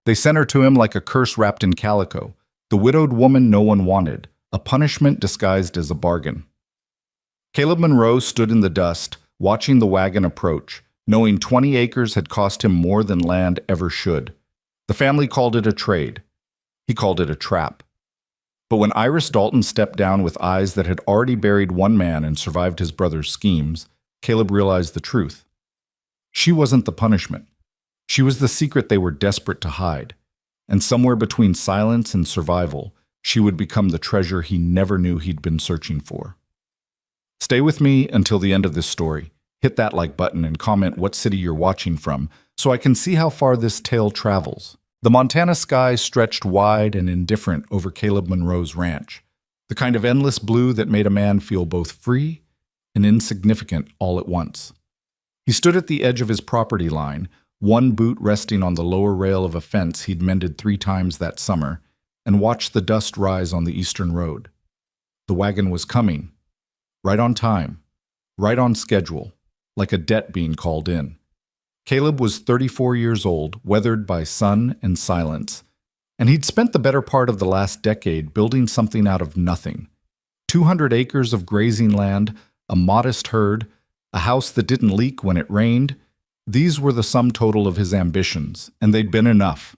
They sent her to him like a curse wrapped in calico, the widowed woman no one wanted, a punishment disguised as a bargain. Caleb Monroe stood in the dust, watching the wagon approach, knowing 20 acres had cost him more than land ever should. The family called it a trade. He called it a trap. But when Iris Dalton stepped down with eyes that had already buried one man and survived his brother's schemes, Caleb realized the truth. She wasn't the punishment. She was the secret they were desperate to hide. And somewhere between silence and survival, she would become the treasure he never knew he'd been searching for. Stay with me until the end of this story. Hit that like button and comment what city you're watching from so I can see how far this tale travels. The Montana sky stretched wide and indifferent over Caleb Monroe's ranch, the kind of endless blue that made a man feel both free and insignificant all at once. He stood at the edge of his property line, one boot resting on the lower rail of a fence he'd mended 3 times that summer, and watched the dust rise on the eastern road. The wagon was coming, right on time, right on schedule, like a debt being called in. Caleb was 34 years old, weathered by sun and silence, and he'd spent the better part of the last decade building something out of nothing. 200 acres of grazing land, a modest herd, a house that didn't leak when it rained. These were the sum total of his ambitions, and they'd been enough.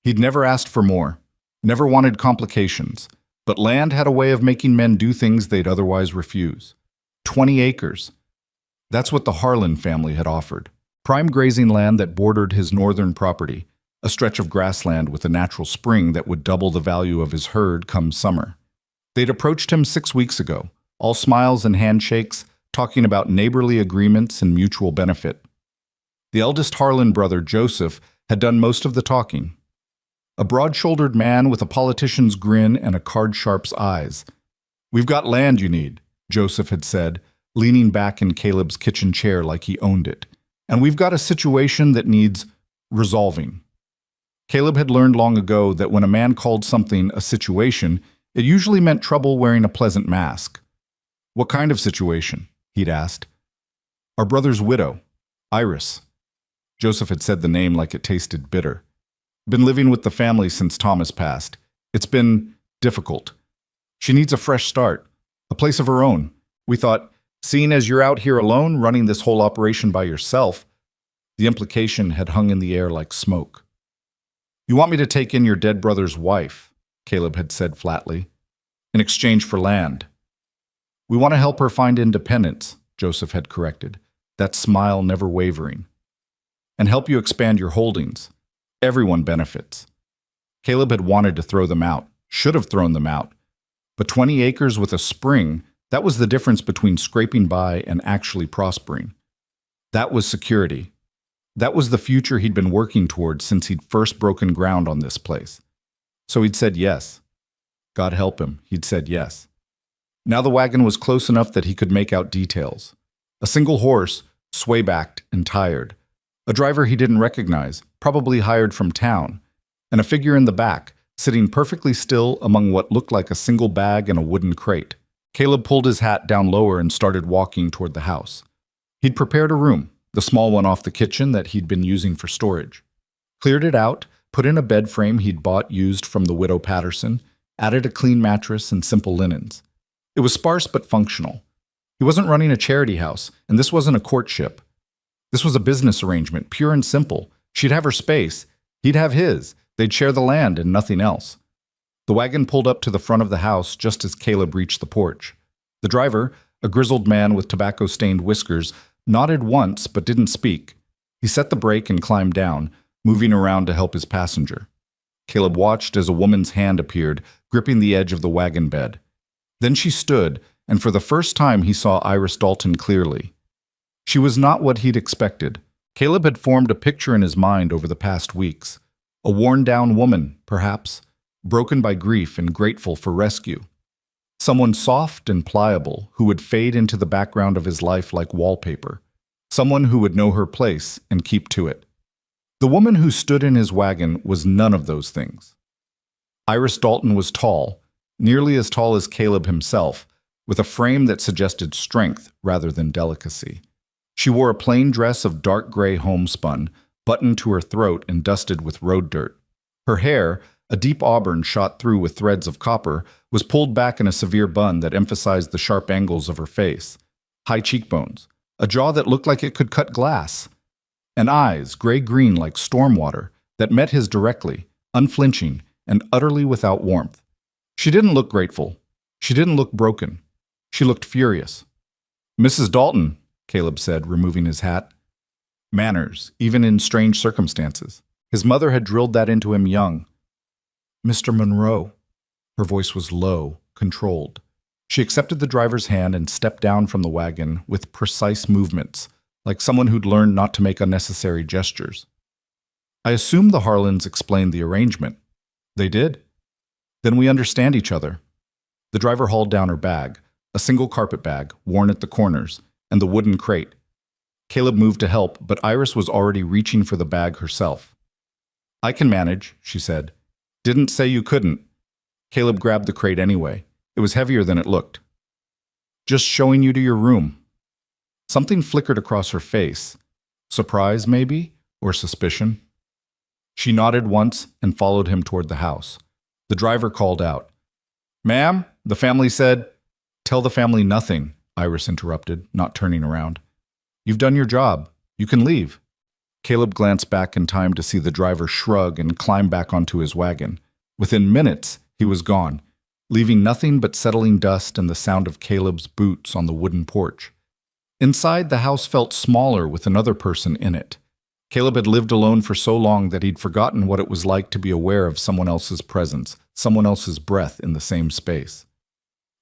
He'd never asked for more, never wanted complications, but land had a way of making men do things they'd otherwise refuse. 20 acres. That's what the Harlan family had offered. Prime grazing land that bordered his northern property, a stretch of grassland with a natural spring that would double the value of his herd come summer. They'd approached him 6 weeks ago, all smiles and handshakes, talking about neighborly agreements and mutual benefit. The eldest Harlan brother, Joseph, had done most of the talking. A broad-shouldered man with a politician's grin and a card-sharp's eyes. "We've got land you need," Joseph had said, leaning back in Caleb's kitchen chair like he owned it. "And we've got a situation that needs resolving." Caleb had learned long ago that when a man called something a situation, it usually meant trouble wearing a pleasant mask. "What kind of situation?" he'd asked. "Our brother's widow, Iris." Joseph had said the name like it tasted bitter. "Been living with the family since Thomas passed. It's been difficult. She needs a fresh start, a place of her own. We thought, seeing as you're out here alone running this whole operation by yourself," the implication had hung in the air like smoke. "You want me to take in your dead brother's wife," Caleb had said flatly, "in exchange for land." "We want to help her find independence," Joseph had corrected, that smile never wavering. "And help you expand your holdings. Everyone benefits." Caleb had wanted to throw them out, should have thrown them out. But 20 acres with a spring, that was the difference between scraping by and actually prospering. That was security. That was the future he'd been working towards since he'd first broken ground on this place. So he'd said yes. God help him, he'd said yes. Now the wagon was close enough that he could make out details. A single horse, sway-backed and tired. A driver he didn't recognize, probably hired from town. And a figure in the back, sitting perfectly still among what looked like a single bag and a wooden crate. Caleb pulled his hat down lower and started walking toward the house. He'd prepared a room, the small one off the kitchen that he'd been using for storage. Cleared it out, put in a bed frame he'd bought used from the widow Patterson, added a clean mattress and simple linens. It was sparse but functional. He wasn't running a charity house, and this wasn't a courtship. This was a business arrangement, pure and simple. She'd have her space. He'd have his. They'd share the land and nothing else. The wagon pulled up to the front of the house just as Caleb reached the porch. The driver, a grizzled man with tobacco-stained whiskers, nodded once but didn't speak. He set the brake and climbed down, moving around to help his passenger. Caleb watched as a woman's hand appeared, gripping the edge of the wagon bed. Then she stood, and for the first time he saw Iris Dalton clearly. She was not what he'd expected. Caleb had formed a picture in his mind over the past weeks. A worn-down woman, perhaps, broken by grief and grateful for rescue. Someone soft and pliable who would fade into the background of his life like wallpaper. Someone who would know her place and keep to it. The woman who stood in his wagon was none of those things. Iris Dalton was tall, nearly as tall as Caleb himself, with a frame that suggested strength rather than delicacy. She wore a plain dress of dark gray homespun, buttoned to her throat and dusted with road dirt. Her hair, a deep auburn shot through with threads of copper, was pulled back in a severe bun that emphasized the sharp angles of her face. High cheekbones, a jaw that looked like it could cut glass, and eyes, gray-green like storm water, that met his directly, unflinching, and utterly without warmth. She didn't look grateful. She didn't look broken. She looked furious. "Mrs. Dalton," Caleb said, removing his hat. Manners, even in strange circumstances. His mother had drilled that into him young. "Mr. Monroe." Her voice was low, controlled. She accepted the driver's hand and stepped down from the wagon with precise movements, like someone who'd learned not to make unnecessary gestures. "I assume the Harlans explained the arrangement." "They did." "Then we understand each other." The driver hauled down her bag, a single carpet bag, worn at the corners, and the wooden crate. Caleb moved to help, but Iris was already reaching for the bag herself. "I can manage," she said. "Didn't say you couldn't." Caleb grabbed the crate anyway. It was heavier than it looked. "Just showing you to your room." Something flickered across her face. Surprise, maybe? Or suspicion? She nodded once and followed him toward the house. The driver called out. "Ma'am, the family said—" "Tell the family nothing," Iris interrupted, not turning around. "You've done your job. You can leave." Caleb glanced back in time to see the driver shrug and climb back onto his wagon. Within minutes, he was gone, leaving nothing but settling dust and the sound of Caleb's boots on the wooden porch. Inside, the house felt smaller with another person in it. Caleb had lived alone for so long that he'd forgotten what it was like to be aware of someone else's presence, someone else's breath in the same space.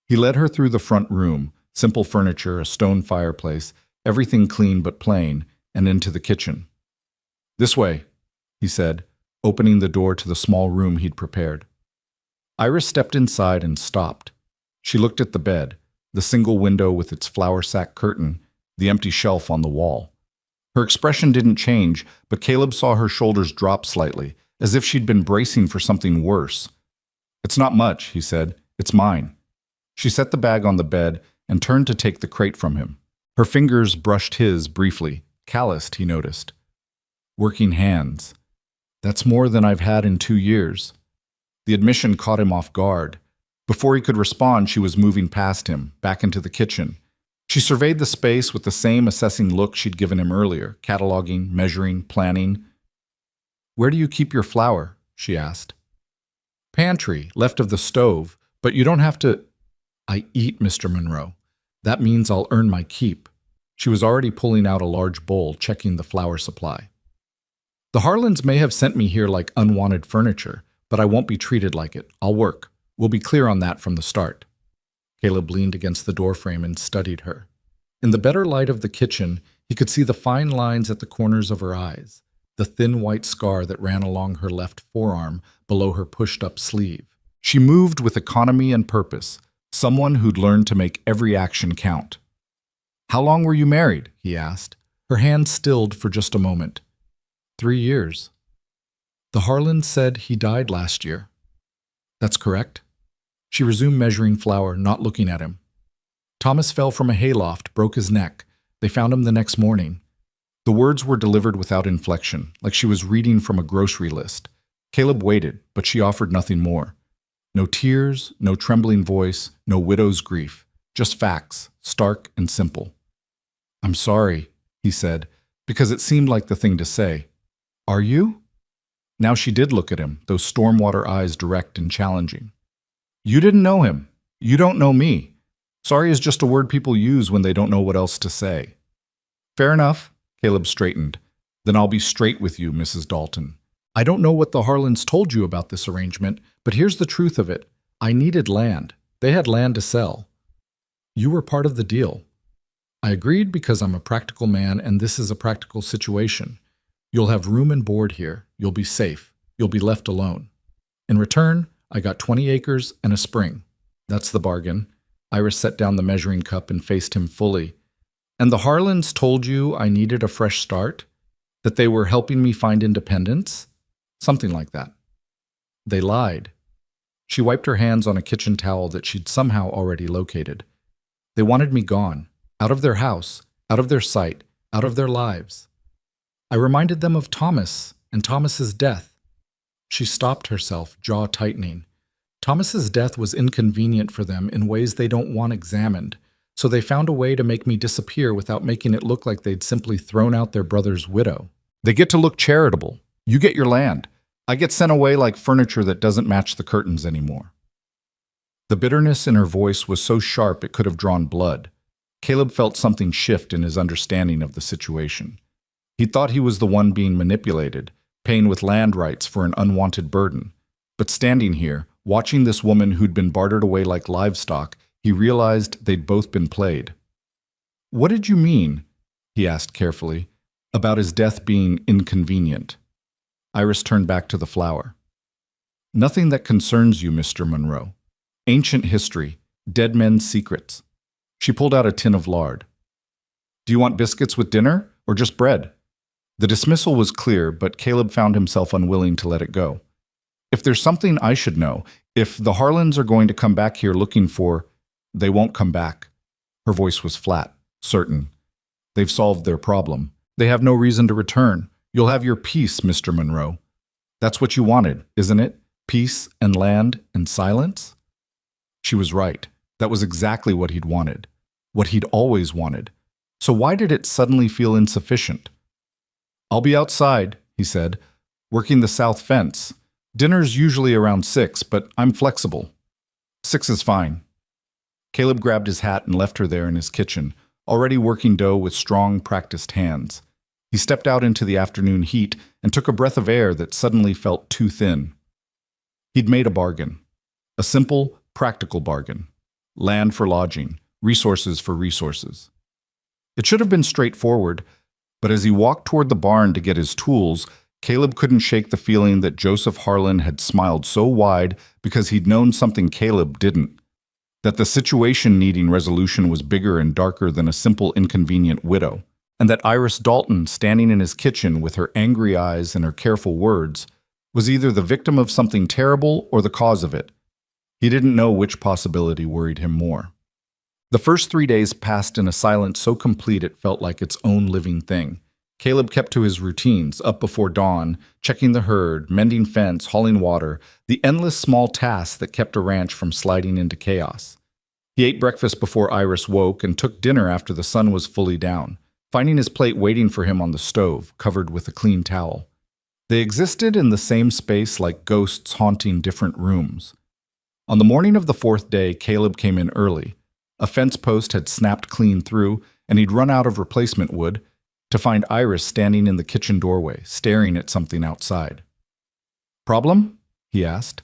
He led her through the front room, simple furniture, a stone fireplace, everything clean but plain, and into the kitchen. "This way," he said, opening the door to the small room he'd prepared. Iris stepped inside and stopped. She looked at the bed, the single window with its flour sack curtain, the empty shelf on the wall. Her expression didn't change, but Caleb saw her shoulders drop slightly, as if she'd been bracing for something worse. "It's not much," he said. "It's mine." She set the bag on the bed and turned to take the crate from him. Her fingers brushed his briefly, calloused, he noticed. Working hands. "That's more than I've had in 2 years. The admission caught him off guard. Before he could respond, she was moving past him, back into the kitchen. She surveyed the space with the same assessing look she'd given him earlier, cataloging, measuring, planning. "Where do you keep your flour?" she asked. "Pantry, left of the stove, but you don't have to—" "I eat, Mr. Monroe. That means I'll earn my keep." She was already pulling out a large bowl, checking the flour supply. "The Harlans may have sent me here like unwanted furniture, but I won't be treated like it. I'll work. We'll be clear on that from the start." Caleb leaned against the doorframe and studied her. In the better light of the kitchen, he could see the fine lines at the corners of her eyes, the thin white scar that ran along her left forearm below her pushed-up sleeve. She moved with economy and purpose, someone who'd learned to make every action count. "How long were you married?" he asked. Her hand stilled for just a moment. 3 years. "The Harlans said he died last year." "That's correct." She resumed measuring flour, not looking at him. "Thomas fell from a hayloft, broke his neck. They found him the next morning." The words were delivered without inflection, like she was reading from a grocery list. Caleb waited, but she offered nothing more. No tears, no trembling voice, no widow's grief. Just facts, stark and simple. "I'm sorry," he said, because it seemed like the thing to say. "Are you?" Now she did look at him, those stormwater eyes direct and challenging. "You didn't know him. You don't know me. Sorry is just a word people use when they don't know what else to say." "Fair enough," Caleb straightened. "Then I'll be straight with you, Mrs. Dalton. I don't know what the Harlans told you about this arrangement, but here's the truth of it. I needed land. They had land to sell. You were part of the deal. I agreed because I'm a practical man and this is a practical situation. You'll have room and board here. You'll be safe. You'll be left alone. In return, I got 20 acres and a spring. That's the bargain." Iris set down the measuring cup and faced him fully. "And the Harlans told you I needed a fresh start? That they were helping me find independence? Something like that." "They lied." She wiped her hands on a kitchen towel that she'd somehow already located. "They wanted me gone. Out of their house. Out of their sight. Out of their lives." I reminded them of Thomas and Thomas's death. She stopped herself, jaw tightening. Thomas's death was inconvenient for them in ways they don't want examined, so they found a way to make me disappear without making it look like they'd simply thrown out their brother's widow. They get to look charitable. You get your land. I get sent away like furniture that doesn't match the curtains anymore. The bitterness in her voice was so sharp it could have drawn blood. Caleb felt something shift in his understanding of the situation. He thought he was the one being manipulated, paying with land rights for an unwanted burden. But standing here, watching this woman who'd been bartered away like livestock, he realized they'd both been played. "What did you mean," he asked carefully, "about his death being inconvenient?" Iris turned back to the flower. "Nothing that concerns you, Mr. Monroe. Ancient history, dead men's secrets." She pulled out a tin of lard. "Do you want biscuits with dinner, or just bread?" The dismissal was clear, but Caleb found himself unwilling to let it go. "If there's something I should know, if the Harlans are going to come back here looking for—" "They won't come back." Her voice was flat, certain. "They've solved their problem. They have no reason to return. You'll have your peace, Mr. Monroe. That's what you wanted, isn't it? Peace and land and silence?" She was right. That was exactly what he'd wanted. What he'd always wanted. So why did it suddenly feel insufficient? "I'll be outside," he said, "working the south fence. Dinner's usually around 6, but I'm flexible." 6 is fine." Caleb grabbed his hat and left her there in his kitchen, already working dough with strong, practiced hands. He stepped out into the afternoon heat and took a breath of air that suddenly felt too thin. He'd made a bargain. A simple, practical bargain. Land for lodging, resources for resources. It should have been straightforward, but as he walked toward the barn to get his tools, Caleb couldn't shake the feeling that Joseph Harlan had smiled so wide because he'd known something Caleb didn't. That the situation needing resolution was bigger and darker than a simple inconvenient widow, and that Iris Dalton, standing in his kitchen with her angry eyes and her careful words, was either the victim of something terrible or the cause of it. He didn't know which possibility worried him more. The first 3 days passed in a silence so complete it felt like its own living thing. Caleb kept to his routines, up before dawn, checking the herd, mending fence, hauling water, the endless small tasks that kept a ranch from sliding into chaos. He ate breakfast before Iris woke and took dinner after the sun was fully down, finding his plate waiting for him on the stove, covered with a clean towel. They existed in the same space like ghosts haunting different rooms. On the morning of the 4th day, Caleb came in early. A fence post had snapped clean through, and he'd run out of replacement wood, to find Iris standing in the kitchen doorway, staring at something outside. "Problem?" he asked.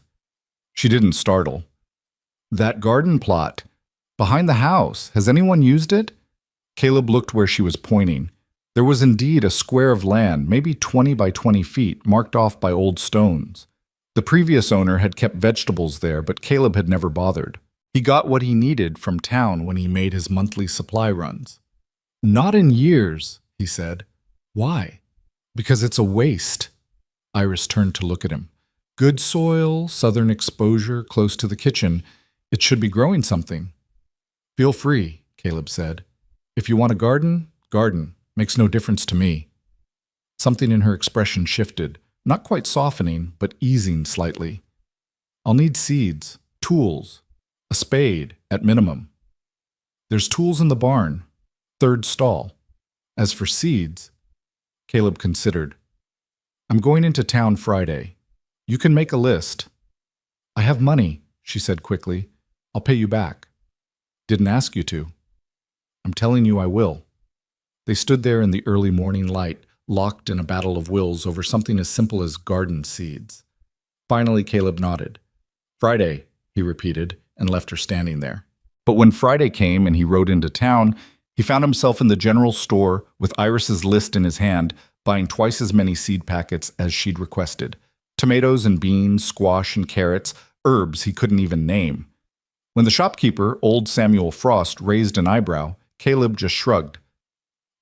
She didn't startle. "That garden plot. Behind the house. Has anyone used it?" Caleb looked where she was pointing. There was indeed a square of land, maybe 20 by 20 feet, marked off by old stones. The previous owner had kept vegetables there, but Caleb had never bothered. He got what he needed from town when he made his monthly supply runs. "Not in years," he said. "Why?" "Because it's a waste." Iris turned to look at him. "Good soil, southern exposure, close to the kitchen. It should be growing something." "Feel free," Caleb said. "If you want a garden, garden. Makes no difference to me." Something in her expression shifted, not quite softening, but easing slightly. "I'll need seeds, tools, a spade, at minimum." "There's tools in the barn. 3rd stall. As for seeds," Caleb considered. "I'm going into town Friday. You can make a list." "I have money," she said quickly. "I'll pay you back." "Didn't ask you to." "I'm telling you I will." They stood there in the early morning light, locked in a battle of wills over something as simple as garden seeds. Finally, Caleb nodded. "Friday," he repeated, and left her standing there. But when Friday came and he rode into town, he found himself in the general store with Iris's list in his hand, buying twice as many seed packets as she'd requested. Tomatoes and beans, squash and carrots, herbs he couldn't even name. When the shopkeeper, old Samuel Frost, raised an eyebrow, Caleb just shrugged.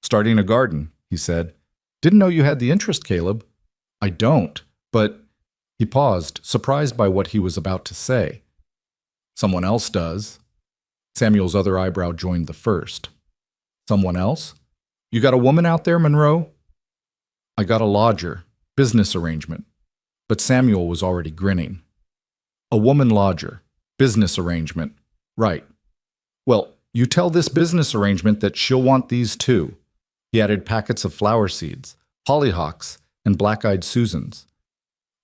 "Starting a garden," he said. "Didn't know you had the interest, Caleb." "I don't, but—" He paused, surprised by what he was about to say. "Someone else does." Samuel's other eyebrow joined the first. "Someone else? You got a woman out there, Monroe?" I got a lodger, business arrangement. But Samuel was already grinning. A woman lodger, business arrangement. Right. Well, you tell this business arrangement that she'll want these too. He added packets of flower seeds, hollyhocks, and black-eyed Susans.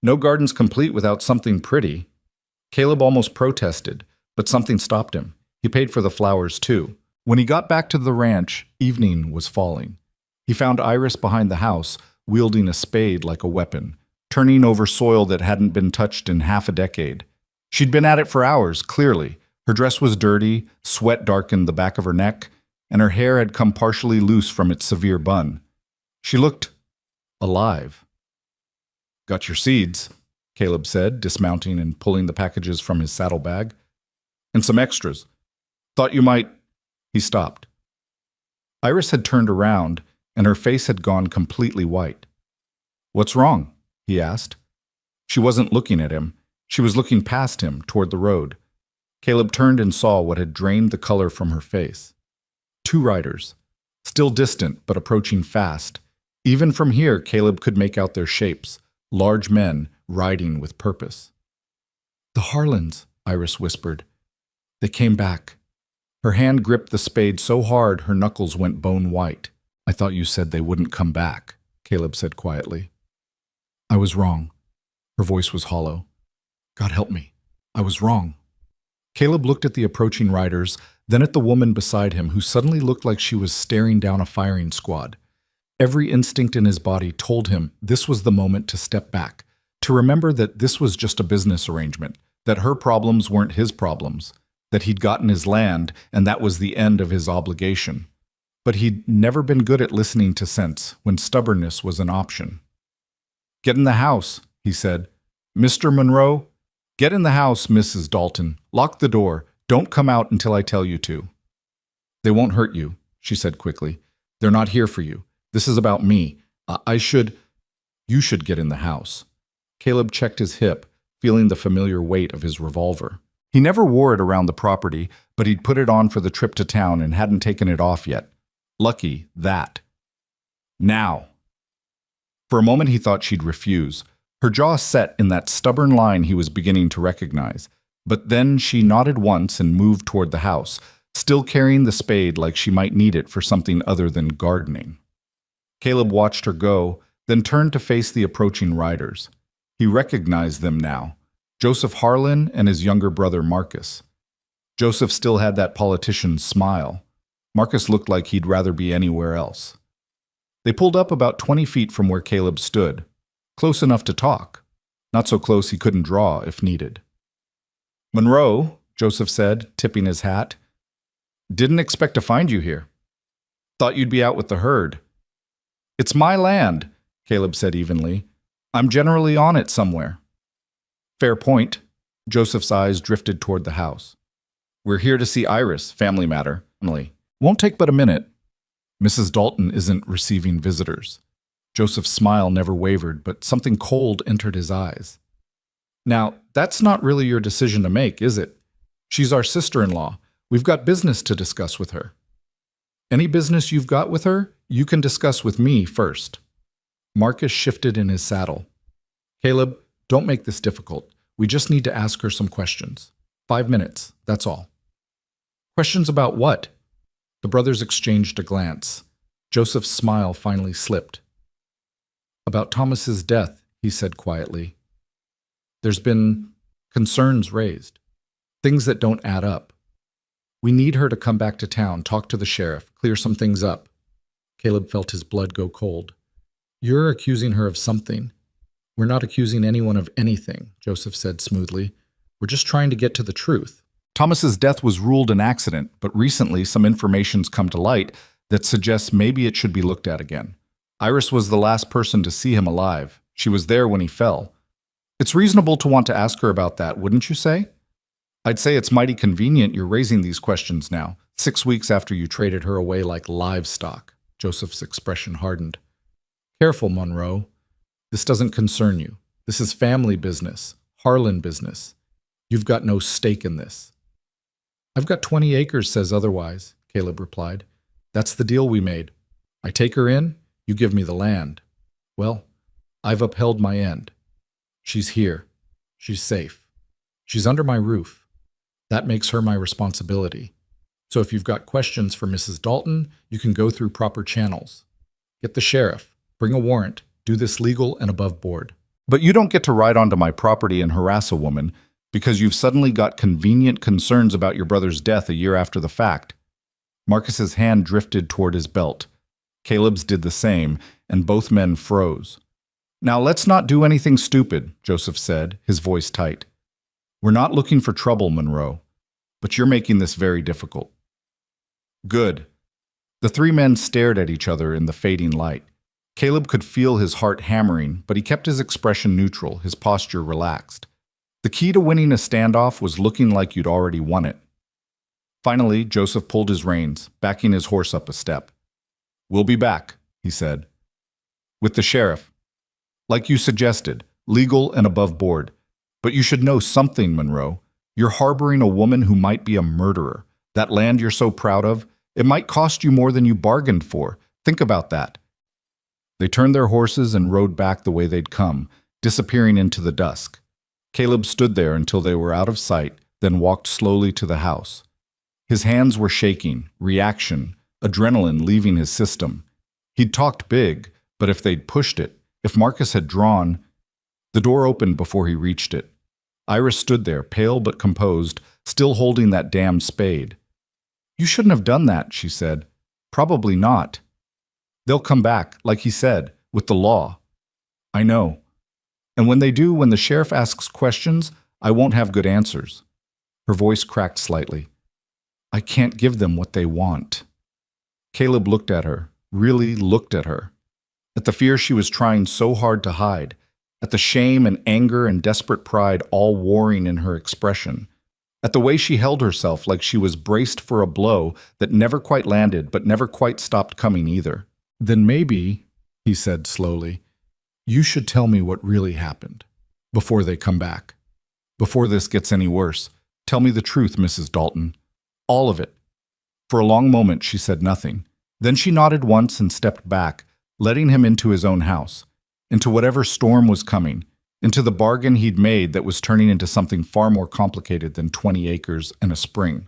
No garden's complete without something pretty. Caleb almost protested, but something stopped him. He paid for the flowers too. When he got back to the ranch, evening was falling. He found Iris behind the house, wielding a spade like a weapon, turning over soil that hadn't been touched in half a decade. She'd been at it for hours, clearly. Her dress was dirty, sweat darkened the back of her neck, and her hair had come partially loose from its severe bun. She looked alive. Got your seeds, Caleb said, dismounting and pulling the packages from his saddlebag. And some extras. Thought you might... He stopped. Iris had turned around, and her face had gone completely white. What's wrong? He asked. She wasn't looking at him. She was looking past him, toward the road. Caleb turned and saw what had drained the color from her face. 2 riders, still distant but approaching fast. Even from here, Caleb could make out their shapes, large men riding with purpose. The Harlans, Iris whispered. They came back. Her hand gripped the spade so hard her knuckles went bone white. I thought you said they wouldn't come back, Caleb said quietly. I was wrong. Her voice was hollow. God help me. I was wrong. Caleb looked at the approaching riders, then at the woman beside him who suddenly looked like she was staring down a firing squad. Every instinct in his body told him this was the moment to step back, to remember that this was just a business arrangement, that her problems weren't his problems, that he'd gotten his land and that was the end of his obligation. But he'd never been good at listening to sense when stubbornness was an option. Get in the house, he said. Mr. Monroe, get in the house, Mrs. Dalton. Lock the door. Don't come out until I tell you to. They won't hurt you, she said quickly. They're not here for you. This is about me. You should get in the house. Caleb checked his hip, feeling the familiar weight of his revolver. He never wore it around the property, but he'd put it on for the trip to town and hadn't taken it off yet. Lucky that. Now. For a moment he thought she'd refuse. Her jaw set in that stubborn line he was beginning to recognize. But then she nodded once and moved toward the house, still carrying the spade like she might need it for something other than gardening. Caleb watched her go, then turned to face the approaching riders. He recognized them now, Joseph Harlan and his younger brother Marcus. Joseph still had that politician's smile. Marcus looked like he'd rather be anywhere else. They pulled up about 20 feet from where Caleb stood, close enough to talk, not so close he couldn't draw if needed. Monroe, Joseph said, tipping his hat. Didn't expect to find you here. Thought you'd be out with the herd. It's my land, Caleb said evenly. I'm generally on it somewhere. Fair point. Joseph's eyes drifted toward the house. We're here to see Iris, family matter. Won't take but a minute. Mrs. Dalton isn't receiving visitors. Joseph's smile never wavered, but something cold entered his eyes. Now, that's not really your decision to make, is it? She's our sister-in-law. We've got business to discuss with her. Any business you've got with her, you can discuss with me first. Marcus shifted in his saddle. Caleb, don't make this difficult. We just need to ask her some questions. 5 minutes, that's all. Questions about what? The brothers exchanged a glance. Joseph's smile finally slipped. About Thomas's death, he said quietly. There's been concerns raised. Things that don't add up. We need her to come back to town, talk to the sheriff, clear some things up. Caleb felt his blood go cold. You're accusing her of something. We're not accusing anyone of anything, Joseph said smoothly. We're just trying to get to the truth. Thomas's death was ruled an accident, but recently some information's come to light that suggests maybe it should be looked at again. Iris was the last person to see him alive. She was there when he fell. It's reasonable to want to ask her about that, wouldn't you say? I'd say it's mighty convenient you're raising these questions now, 6 weeks after you traded her away like livestock. Joseph's expression hardened. Careful, Monroe. This doesn't concern you. This is family business, Harlan business. You've got no stake in this. I've got 20 acres says otherwise, Caleb replied. That's the deal we made. I take her in, you give me the land. Well, I've upheld my end. She's here. She's safe. She's under my roof. That makes her my responsibility. So if you've got questions for Mrs. Dalton, you can go through proper channels. Get the sheriff, bring a warrant, do this legal and above board. But you don't get to ride onto my property and harass a woman because you've suddenly got convenient concerns about your brother's death a year after the fact. Marcus's hand drifted toward his belt. Caleb's did the same, and both men froze. Now let's not do anything stupid, Joseph said, his voice tight. We're not looking for trouble, Monroe, but you're making this very difficult. Good. The three men stared at each other in the fading light. Caleb could feel his heart hammering, but he kept his expression neutral, his posture relaxed. The key to winning a standoff was looking like you'd already won it. Finally, Joseph pulled his reins, backing his horse up a step. We'll be back, he said. With the sheriff. Like you suggested, legal and above board. But you should know something, Monroe. You're harboring a woman who might be a murderer. That land you're so proud of, it might cost you more than you bargained for. Think about that. They turned their horses and rode back the way they'd come, disappearing into the dusk. Caleb stood there until they were out of sight, then walked slowly to the house. His hands were shaking, reaction, adrenaline leaving his system. He'd talked big, but if they'd pushed it, if Marcus had drawn... The door opened before he reached it. Iris stood there, pale but composed, still holding that damned spade. You shouldn't have done that, she said. Probably not. They'll come back, like he said, with the law. I know. And when they do, when the sheriff asks questions, I won't have good answers. Her voice cracked slightly. I can't give them what they want. Caleb looked at her, really looked at her. At the fear she was trying so hard to hide, at the shame and anger and desperate pride all warring in her expression, at the way she held herself like she was braced for a blow that never quite landed but never quite stopped coming either. Then maybe, he said slowly, you should tell me what really happened, before they come back. Before this gets any worse, tell me the truth, Mrs. Dalton. All of it. For a long moment she said nothing. Then she nodded once and stepped back, letting him into his own house, into whatever storm was coming, into the bargain he'd made that was turning into something far more complicated than 20 acres and a spring.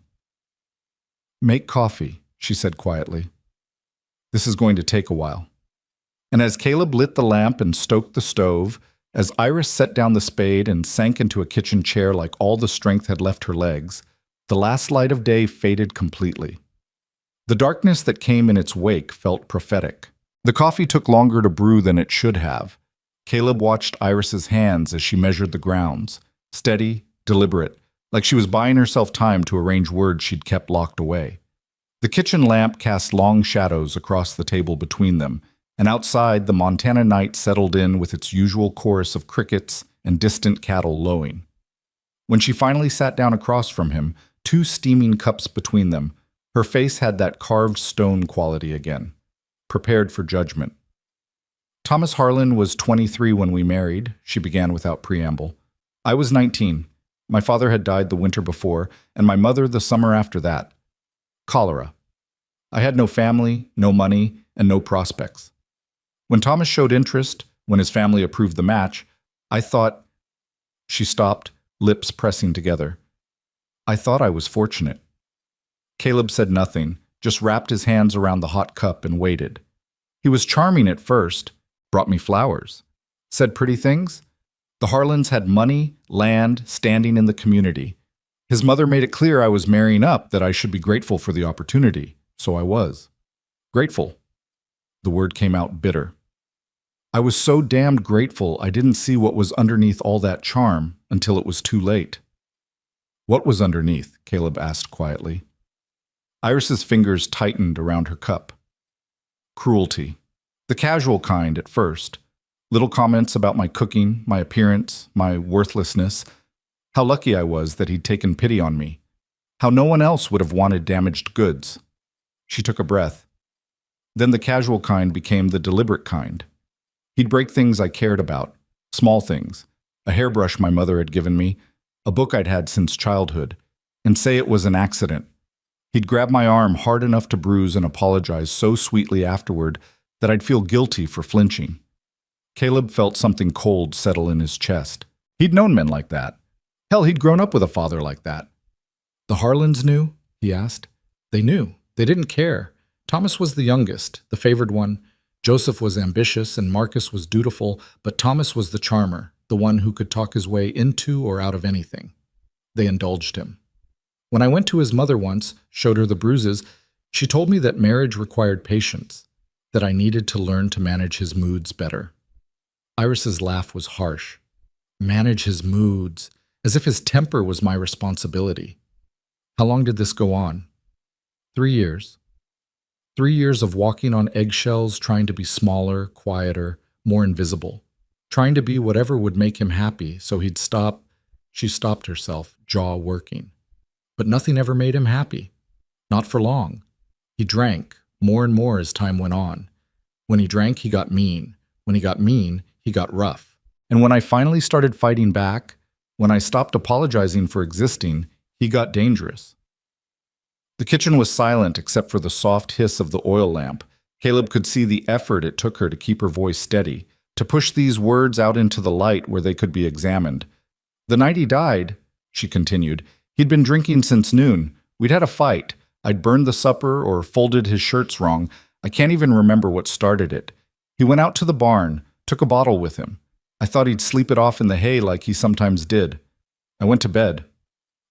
Make coffee, she said quietly. This is going to take a while. And as Caleb lit the lamp and stoked the stove, as Iris set down the spade and sank into a kitchen chair like all the strength had left her legs, the last light of day faded completely. The darkness that came in its wake felt prophetic. The coffee took longer to brew than it should have. Caleb watched Iris's hands as she measured the grounds, steady, deliberate, like she was buying herself time to arrange words she'd kept locked away. The kitchen lamp cast long shadows across the table between them, and outside the Montana night settled in with its usual chorus of crickets and distant cattle lowing. When she finally sat down across from him, two steaming cups between them, her face had that carved stone quality again, prepared for judgment. Thomas Harlan was 23 when we married, she began without preamble. I was 19. My father had died the winter before, and my mother the summer after that. Cholera. I had no family, no money, and no prospects. When Thomas showed interest, when his family approved the match, I thought... She stopped, lips pressing together. I thought I was fortunate. Caleb said nothing, just wrapped his hands around the hot cup and waited. He was charming at first, brought me flowers, said pretty things. The Harlans had money, land, standing in the community. His mother made it clear I was marrying up, that I should be grateful for the opportunity, so I was. Grateful. The word came out bitter. I was so damned grateful I didn't see what was underneath all that charm until it was too late. What was underneath? Caleb asked quietly. Iris's fingers tightened around her cup. Cruelty. The casual kind at first. Little comments about my cooking, my appearance, my worthlessness. How lucky I was that he'd taken pity on me. How no one else would have wanted damaged goods. She took a breath. Then the casual kind became the deliberate kind. He'd break things I cared about, small things, a hairbrush my mother had given me, a book I'd had since childhood, and say it was an accident. He'd grab my arm hard enough to bruise and apologize so sweetly afterward that I'd feel guilty for flinching. Caleb felt something cold settle in his chest. He'd known men like that. Hell, he'd grown up with a father like that. The Harlans knew? He asked. They knew. They didn't care. Thomas was the youngest, the favored one. Joseph was ambitious and Marcus was dutiful, but Thomas was the charmer, the one who could talk his way into or out of anything. They indulged him. When I went to his mother once, showed her the bruises, she told me that marriage required patience, that I needed to learn to manage his moods better. Iris's laugh was harsh. Manage his moods, as if his temper was my responsibility. How long did this go on? 3 years. 3 years of walking on eggshells, trying to be smaller, quieter, more invisible, trying to be whatever would make him happy, so he'd stop. She stopped herself, jaw working. But nothing ever made him happy. Not for long. He drank, more and more as time went on. When he drank, he got mean. When he got mean, he got rough. And when I finally started fighting back, when I stopped apologizing for existing, he got dangerous. The kitchen was silent except for the soft hiss of the oil lamp. Caleb could see the effort it took her to keep her voice steady, to push these words out into the light where they could be examined. The night he died, she continued, he'd been drinking since noon. We'd had a fight. I'd burned the supper or folded his shirts wrong. I can't even remember what started it. He went out to the barn, took a bottle with him. I thought he'd sleep it off in the hay like he sometimes did. I went to bed.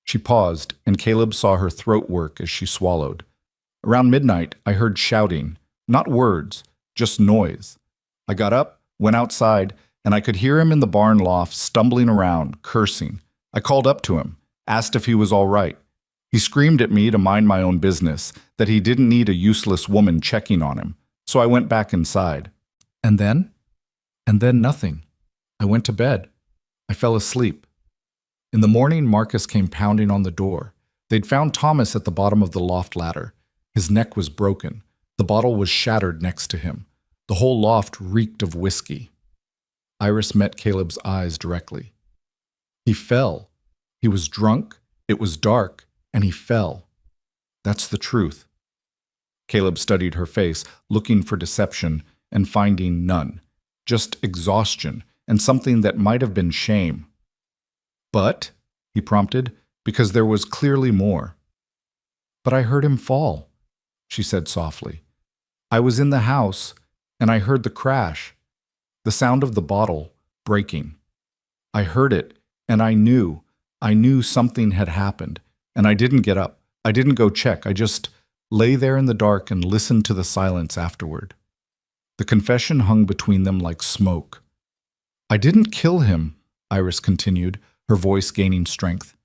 She paused, and Caleb saw her throat work as she swallowed. Around midnight, I heard shouting, not words, just noise. I got up, went outside, and I could hear him in the barn loft stumbling around, cursing. I called up to him, asked if he was all right. He screamed at me to mind my own business, that he didn't need a useless woman checking on him. So I went back inside. And then? And then nothing. I went to bed. I fell asleep. In the morning, Marcus came pounding on the door. They'd found Thomas at the bottom of the loft ladder. His neck was broken. The bottle was shattered next to him. The whole loft reeked of whiskey. Iris met Caleb's eyes directly. He fell. He was drunk, it was dark, and he fell. That's the truth. Caleb studied her face, looking for deception and finding none. Just exhaustion and something that might have been shame. But, he prompted, because there was clearly more. But I heard him fall, she said softly. I was in the house, and I heard the crash, the sound of the bottle breaking. I heard it, and I knew something had happened, and I didn't get up. I didn't go check. I just lay there in the dark and listened to the silence afterward. The confession hung between them like smoke. I didn't kill him, Iris continued, her voice gaining strength.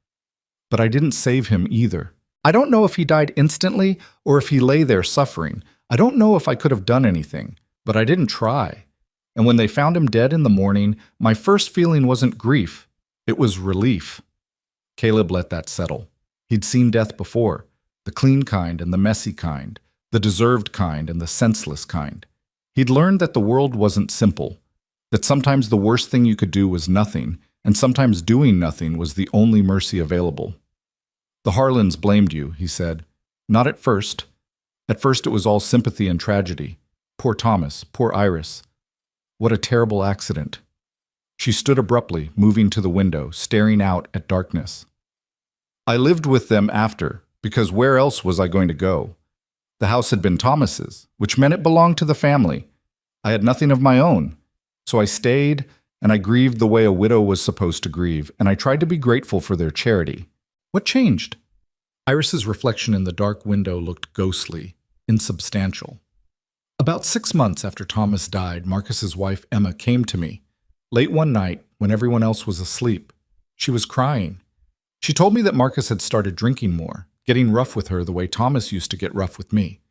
But I didn't save him either. I don't know if he died instantly or if he lay there suffering. I don't know if I could have done anything, but I didn't try. And when they found him dead in the morning, my first feeling wasn't grief. It was relief. Caleb let that settle. He'd seen death before, the clean kind and the messy kind, the deserved kind and the senseless kind. He'd learned that the world wasn't simple, that sometimes the worst thing you could do was nothing, and sometimes doing nothing was the only mercy available. The Harlans blamed you, he said. Not at first. At first it was all sympathy and tragedy. Poor Thomas, poor Iris. What a terrible accident. She stood abruptly, moving to the window, staring out at darkness. I lived with them after, because where else was I going to go? The house had been Thomas's, which meant it belonged to the family. I had nothing of my own. So I stayed, and I grieved the way a widow was supposed to grieve, and I tried to be grateful for their charity. What changed? Iris's reflection in the dark window looked ghostly, insubstantial. About 6 months after Thomas died, Marcus's wife Emma came to me. Late one night, when everyone else was asleep, she was crying. She told me that Marcus had started drinking more, getting rough with her the way Thomas used to get rough with me.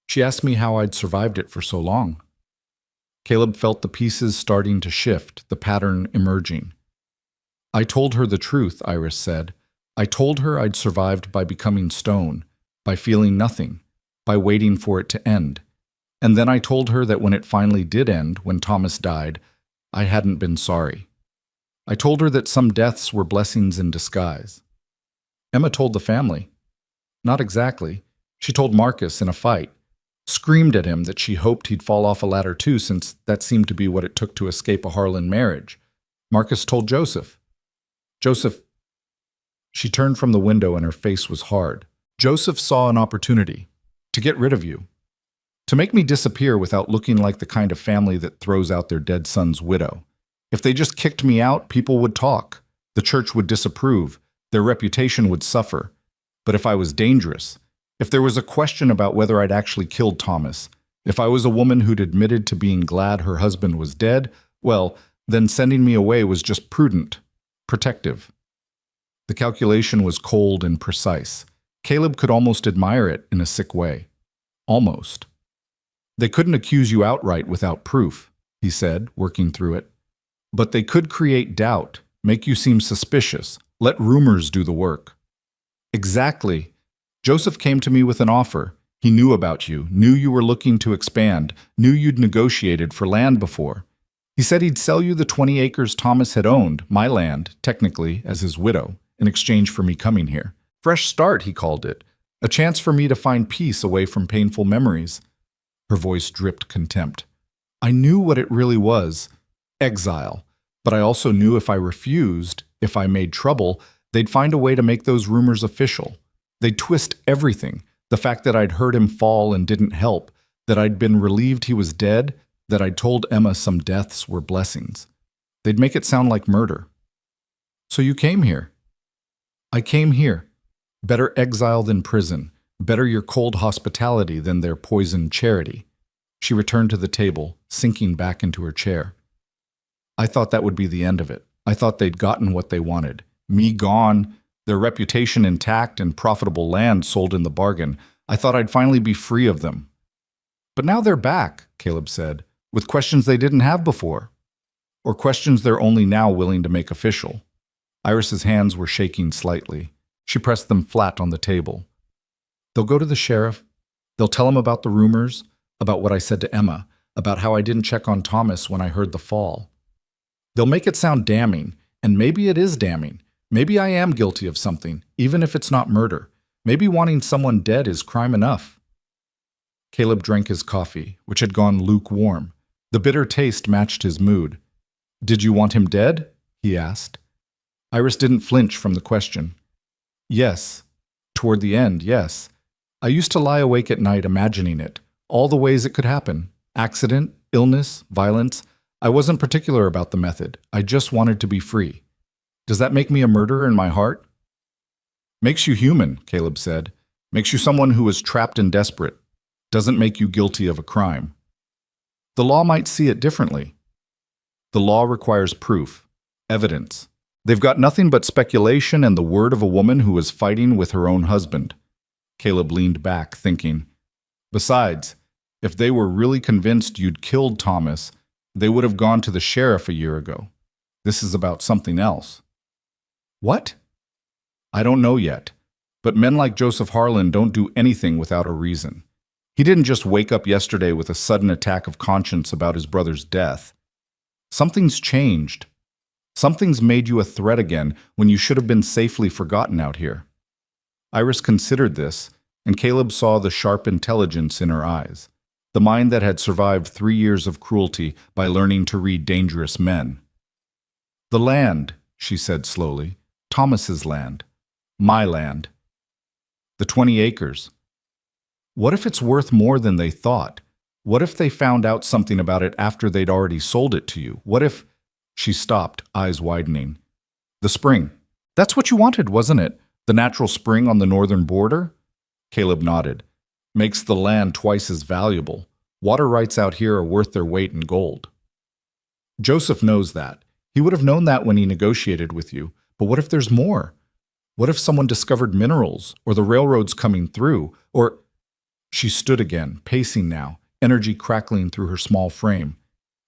She asked me how I'd survived it for so long. Caleb felt the pieces starting to shift, the pattern emerging. I told her the truth, Iris said. I told her I'd survived by becoming stone, by feeling nothing, by waiting for it to end. And then I told her that when it finally did end, when Thomas died, I hadn't been sorry. I told her that some deaths were blessings in disguise. Emma told the family. Not exactly. She told Marcus in a fight. screamed at him that she hoped he'd fall off a ladder too, since that seemed to be what it took to escape a Harlan marriage. Marcus told Joseph. Joseph. She turned from the window and her face was hard. Joseph saw an opportunity to get rid of you, to make me disappear without looking like the kind of family that throws out their dead son's widow. If they just kicked me out, people would talk. The church would disapprove. Their reputation would suffer. But if I was dangerous, if there was a question about whether I'd actually killed Thomas, if I was a woman who'd admitted to being glad her husband was dead, well, then sending me away was just prudent, protective. The calculation was cold and precise. Caleb could almost admire it in a sick way. Almost. They couldn't accuse you outright without proof, he said, working through it. But they could create doubt, make you seem suspicious, let rumors do the work. Exactly. Joseph came to me with an offer. He knew about you, knew you were looking to expand, knew you'd negotiated for land before. He said he'd sell you the 20 acres Thomas had owned, my land, technically, as his widow, in exchange for me coming here. Fresh start, he called it. A chance for me to find peace away from painful memories. Her voice dripped contempt. I knew what it really was. Exile. But I also knew if I refused, if I made trouble, they'd find a way to make those rumors official. They'd twist everything. The fact that I'd heard him fall and didn't help, that I'd been relieved he was dead, that I'd told Emma some deaths were blessings. They'd make it sound like murder. So you came here. I came here. Better exile than prison. Better your cold hospitality than their poisoned charity. She returned to the table, sinking back into her chair. I thought that would be the end of it. I thought they'd gotten what they wanted. Me gone, their reputation intact and profitable land sold in the bargain. I thought I'd finally be free of them. But now they're back, Caleb said, with questions they didn't have before. Or questions they're only now willing to make official. Iris's hands were shaking slightly. She pressed them flat on the table. They'll go to the sheriff. They'll tell him about the rumors, about what I said to Emma, about how I didn't check on Thomas when I heard the fall. They'll make it sound damning, and maybe it is damning. Maybe I am guilty of something, even if it's not murder. Maybe wanting someone dead is crime enough. Caleb drank his coffee, which had gone lukewarm. The bitter taste matched his mood. Did you want him dead? He asked. Iris didn't flinch from the question. Yes. Toward the end, yes. I used to lie awake at night imagining it, all the ways it could happen. Accident, illness, violence. I wasn't particular about the method. I just wanted to be free. Does that make me a murderer in my heart? Makes you human, Caleb said. Makes you someone who is trapped and desperate. Doesn't make you guilty of a crime. The law might see it differently. The law requires proof, evidence. They've got nothing but speculation and the word of a woman who was fighting with her own husband. Caleb leaned back, thinking. Besides, if they were really convinced you'd killed Thomas, they would have gone to the sheriff a year ago. This is about something else. What? I don't know yet, but men like Joseph Harlan don't do anything without a reason. He didn't just wake up yesterday with a sudden attack of conscience about his brother's death. Something's changed. Something's made you a threat again when you should have been safely forgotten out here. Iris considered this, and Caleb saw the sharp intelligence in her eyes, the mind that had survived 3 years of cruelty by learning to read dangerous men. The land, she said slowly, Thomas's land, my land. The 20 acres. What if it's worth more than they thought? What if they found out something about it after they'd already sold it to you? What if... She stopped, eyes widening. The spring. That's what you wanted, wasn't it? The natural spring on the northern border? Caleb nodded. Makes the land twice as valuable. Water rights out here are worth their weight in gold. Joseph knows that. He would have known that when he negotiated with you. But what if there's more? What if someone discovered minerals, or the railroads coming through, or... She stood again, pacing now, energy crackling through her small frame.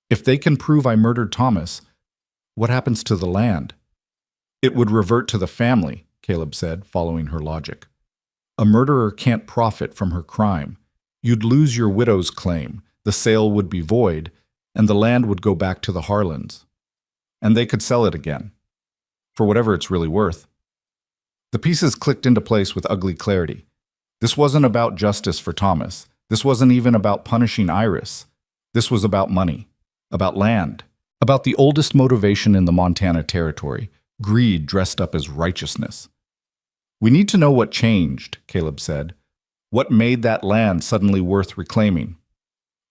If they can prove I murdered Thomas, what happens to the land? It would revert to the family, Caleb said, following her logic. A murderer can't profit from her crime. You'd lose your widow's claim, the sale would be void, and the land would go back to the Harlans. And they could sell it again, for whatever it's really worth. The pieces clicked into place with ugly clarity. This wasn't about justice for Thomas. This wasn't even about punishing Iris. This was about money, about land, about the oldest motivation in the Montana Territory, greed dressed up as righteousness. We need to know what changed, Caleb said. What made that land suddenly worth reclaiming?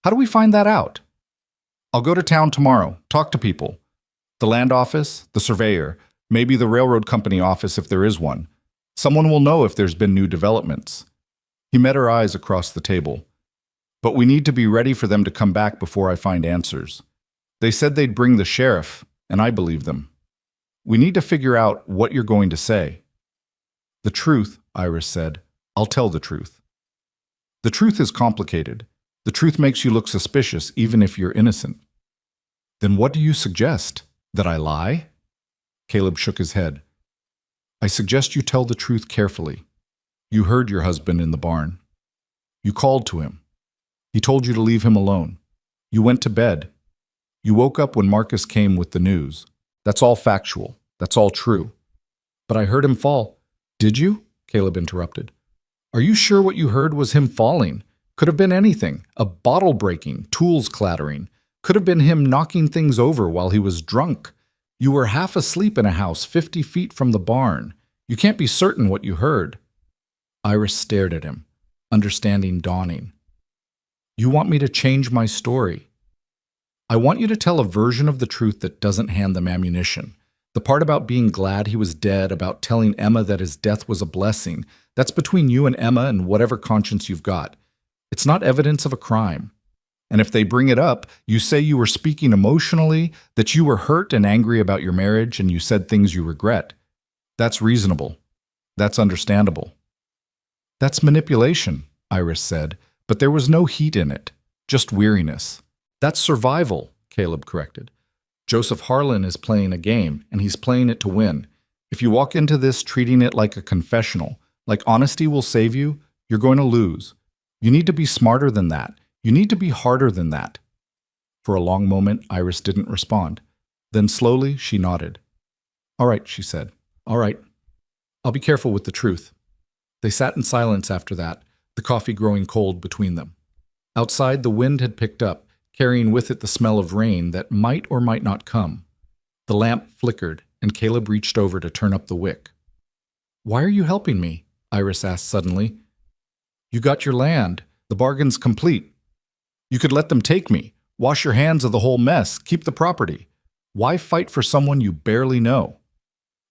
How do we find that out? I'll go to town tomorrow, talk to people. The land office, the surveyor, maybe the railroad company office if there is one. Someone will know if there's been new developments. He met her eyes across the table. But we need to be ready for them to come back before I find answers. They said they'd bring the sheriff, and I believe them. We need to figure out what you're going to say. The truth, Iris said. I'll tell the truth. The truth is complicated. The truth makes you look suspicious even if you're innocent. Then what do you suggest? That I lie? Caleb shook his head. I suggest you tell the truth carefully. You heard your husband in the barn. You called to him. He told you to leave him alone. You went to bed. You woke up when Marcus came with the news. That's all factual. That's all true. But I heard him fall. Did you? Caleb interrupted. Are you sure what you heard was him falling? Could have been anything. A bottle breaking, tools clattering. Could have been him knocking things over while he was drunk. You were half asleep in a house 50 feet from the barn. You can't be certain what you heard. Iris stared at him, understanding dawning. You want me to change my story. I want you to tell a version of the truth that doesn't hand them ammunition. The part about being glad he was dead, about telling Emma that his death was a blessing, that's between you and Emma and whatever conscience you've got. It's not evidence of a crime. And if they bring it up, you say you were speaking emotionally, that you were hurt and angry about your marriage, and you said things you regret. That's reasonable. That's understandable. That's manipulation, Iris said, but there was no heat in it, just weariness. That's survival, Caleb corrected. Joseph Harlan is playing a game, and he's playing it to win. If you walk into this treating it like a confessional, like honesty will save you, you're going to lose. You need to be smarter than that. You need to be harder than that. For a long moment, Iris didn't respond. Then slowly, she nodded. All right, she said. All right. I'll be careful with the truth. They sat in silence after that, the coffee growing cold between them. Outside, the wind had picked up, carrying with it the smell of rain that might or might not come. The lamp flickered, and Caleb reached over to turn up the wick. Why are you helping me? Iris asked suddenly. You got your land. The bargain's complete. You could let them take me, wash your hands of the whole mess, keep the property. Why fight for someone you barely know?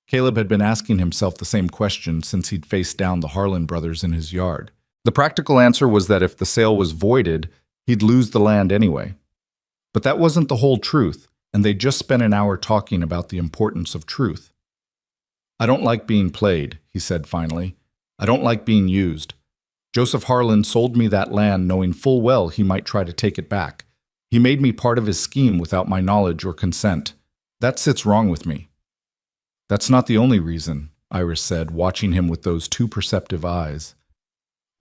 Caleb had been asking himself the same question since he'd faced down the Harlan brothers in his yard. The practical answer was that if the sale was voided, he'd lose the land anyway. But that wasn't the whole truth, and they'd just spent an hour talking about the importance of truth. I don't like being played, he said finally. I don't like being used. Joseph Harlan sold me that land knowing full well he might try to take it back. He made me part of his scheme without my knowledge or consent. That sits wrong with me. That's not the only reason, Iris said, watching him with those two perceptive eyes.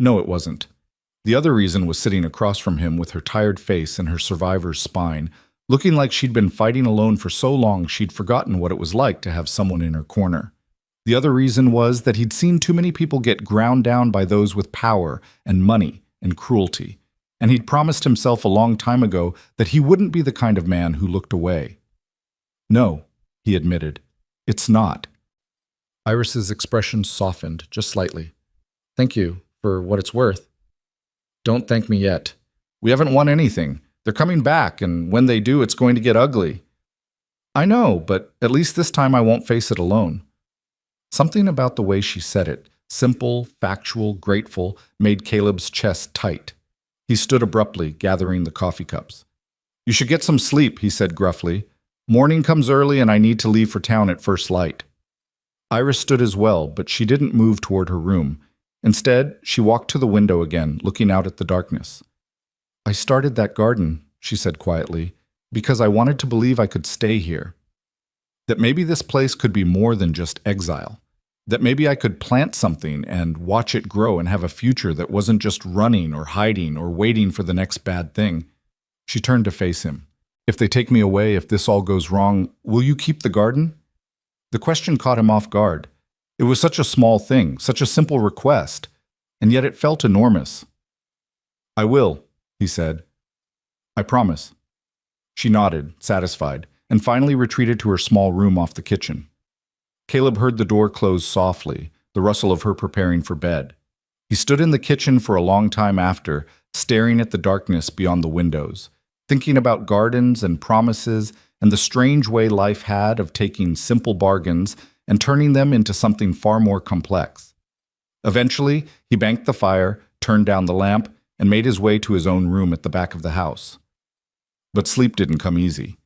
No, it wasn't. The other reason was sitting across from him with her tired face and her survivor's spine, looking like she'd been fighting alone for so long she'd forgotten what it was like to have someone in her corner. The other reason was that he'd seen too many people get ground down by those with power and money and cruelty, and he'd promised himself a long time ago that he wouldn't be the kind of man who looked away. No, he admitted, it's not. Iris's expression softened just slightly. Thank you for what it's worth. Don't thank me yet. We haven't won anything. They're coming back, and when they do, it's going to get ugly. I know, but at least this time I won't face it alone. Something about the way she said it, simple, factual, grateful, made Caleb's chest tight. He stood abruptly, gathering the coffee cups. You should get some sleep, he said gruffly. Morning comes early and I need to leave for town at first light. Iris stood as well, but she didn't move toward her room. Instead, she walked to the window again, looking out at the darkness. I started that garden, she said quietly, because I wanted to believe I could stay here. That maybe this place could be more than just exile. That maybe I could plant something and watch it grow and have a future that wasn't just running or hiding or waiting for the next bad thing. She turned to face him. If they take me away, if this all goes wrong, will you keep the garden? The question caught him off guard. It was such a small thing, such a simple request, and yet it felt enormous. I will, he said. I promise. She nodded, satisfied, and finally retreated to her small room off the kitchen. Caleb heard the door close softly, the rustle of her preparing for bed. He stood in the kitchen for a long time after, staring at the darkness beyond the windows, thinking about gardens and promises and the strange way life had of taking simple bargains and turning them into something far more complex. Eventually, he banked the fire, turned down the lamp, and made his way to his own room at the back of the house. But sleep didn't come easy.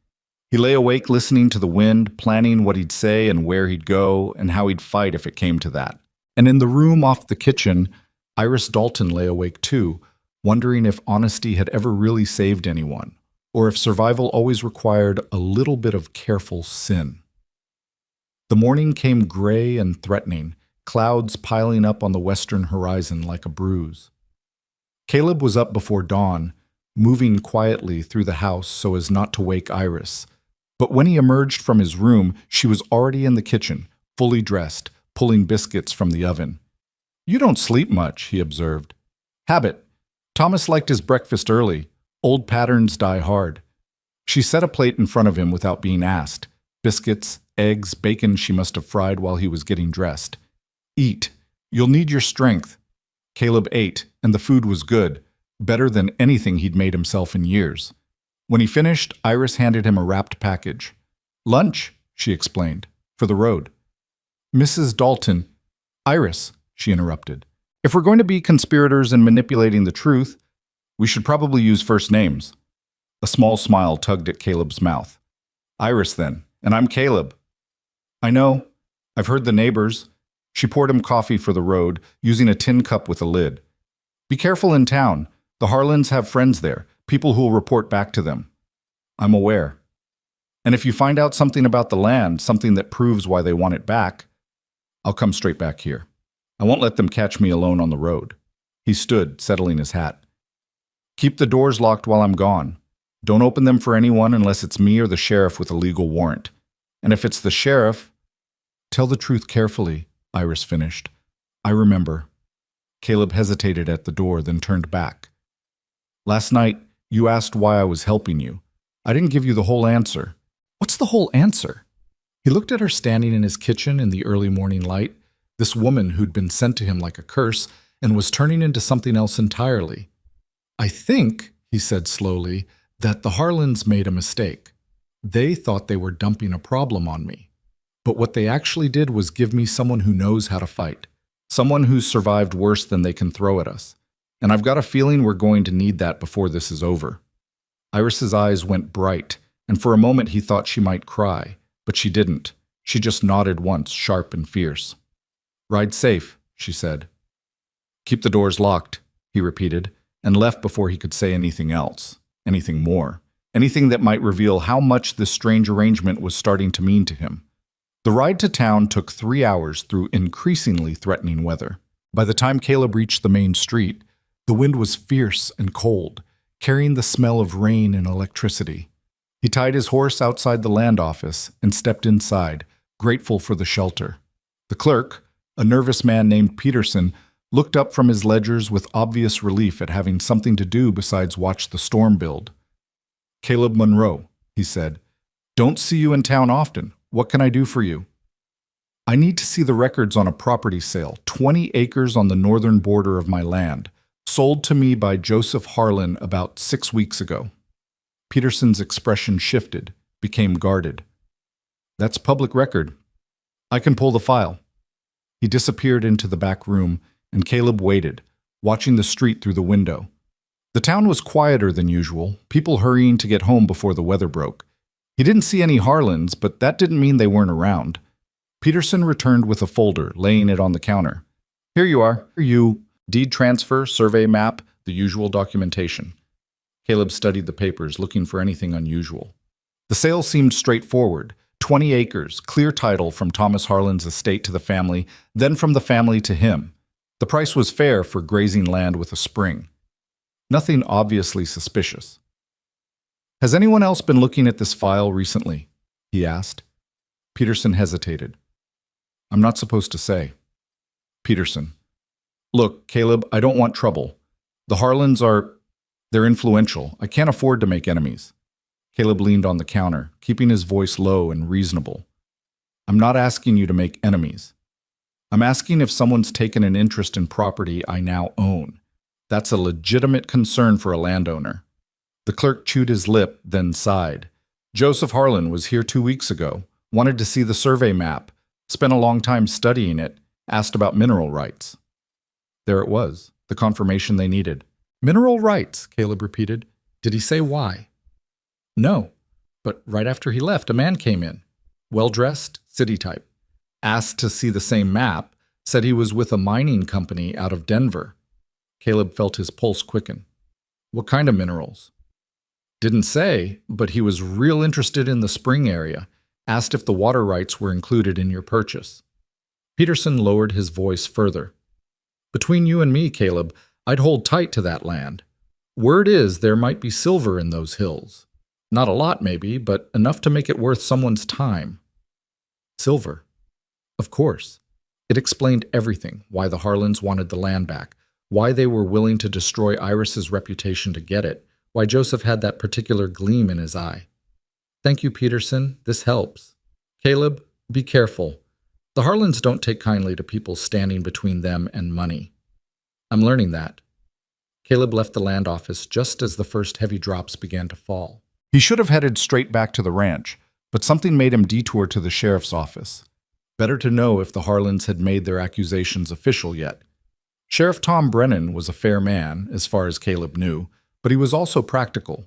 He lay awake listening to the wind, planning what he'd say and where he'd go and how he'd fight if it came to that. And in the room off the kitchen, Iris Dalton lay awake too, wondering if honesty had ever really saved anyone, or if survival always required a little bit of careful sin. The morning came gray and threatening, clouds piling up on the western horizon like a bruise. Caleb was up before dawn, moving quietly through the house so as not to wake Iris. But when he emerged from his room, she was already in the kitchen, fully dressed, pulling biscuits from the oven. "You don't sleep much," he observed. "Habit. Thomas liked his breakfast early. Old patterns die hard." She set a plate in front of him without being asked. Biscuits, eggs, bacon she must have fried while he was getting dressed. "Eat. You'll need your strength." Caleb ate, and the food was good, better than anything he'd made himself in years. When he finished, Iris handed him a wrapped package. "Lunch," she explained, "for the road." "Mrs. Dalton." "Iris," she interrupted. "If we're going to be conspirators and manipulating the truth, we should probably use first names." A small smile tugged at Caleb's mouth. "Iris, then, and I'm Caleb." "I know. I've heard the neighbors." She poured him coffee for the road, using a tin cup with a lid. "Be careful in town. The Harlans have friends there, people who'll report back to them." "I'm aware." "And if you find out something about the land, something that proves why they want it back, I'll come straight back here. I won't let them catch me alone on the road." He stood, settling his hat. "Keep the doors locked while I'm gone. Don't open them for anyone unless it's me or the sheriff with a legal warrant. And if it's the sheriff—" "Tell the truth carefully," Iris finished. "I remember." Caleb hesitated at the door, then turned back. "Last night, you asked why I was helping you. I didn't give you the whole answer." "What's the whole answer?" He looked at her standing in his kitchen in the early morning light, this woman who'd been sent to him like a curse and was turning into something else entirely. "I think," he said slowly, "that the Harlans made a mistake. They thought they were dumping a problem on me. But what they actually did was give me someone who knows how to fight, someone who's survived worse than they can throw at us. And I've got a feeling we're going to need that before this is over." Iris's eyes went bright, and for a moment he thought she might cry, but she didn't. She just nodded once, sharp and fierce. "Ride safe," she said. "Keep the doors locked," he repeated, and left before he could say anything else, anything more, anything that might reveal how much this strange arrangement was starting to mean to him. The ride to town took 3 hours through increasingly threatening weather. By the time Caleb reached the main street, the wind was fierce and cold, carrying the smell of rain and electricity. He tied his horse outside the land office and stepped inside, grateful for the shelter. The clerk, a nervous man named Peterson, looked up from his ledgers with obvious relief at having something to do besides watch the storm build. "Caleb Monroe," he said. "Don't see you in town often. What can I do for you?" "I need to see the records on a property sale, 20 acres on the northern border of my land, sold to me by Joseph Harlan about 6 weeks ago." Peterson's expression shifted, became guarded. "That's public record. I can pull the file." He disappeared into the back room, and Caleb waited, watching the street through the window. The town was quieter than usual, people hurrying to get home before the weather broke. He didn't see any Harlans, but that didn't mean they weren't around. Peterson returned with a folder, laying it on the counter. "Here you are. Deed transfer, survey map, the usual documentation." Caleb studied the papers, looking for anything unusual. The sale seemed straightforward. 20 acres, clear title from Thomas Harlan's estate to the family, then from the family to him. The price was fair for grazing land with a spring. Nothing obviously suspicious. "Has anyone else been looking at this file recently?" he asked. Peterson hesitated. "I'm not supposed to say." Peterson. "Look, Caleb, I don't want trouble. The Harlans are They're influential. I can't afford to make enemies. Caleb leaned on the counter, keeping his voice low and reasonable. I'm not asking you to make enemies. I'm asking if someone's taken an interest in property I now own. That's a legitimate concern for a landowner. The clerk chewed his lip, then sighed. Joseph Harlan was here 2 weeks ago, wanted to see the survey map, spent a long time studying it, asked about mineral rights. There it was, the confirmation they needed. Mineral rights, Caleb repeated. Did he say why? No, but right after he left, a man came in. Well-dressed, city type. Asked to see the same map, said he was with a mining company out of Denver. Caleb felt his pulse quicken. What kind of minerals? Didn't say, but he was real interested in the spring area. Asked if the water rights were included in your purchase. Peterson lowered his voice further. Between you and me, Caleb, I'd hold tight to that land. Word is there might be silver in those hills. Not a lot, maybe, but enough to make it worth someone's time. Silver. Of course. It explained everything, why the Harlans wanted the land back, why they were willing to destroy Iris's reputation to get it, why Joseph had that particular gleam in his eye. Thank you, Peterson. This helps. Caleb, be careful. The Harlans don't take kindly to people standing between them and money. I'm learning that. Caleb left the land office just as the first heavy drops began to fall. He should have headed straight back to the ranch, but something made him detour to the sheriff's office. Better to know if the Harlans had made their accusations official yet. Sheriff Tom Brennan was a fair man, as far as Caleb knew, but he was also practical.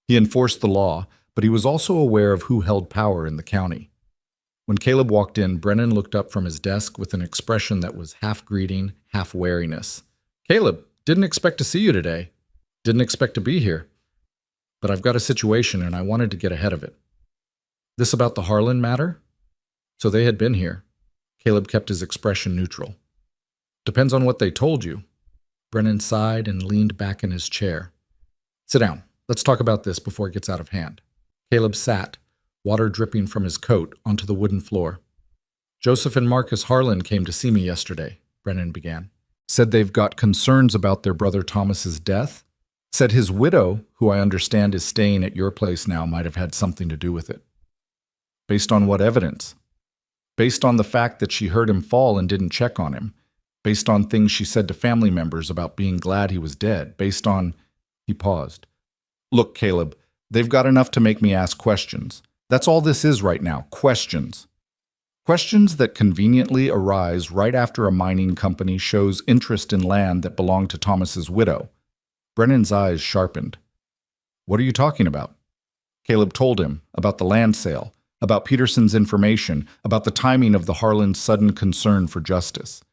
He enforced the law, but he was also aware of who held power in the county. When Caleb walked in, Brennan looked up from his desk with an expression that was half greeting, half wariness. Caleb, didn't expect to see you today. Didn't expect to be here. But I've got a situation and I wanted to get ahead of it. This about the Harlan matter? So they had been here. Caleb kept his expression neutral. Depends on what they told you. Brennan sighed and leaned back in his chair. Sit down. Let's talk about this before it gets out of hand. Caleb sat, water dripping from his coat, onto the wooden floor. Joseph and Marcus Harlan came to see me yesterday, Brennan began. Said they've got concerns about their brother Thomas's death. Said his widow, who I understand is staying at your place now, might have had something to do with it. Based on what evidence? Based on the fact that she heard him fall and didn't check on him. Based on things she said to family members about being glad he was dead. Based on... He paused. Look, Caleb, they've got enough to make me ask questions. That's all this is right now, questions. Questions that conveniently arise right after a mining company shows interest in land that belonged to Thomas's widow. Brennan's eyes sharpened. What are you talking about? Caleb told him about the land sale, about Peterson's information, about the timing of the Harlan's sudden concern for justice.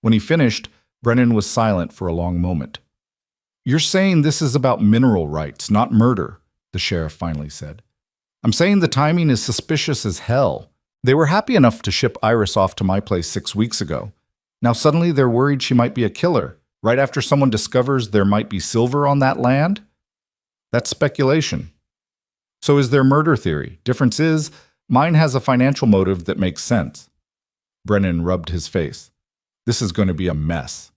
When he finished, Brennan was silent for a long moment. You're saying this is about mineral rights, not murder, the sheriff finally said. I'm saying the timing is suspicious as hell. They were happy enough to ship Iris off to my place 6 weeks ago. Now suddenly they're worried she might be a killer, right after someone discovers there might be silver on that land? That's speculation. So is their murder theory. Difference is, mine has a financial motive that makes sense. Brennan rubbed his face. This is going to be a mess.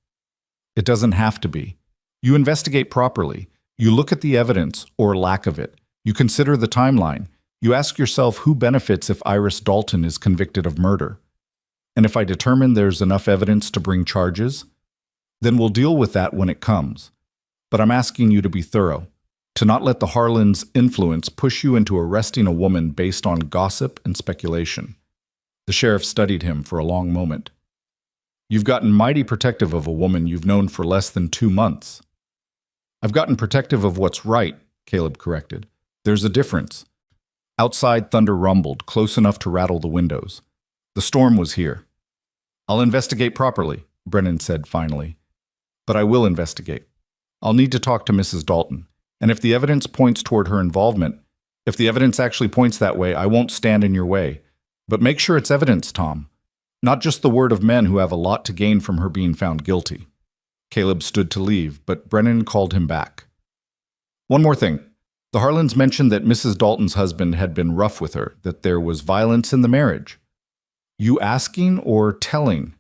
It doesn't have to be. You investigate properly. You look at the evidence, or lack of it. You consider the timeline. You ask yourself who benefits if Iris Dalton is convicted of murder. And if I determine there's enough evidence to bring charges, then we'll deal with that when it comes. But I'm asking you to be thorough, to not let the Harlan's influence push you into arresting a woman based on gossip and speculation. The sheriff studied him for a long moment. You've gotten mighty protective of a woman you've known for less than 2 months. I've gotten protective of what's right, Caleb corrected. There's a difference. Outside thunder rumbled, close enough to rattle the windows. The storm was here. I'll investigate properly, Brennan said finally. But I will investigate. I'll need to talk to Mrs. Dalton. And if the evidence points toward her involvement, if the evidence actually points that way, I won't stand in your way. But make sure it's evidence, Tom. Not just the word of men who have a lot to gain from her being found guilty. Caleb stood to leave, but Brennan called him back. One more thing. The Harlans mentioned that Mrs. Dalton's husband had been rough with her, that there was violence in the marriage. You asking or telling?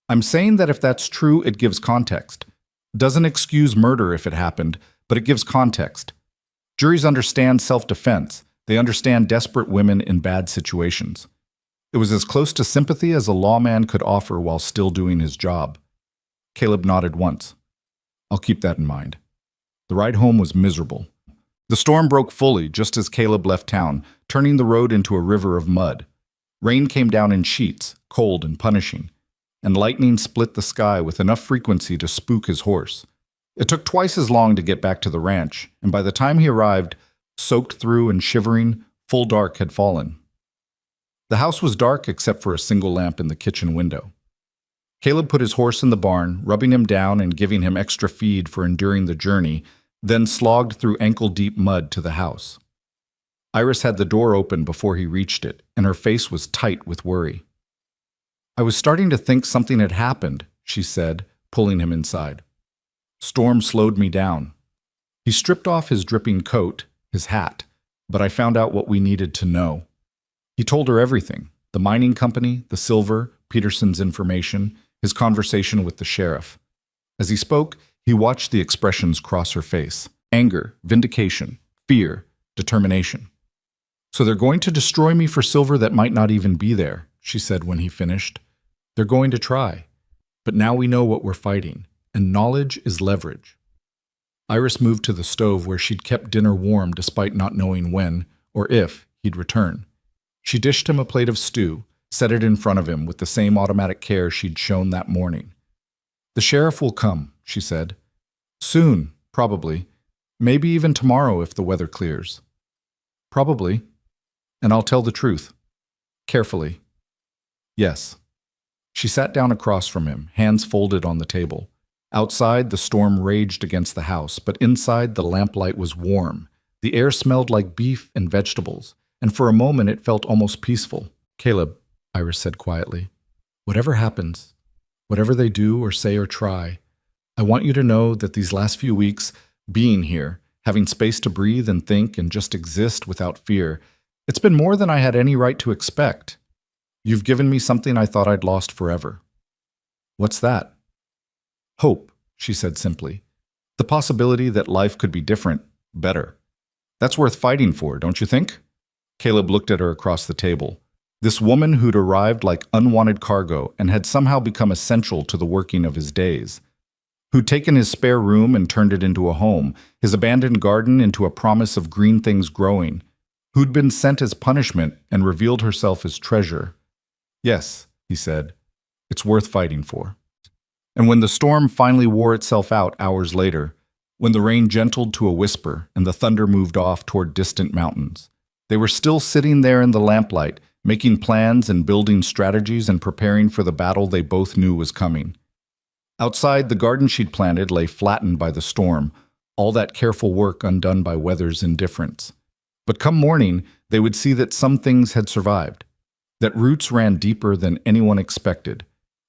I'm saying that if that's true, it gives context. Doesn't excuse murder if it happened, but it gives context. Juries understand self-defense. They understand desperate women in bad situations. It was as close to sympathy as a lawman could offer while still doing his job. Caleb nodded once. I'll keep that in mind. The ride home was miserable. The storm broke fully just as Caleb left town, turning the road into a river of mud. Rain came down in sheets, cold and punishing, and lightning split the sky with enough frequency to spook his horse. It took twice as long to get back to the ranch, and by the time he arrived, soaked through and shivering, full dark had fallen. The house was dark except for a single lamp in the kitchen window. Caleb put his horse in the barn, rubbing him down and giving him extra feed for enduring the journey, then slogged through ankle-deep mud to the house. Iris had the door open before he reached it, and her face was tight with worry. I was starting to think something had happened, she said, pulling him inside. Storm slowed me down. He stripped off his dripping coat, his hat, but I found out what we needed to know. He told her everything, the mining company, the silver, Peterson's information, his conversation with the sheriff. As he spoke, he watched the expressions cross her face. Anger, vindication, fear, determination. So they're going to destroy me for silver that might not even be there, she said when he finished. They're going to try. But now we know what we're fighting, and knowledge is leverage. Iris moved to the stove where she'd kept dinner warm despite not knowing when, or if, he'd return. She dished him a plate of stew, set it in front of him with the same automatic care she'd shown that morning. The sheriff will come, she said. Soon, probably. Maybe even tomorrow if the weather clears. Probably. And I'll tell the truth. Carefully. Yes. She sat down across from him, hands folded on the table. Outside, the storm raged against the house, but inside the lamplight was warm. The air smelled like beef and vegetables, and for a moment it felt almost peaceful. Caleb, Iris said quietly, whatever happens, whatever they do or say or try, I want you to know that these last few weeks, being here, having space to breathe and think and just exist without fear, it's been more than I had any right to expect. You've given me something I thought I'd lost forever. What's that? Hope, she said simply. The possibility that life could be different, better. That's worth fighting for, don't you think? Caleb looked at her across the table. This woman who'd arrived like unwanted cargo and had somehow become essential to the working of his days. Who'd taken his spare room and turned it into a home, his abandoned garden into a promise of green things growing. Who'd been sent as punishment and revealed herself as treasure. Yes, he said, it's worth fighting for. And when the storm finally wore itself out hours later, when the rain gentled to a whisper and the thunder moved off toward distant mountains, they were still sitting there in the lamplight, making plans and building strategies and preparing for the battle they both knew was coming. Outside, the garden she'd planted lay flattened by the storm, all that careful work undone by weather's indifference. But come morning, they would see that some things had survived, that roots ran deeper than anyone expected,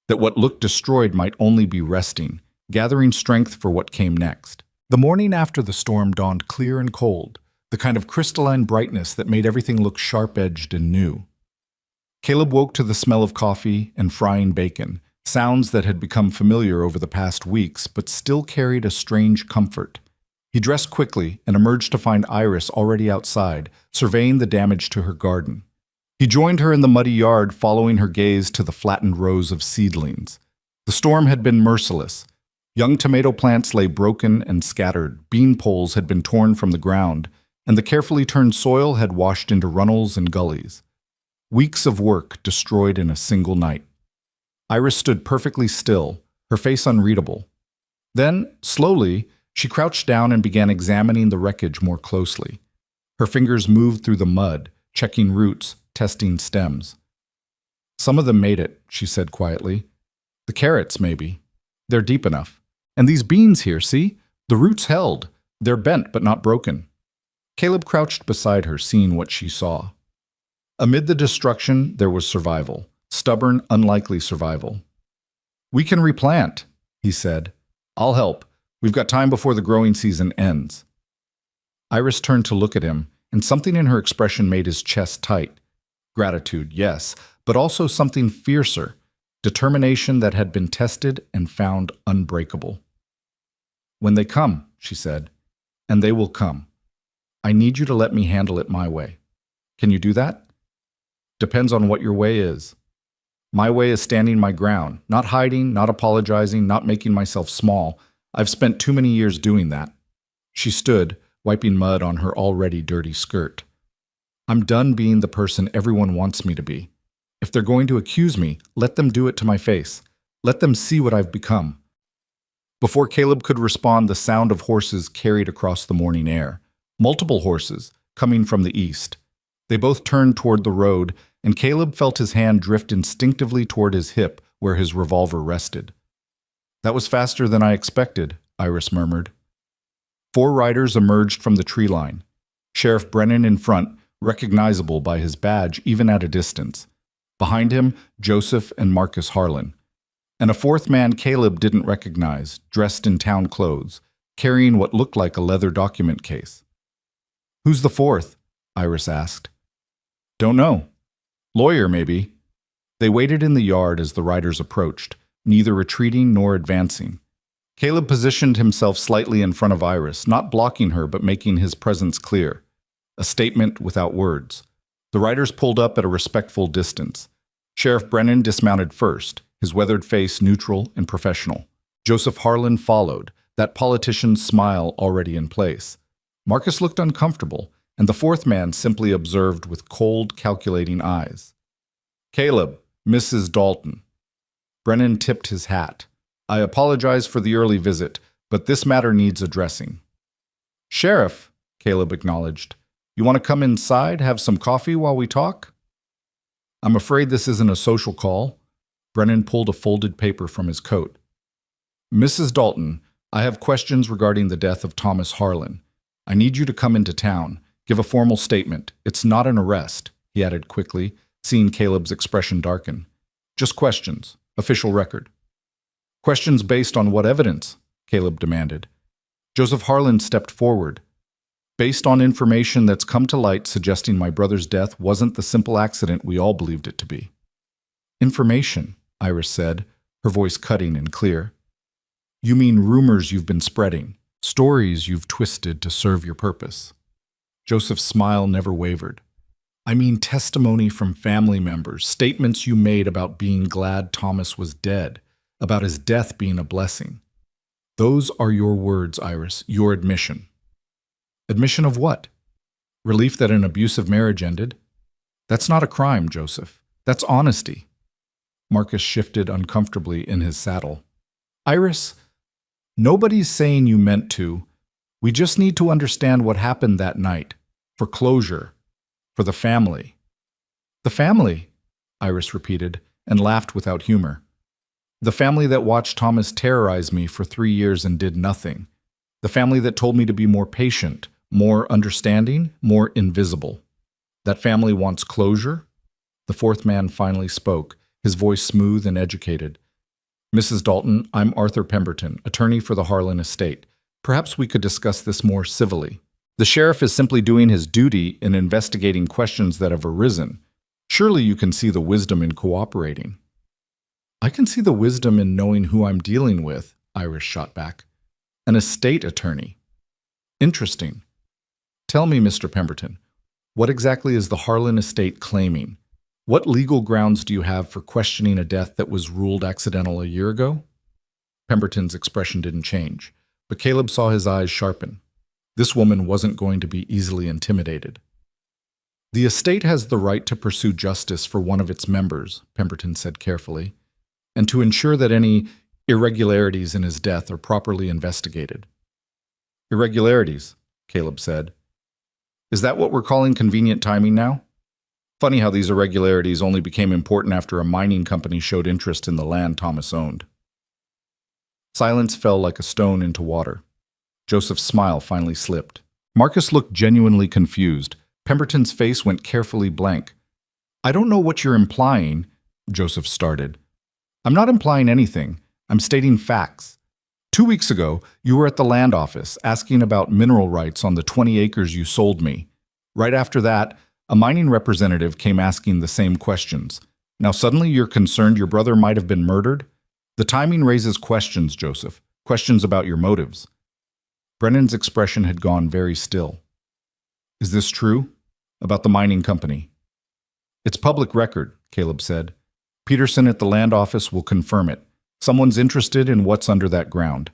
that what looked destroyed might only be resting, gathering strength for what came next. The morning after the storm dawned clear and cold, the kind of crystalline brightness that made everything look sharp-edged and new. Caleb woke to the smell of coffee and frying bacon, sounds that had become familiar over the past weeks but still carried a strange comfort. He dressed quickly and emerged to find Iris already outside, surveying the damage to her garden. He joined her in the muddy yard, following her gaze to the flattened rows of seedlings. The storm had been merciless. Young tomato plants lay broken and scattered, bean poles had been torn from the ground, and the carefully turned soil had washed into runnels and gullies. Weeks of work destroyed in a single night. Iris stood perfectly still, her face unreadable. Then, slowly, she crouched down and began examining the wreckage more closely. Her fingers moved through the mud, checking roots, testing stems. Some of them made it, she said quietly. The carrots, maybe. They're deep enough. And these beans here, see? The roots held. They're bent but not broken. Caleb crouched beside her, seeing what she saw. Amid the destruction, there was survival. Stubborn, unlikely survival. We can replant, he said. I'll help. We've got time before the growing season ends. Iris turned to look at him, and something in her expression made his chest tight. Gratitude, yes, but also something fiercer, determination that had been tested and found unbreakable. When they come, she said, and they will come. I need you to let me handle it my way. Can you do that? Depends on what your way is. My way is standing my ground, not hiding, not apologizing, not making myself small. I've spent too many years doing that. She stood, wiping mud on her already dirty skirt. I'm done being the person everyone wants me to be. If they're going to accuse me, let them do it to my face. Let them see what I've become. Before Caleb could respond, the sound of horses carried across the morning air. Multiple horses, coming from the east. They both turned toward the road, and Caleb felt his hand drift instinctively toward his hip, where his revolver rested. That was faster than I expected, Iris murmured. 4 riders emerged from the tree line. Sheriff Brennan in front, recognizable by his badge even at a distance. Behind him, Joseph and Marcus Harlan. And a 4th man Caleb didn't recognize, dressed in town clothes, carrying what looked like a leather document case. Who's the 4th? Iris asked. Don't know. Lawyer, maybe. They waited in the yard as the riders approached, neither retreating nor advancing. Caleb positioned himself slightly in front of Iris, not blocking her but making his presence clear. A statement without words. The riders pulled up at a respectful distance. Sheriff Brennan dismounted first, his weathered face neutral and professional. Joseph Harlan followed, that politician's smile already in place. Marcus looked uncomfortable, and the 4th man simply observed with cold, calculating eyes. Caleb, Mrs. Dalton. Brennan tipped his hat. I apologize for the early visit, but this matter needs addressing. Sheriff, Caleb acknowledged. You want to come inside, have some coffee while we talk? I'm afraid this isn't a social call. Brennan pulled a folded paper from his coat. Mrs. Dalton, I have questions regarding the death of Thomas Harlan. I need you to come into town. Give a formal statement. It's not an arrest, he added quickly, seeing Caleb's expression darken. Just questions. Official record. Questions based on what evidence? Caleb demanded. Joseph Harlan stepped forward. Based on information that's come to light suggesting my brother's death wasn't the simple accident we all believed it to be. Information, Iris said, her voice cutting and clear. You mean rumors you've been spreading, stories you've twisted to serve your purpose. Joseph's smile never wavered. I mean testimony from family members, statements you made about being glad Thomas was dead, about his death being a blessing. Those are your words, Iris, your admission. Admission of what? Relief that an abusive marriage ended? That's not a crime, Joseph. That's honesty. Marcus shifted uncomfortably in his saddle. Iris, nobody's saying you meant to. We just need to understand what happened that night. For closure. For the family. The family, Iris repeated, and laughed without humor. The family that watched Thomas terrorize me for 3 years and did nothing. The family that told me to be more patient, more understanding, more invisible. That family wants closure? The 4th man finally spoke, his voice smooth and educated. Mrs. Dalton, I'm Arthur Pemberton, attorney for the Harlan estate. Perhaps we could discuss this more civilly. The sheriff is simply doing his duty in investigating questions that have arisen. Surely you can see the wisdom in cooperating. I can see the wisdom in knowing who I'm dealing with, Iris shot back. An estate attorney. Interesting. Tell me, Mr. Pemberton, what exactly is the Harlan estate claiming? What legal grounds do you have for questioning a death that was ruled accidental a year ago? Pemberton's expression didn't change, but Caleb saw his eyes sharpen. This woman wasn't going to be easily intimidated. The estate has the right to pursue justice for one of its members, Pemberton said carefully, and to ensure that any irregularities in his death are properly investigated. Irregularities, Caleb said. Is that what we're calling convenient timing now? Funny how these irregularities only became important after a mining company showed interest in the land Thomas owned. Silence fell like a stone into water. Joseph's smile finally slipped. Marcus looked genuinely confused. Pemberton's face went carefully blank. I don't know what you're implying, Joseph started. I'm not implying anything. I'm stating facts. 2 weeks ago, you were at the land office asking about mineral rights on the 20 acres you sold me. Right after that, a mining representative came asking the same questions. Now suddenly you're concerned your brother might have been murdered? The timing raises questions, Joseph. Questions about your motives. Brennan's expression had gone very still. Is this true? About the mining company? It's public record, Caleb said. Peterson at the land office will confirm it. Someone's interested in what's under that ground.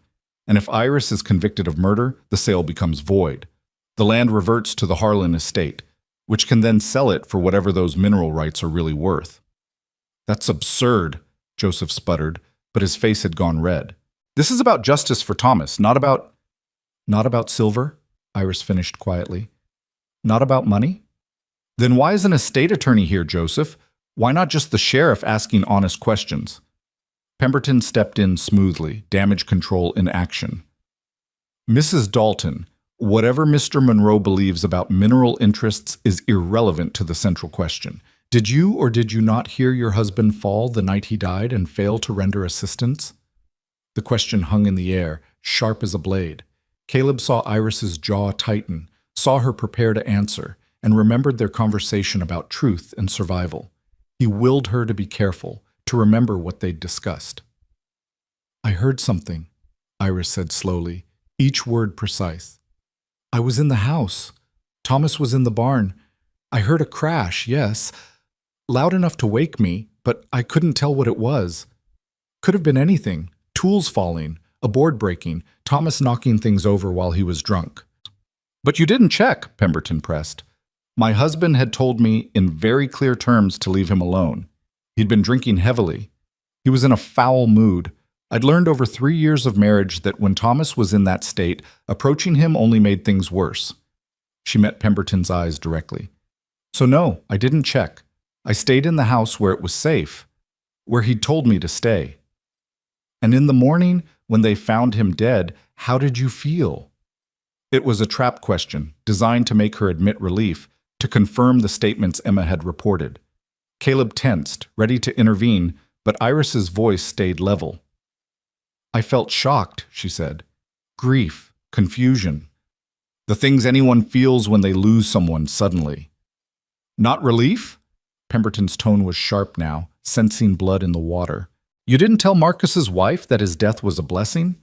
And if Iris is convicted of murder, the sale becomes void. The land reverts to the Harlan estate, which can then sell it for whatever those mineral rights are really worth. That's absurd, Joseph sputtered, but his face had gone red. This is about justice for Thomas, not about silver, Iris finished quietly. Not about money? Then why is an estate attorney here, Joseph? Why not just the sheriff asking honest questions? Pemberton stepped in smoothly, damage control in action. Mrs. Dalton, whatever Mr. Monroe believes about mineral interests is irrelevant to the central question. Did you or did you not hear your husband fall the night he died and fail to render assistance? The question hung in the air, sharp as a blade. Caleb saw Iris's jaw tighten, saw her prepare to answer, and remembered their conversation about truth and survival. He willed her to be careful, to remember what they'd discussed. I heard something, Iris said slowly, each word precise. I was in the house. Thomas was in the barn. I heard a crash, yes, loud enough to wake me, but I couldn't tell what it was. Could have been anything. Tools falling, a board breaking, Thomas knocking things over while he was drunk. But you didn't check, Pemberton pressed. My husband had told me in very clear terms to leave him alone. He'd been drinking heavily. He was in a foul mood. I'd learned over 3 years of marriage that when Thomas was in that state, approaching him only made things worse. She met Pemberton's eyes directly. So no, I didn't check. I stayed in the house where it was safe, where he'd told me to stay. And in the morning, when they found him dead, how did you feel? It was a trap question, designed to make her admit relief, to confirm the statements Emma had reported. Caleb tensed, ready to intervene, but Iris's voice stayed level. I felt shocked, she said. Grief, confusion. The things anyone feels when they lose someone suddenly. Not relief? Pemberton's tone was sharp now, sensing blood in the water. You didn't tell Marcus's wife that his death was a blessing?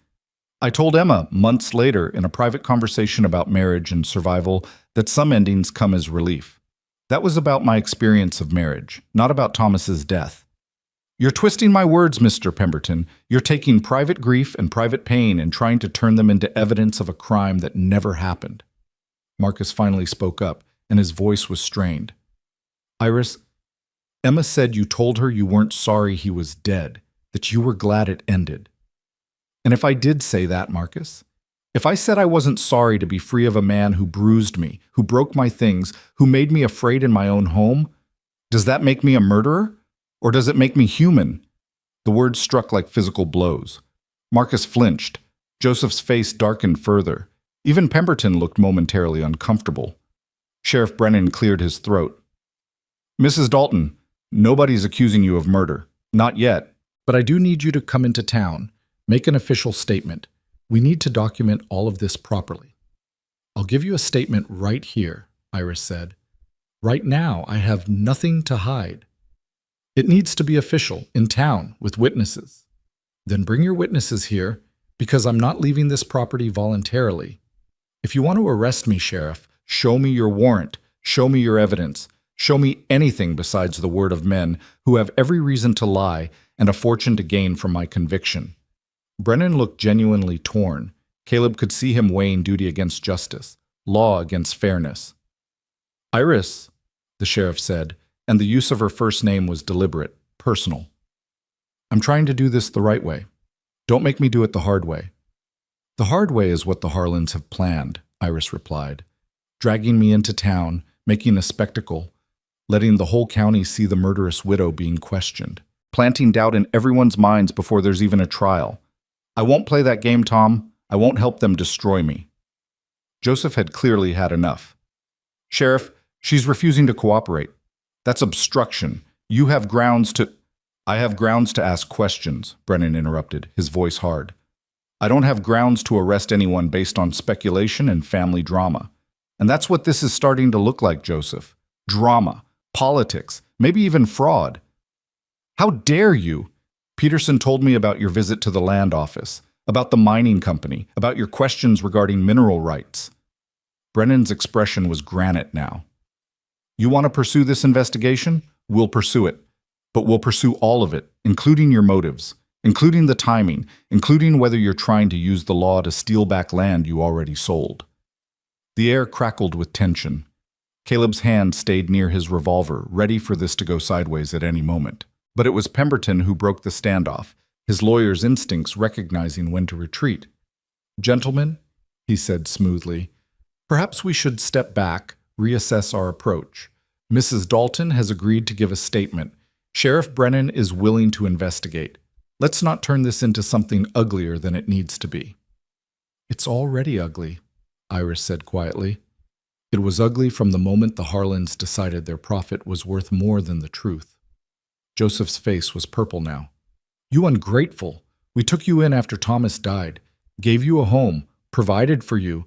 I told Emma months later in a private conversation about marriage and survival that some endings come as relief. That was about my experience of marriage, not about Thomas's death. You're twisting my words, Mr. Pemberton. You're taking private grief and private pain and trying to turn them into evidence of a crime that never happened. Marcus finally spoke up, and his voice was strained. Iris, Emma said you told her you weren't sorry he was dead, that you were glad it ended. And if I did say that, Marcus, if I said I wasn't sorry to be free of a man who bruised me, who broke my things, who made me afraid in my own home, does that make me a murderer? Or does it make me human? The words struck like physical blows. Marcus flinched. Joseph's face darkened further. Even Pemberton looked momentarily uncomfortable. Sheriff Brennan cleared his throat. Mrs. Dalton, nobody's accusing you of murder. Not yet. But I do need you to come into town. Make an official statement. We need to document all of this properly. I'll give you a statement right here, Iris said. Right now, I have nothing to hide. It needs to be official, in town, with witnesses. Then bring your witnesses here, because I'm not leaving this property voluntarily. If you want to arrest me, Sheriff, show me your warrant, show me your evidence, show me anything besides the word of men who have every reason to lie and a fortune to gain from my conviction. Brennan looked genuinely torn. Caleb could see him weighing duty against justice, law against fairness. Iris, the sheriff said, and the use of her first name was deliberate, personal. I'm trying to do this the right way. Don't make me do it the hard way. The hard way is what the Harlans have planned, Iris replied, dragging me into town, making a spectacle, letting the whole county see the murderous widow being questioned, planting doubt in everyone's minds before there's even a trial. I won't play that game, Tom. I won't help them destroy me. Joseph had clearly had enough. Sheriff, she's refusing to cooperate. That's obstruction. You have grounds to— I have grounds to ask questions, Brennan interrupted, his voice hard. I don't have grounds to arrest anyone based on speculation and family drama. And that's what this is starting to look like, Joseph. Drama, politics, maybe even fraud. How dare you? Peterson told me about your visit to the land office. about the mining company, about your questions regarding mineral rights. Brennan's expression was granite now. You want to pursue this investigation? We'll pursue it. But we'll pursue all of it, including your motives, including the timing, including whether you're trying to use the law to steal back land you already sold. The air crackled with tension. Caleb's hand stayed near his revolver, ready for this to go sideways at any moment. But it was Pemberton who broke the standoff, his lawyer's instincts recognizing when to retreat. Gentlemen, he said smoothly, perhaps we should step back, reassess our approach. Mrs. Dalton has agreed to give a statement. Sheriff Brennan is willing to investigate. Let's not turn this into something uglier than it needs to be. It's already ugly, Iris said quietly. It was ugly from the moment the Harlans decided their profit was worth more than the truth. Joseph's face was purple now. You ungrateful! We took you in after Thomas died, gave you a home, provided for you.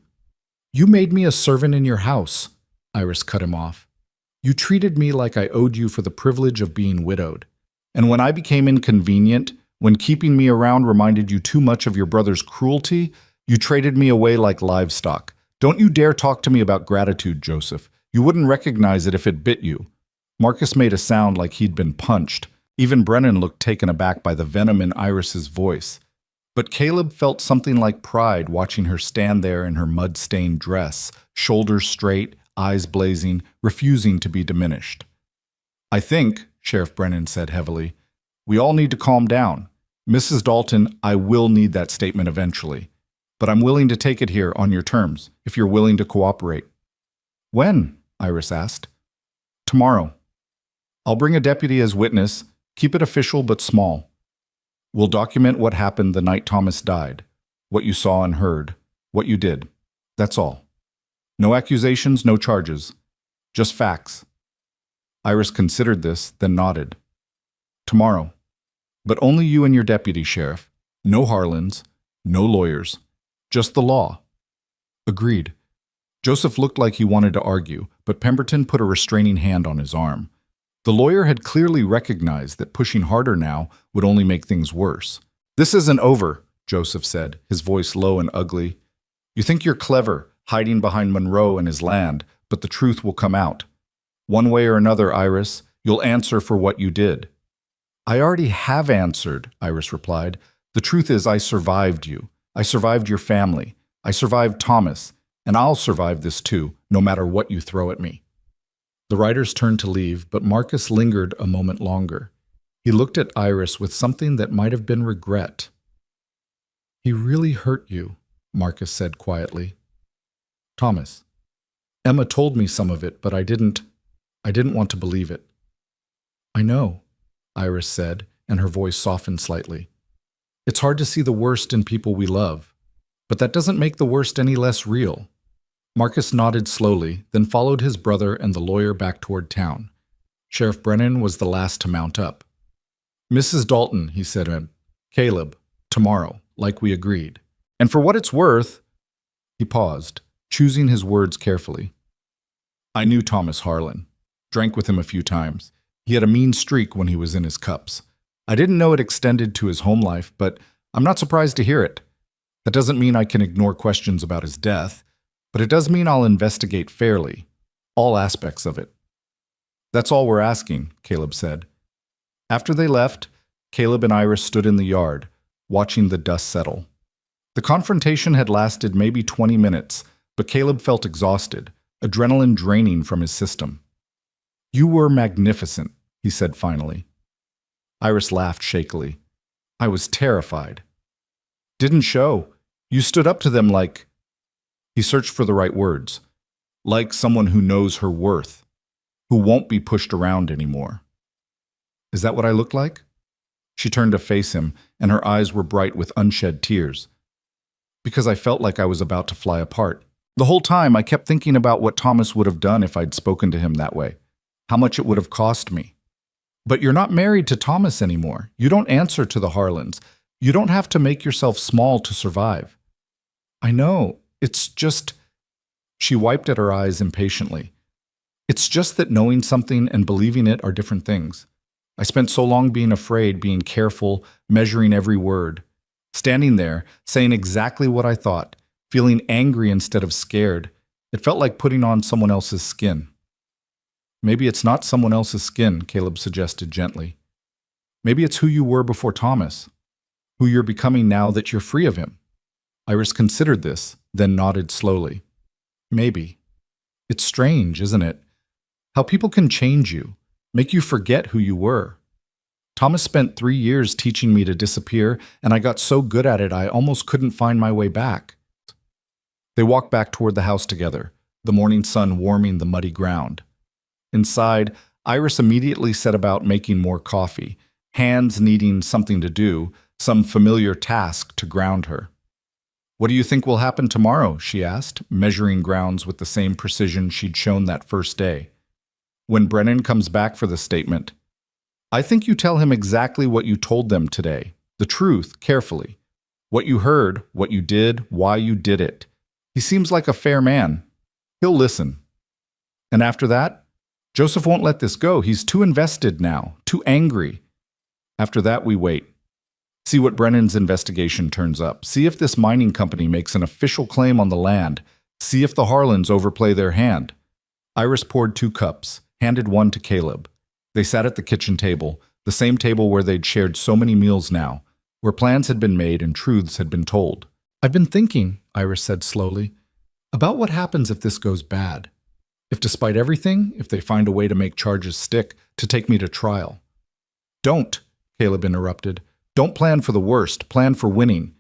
You made me a servant in your house, Iris cut him off. You treated me like I owed you for the privilege of being widowed. And when I became inconvenient, when keeping me around reminded you too much of your brother's cruelty, you traded me away like livestock. Don't you dare talk to me about gratitude, Joseph. You wouldn't recognize it if it bit you. Marcus made a sound like he'd been punched. Even Brennan looked taken aback by the venom in Iris's voice. But Caleb felt something like pride watching her stand there in her mud-stained dress, shoulders straight, eyes blazing, refusing to be diminished. I think, Sheriff Brennan said heavily, we all need to calm down. Mrs. Dalton, I will need that statement eventually. But I'm willing to take it here on your terms, if you're willing to cooperate. When? Iris asked. Tomorrow. I'll bring a deputy as witness, keep it official but small. We'll document what happened the night Thomas died, what you saw and heard, what you did. That's all. No accusations, no charges. Just facts. Iris considered this, then nodded. Tomorrow. But only you and your deputy, Sheriff. No Harlans, no lawyers. Just the law. Agreed. Joseph looked like he wanted to argue, but Pemberton put a restraining hand on his arm. The lawyer had clearly recognized that pushing harder now would only make things worse. This isn't over, Joseph said, his voice low and ugly. You think you're clever, hiding behind Monroe and his land, but the truth will come out. One way or another, Iris, you'll answer for what you did. I already have answered, Iris replied. The truth is I survived you. I survived your family. I survived Thomas. And I'll survive this too, no matter what you throw at me. The riders turned to leave, but Marcus lingered a moment longer. He looked at Iris with something that might have been regret. He really hurt you, Marcus said quietly. Thomas. Emma told me some of it, but I didn't want to believe it. I know, Iris said, and her voice softened slightly. It's hard to see the worst in people we love, but that doesn't make the worst any less real. Marcus nodded slowly, then followed his brother and the lawyer back toward town. Sheriff Brennan was the last to mount up. Mrs. Dalton, he said to him, Caleb, tomorrow, like we agreed. And for what it's worth, he paused, choosing his words carefully. I knew Thomas Harlan, drank with him a few times. He had a mean streak when he was in his cups. I didn't know it extended to his home life, but I'm not surprised to hear it. That doesn't mean I can ignore questions about his death, but it does mean I'll investigate fairly, all aspects of it. That's all we're asking, Caleb said. After they left, Caleb and Iris stood in the yard, watching the dust settle. The confrontation had lasted maybe 20 minutes, but Caleb felt exhausted, adrenaline draining from his system. You were magnificent, he said finally. Iris laughed shakily. I was terrified. Didn't show. You stood up to them like... He searched for the right words. Like someone who knows her worth, who won't be pushed around anymore. Is that what I looked like? She turned to face him, and her eyes were bright with unshed tears. Because I felt like I was about to fly apart. The whole time I kept thinking about what Thomas would have done if I'd spoken to him that way. How much it would have cost me. But you're not married to Thomas anymore. You don't answer to the Harlans. You don't have to make yourself small to survive. I know. It's just... She wiped at her eyes impatiently. It's just that knowing something and believing it are different things. I spent so long being afraid, being careful, measuring every word. Standing there, saying exactly what I thought, feeling angry instead of scared. It felt like putting on someone else's skin. Maybe it's not someone else's skin, Caleb suggested gently. Maybe it's who you were before Thomas, who you're becoming now that you're free of him. Iris considered this, then nodded slowly. Maybe. It's strange, isn't it? How people can change you, make you forget who you were. Thomas spent 3 years teaching me to disappear, and I got so good at it I almost couldn't find my way back. They walked back toward the house together, the morning sun warming the muddy ground. Inside, Iris immediately set about making more coffee, hands needing something to do, some familiar task to ground her. "What do you think will happen tomorrow?" she asked, measuring grounds with the same precision she'd shown that first day. "When Brennan comes back for the statement, I think you tell him exactly what you told them today, the truth, carefully. What you heard, what you did, why you did it. He seems like a fair man. He'll listen. And after that, Joseph won't let this go. He's too invested now, too angry. After that, we wait. See what Brennan's investigation turns up. See if this mining company makes an official claim on the land. See if the Harlans overplay their hand." Iris poured 2 cups, handed one to Caleb. They sat at the kitchen table, the same table where they'd shared so many meals now, where plans had been made and truths had been told. "I've been thinking," Iris said slowly, "about what happens if this goes bad. If despite everything, if they find a way to make charges stick, to take me to trial." "Don't," Caleb interrupted. "Don't plan for the worst, plan for winning.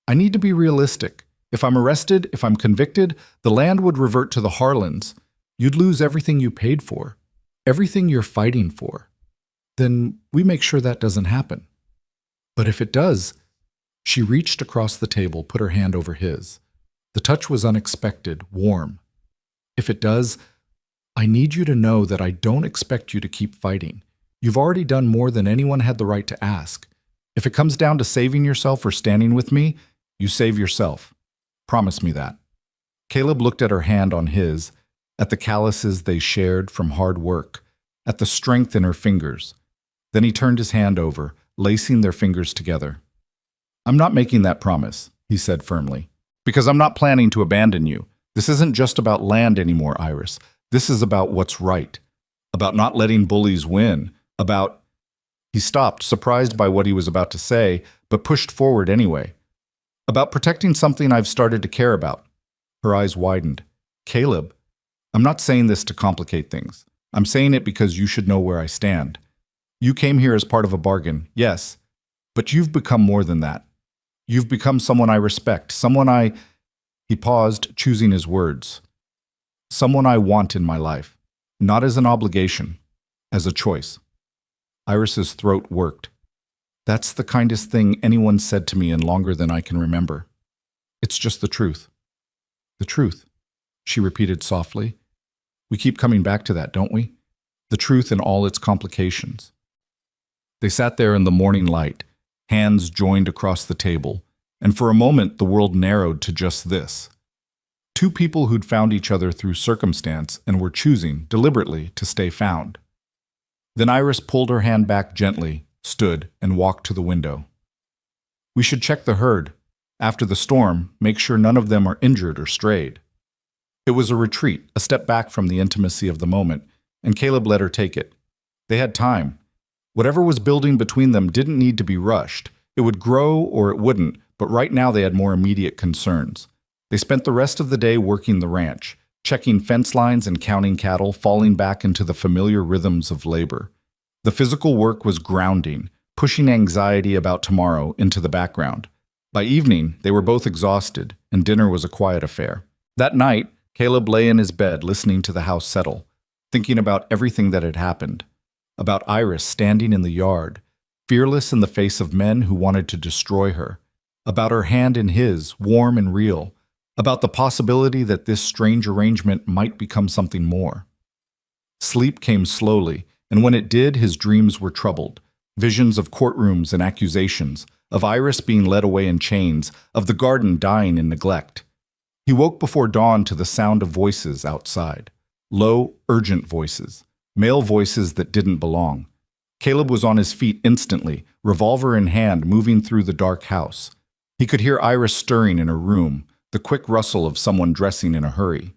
I need to be realistic. If I'm arrested, if I'm convicted, the land would revert to the Harlans. You'd lose everything you paid for, everything you're fighting for. Then we make sure that doesn't happen. But if it does," she reached across the table, put her hand over his. The touch was unexpected, warm. "If it does, I need you to know that I don't expect you to keep fighting. You've already done more than anyone had the right to ask. If it comes down to saving yourself or standing with me, you save yourself. Promise me that." Caleb looked at her hand on his, at the calluses they shared from hard work, at the strength in her fingers. Then he turned his hand over, lacing their fingers together. "I'm not making that promise," he said firmly, "because I'm not planning to abandon you. This isn't just about land anymore, Iris. This is about what's right, about not letting bullies win, about—" He stopped, surprised by what he was about to say, but pushed forward anyway. "About protecting something I've started to care about." Her eyes widened. "Caleb, I'm not saying this to complicate things. I'm saying it because you should know where I stand. You came here as part of a bargain, yes, but you've become more than that. You've become someone I respect, someone I—" He paused, choosing his words. "Someone I want in my life, not as an obligation, as a choice." Iris's throat worked. "That's the kindest thing anyone said to me in longer than I can remember. It's just the truth." "The truth," she repeated softly. "We keep coming back to that, don't we? The truth in all its complications." They sat there in the morning light, hands joined across the table, and for a moment the world narrowed to just this. 2 people who'd found each other through circumstance and were choosing, deliberately, to stay found. Then Iris pulled her hand back gently, stood, and walked to the window. "We should check the herd. After the storm, make sure none of them are injured or strayed." It was a retreat, a step back from the intimacy of the moment, and Caleb let her take it. They had time. Whatever was building between them didn't need to be rushed. It would grow or it wouldn't, but right now they had more immediate concerns. They spent the rest of the day working the ranch, checking fence lines and counting cattle, falling back into the familiar rhythms of labor. The physical work was grounding, pushing anxiety about tomorrow into the background. By evening, they were both exhausted, and dinner was a quiet affair. That night, Caleb lay in his bed listening to the house settle, thinking about everything that had happened, about Iris standing in the yard, fearless in the face of men who wanted to destroy her, about her hand in his, warm and real, about the possibility that this strange arrangement might become something more. Sleep came slowly, and when it did, his dreams were troubled. Visions of courtrooms and accusations, of Iris being led away in chains, of the garden dying in neglect. He woke before dawn to the sound of voices outside. Low, urgent voices. Male voices that didn't belong. Caleb was on his feet instantly, revolver in hand, moving through the dark house. He could hear Iris stirring in her room, the quick rustle of someone dressing in a hurry.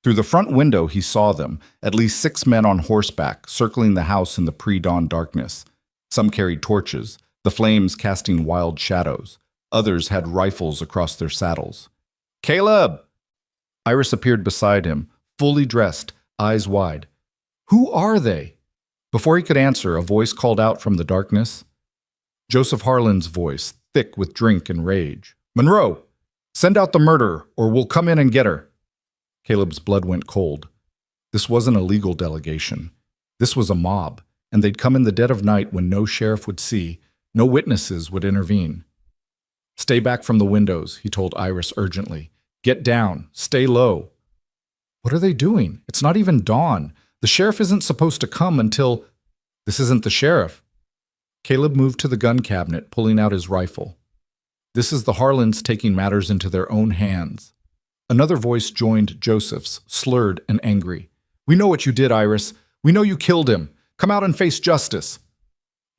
Through the front window he saw them, at least 6 men on horseback, circling the house in the pre-dawn darkness. Some carried torches, the flames casting wild shadows. Others had rifles across their saddles. "Caleb!" Iris appeared beside him, fully dressed, eyes wide. "Who are they?" Before he could answer, a voice called out from the darkness. Joseph Harlan's voice, thick with drink and rage. "Monroe! Send out the murderer, or we'll come in and get her." Caleb's blood went cold. This wasn't a legal delegation. This was a mob, and they'd come in the dead of night when no sheriff would see, no witnesses would intervene. "Stay back from the windows," he told Iris urgently. "Get down. Stay low." "What are they doing? It's not even dawn. The sheriff isn't supposed to come until—" "This isn't the sheriff." Caleb moved to the gun cabinet, pulling out his rifle. "This is the Harlans taking matters into their own hands." Another voice joined Joseph's, slurred and angry. "We know what you did, Iris. We know you killed him. Come out and face justice."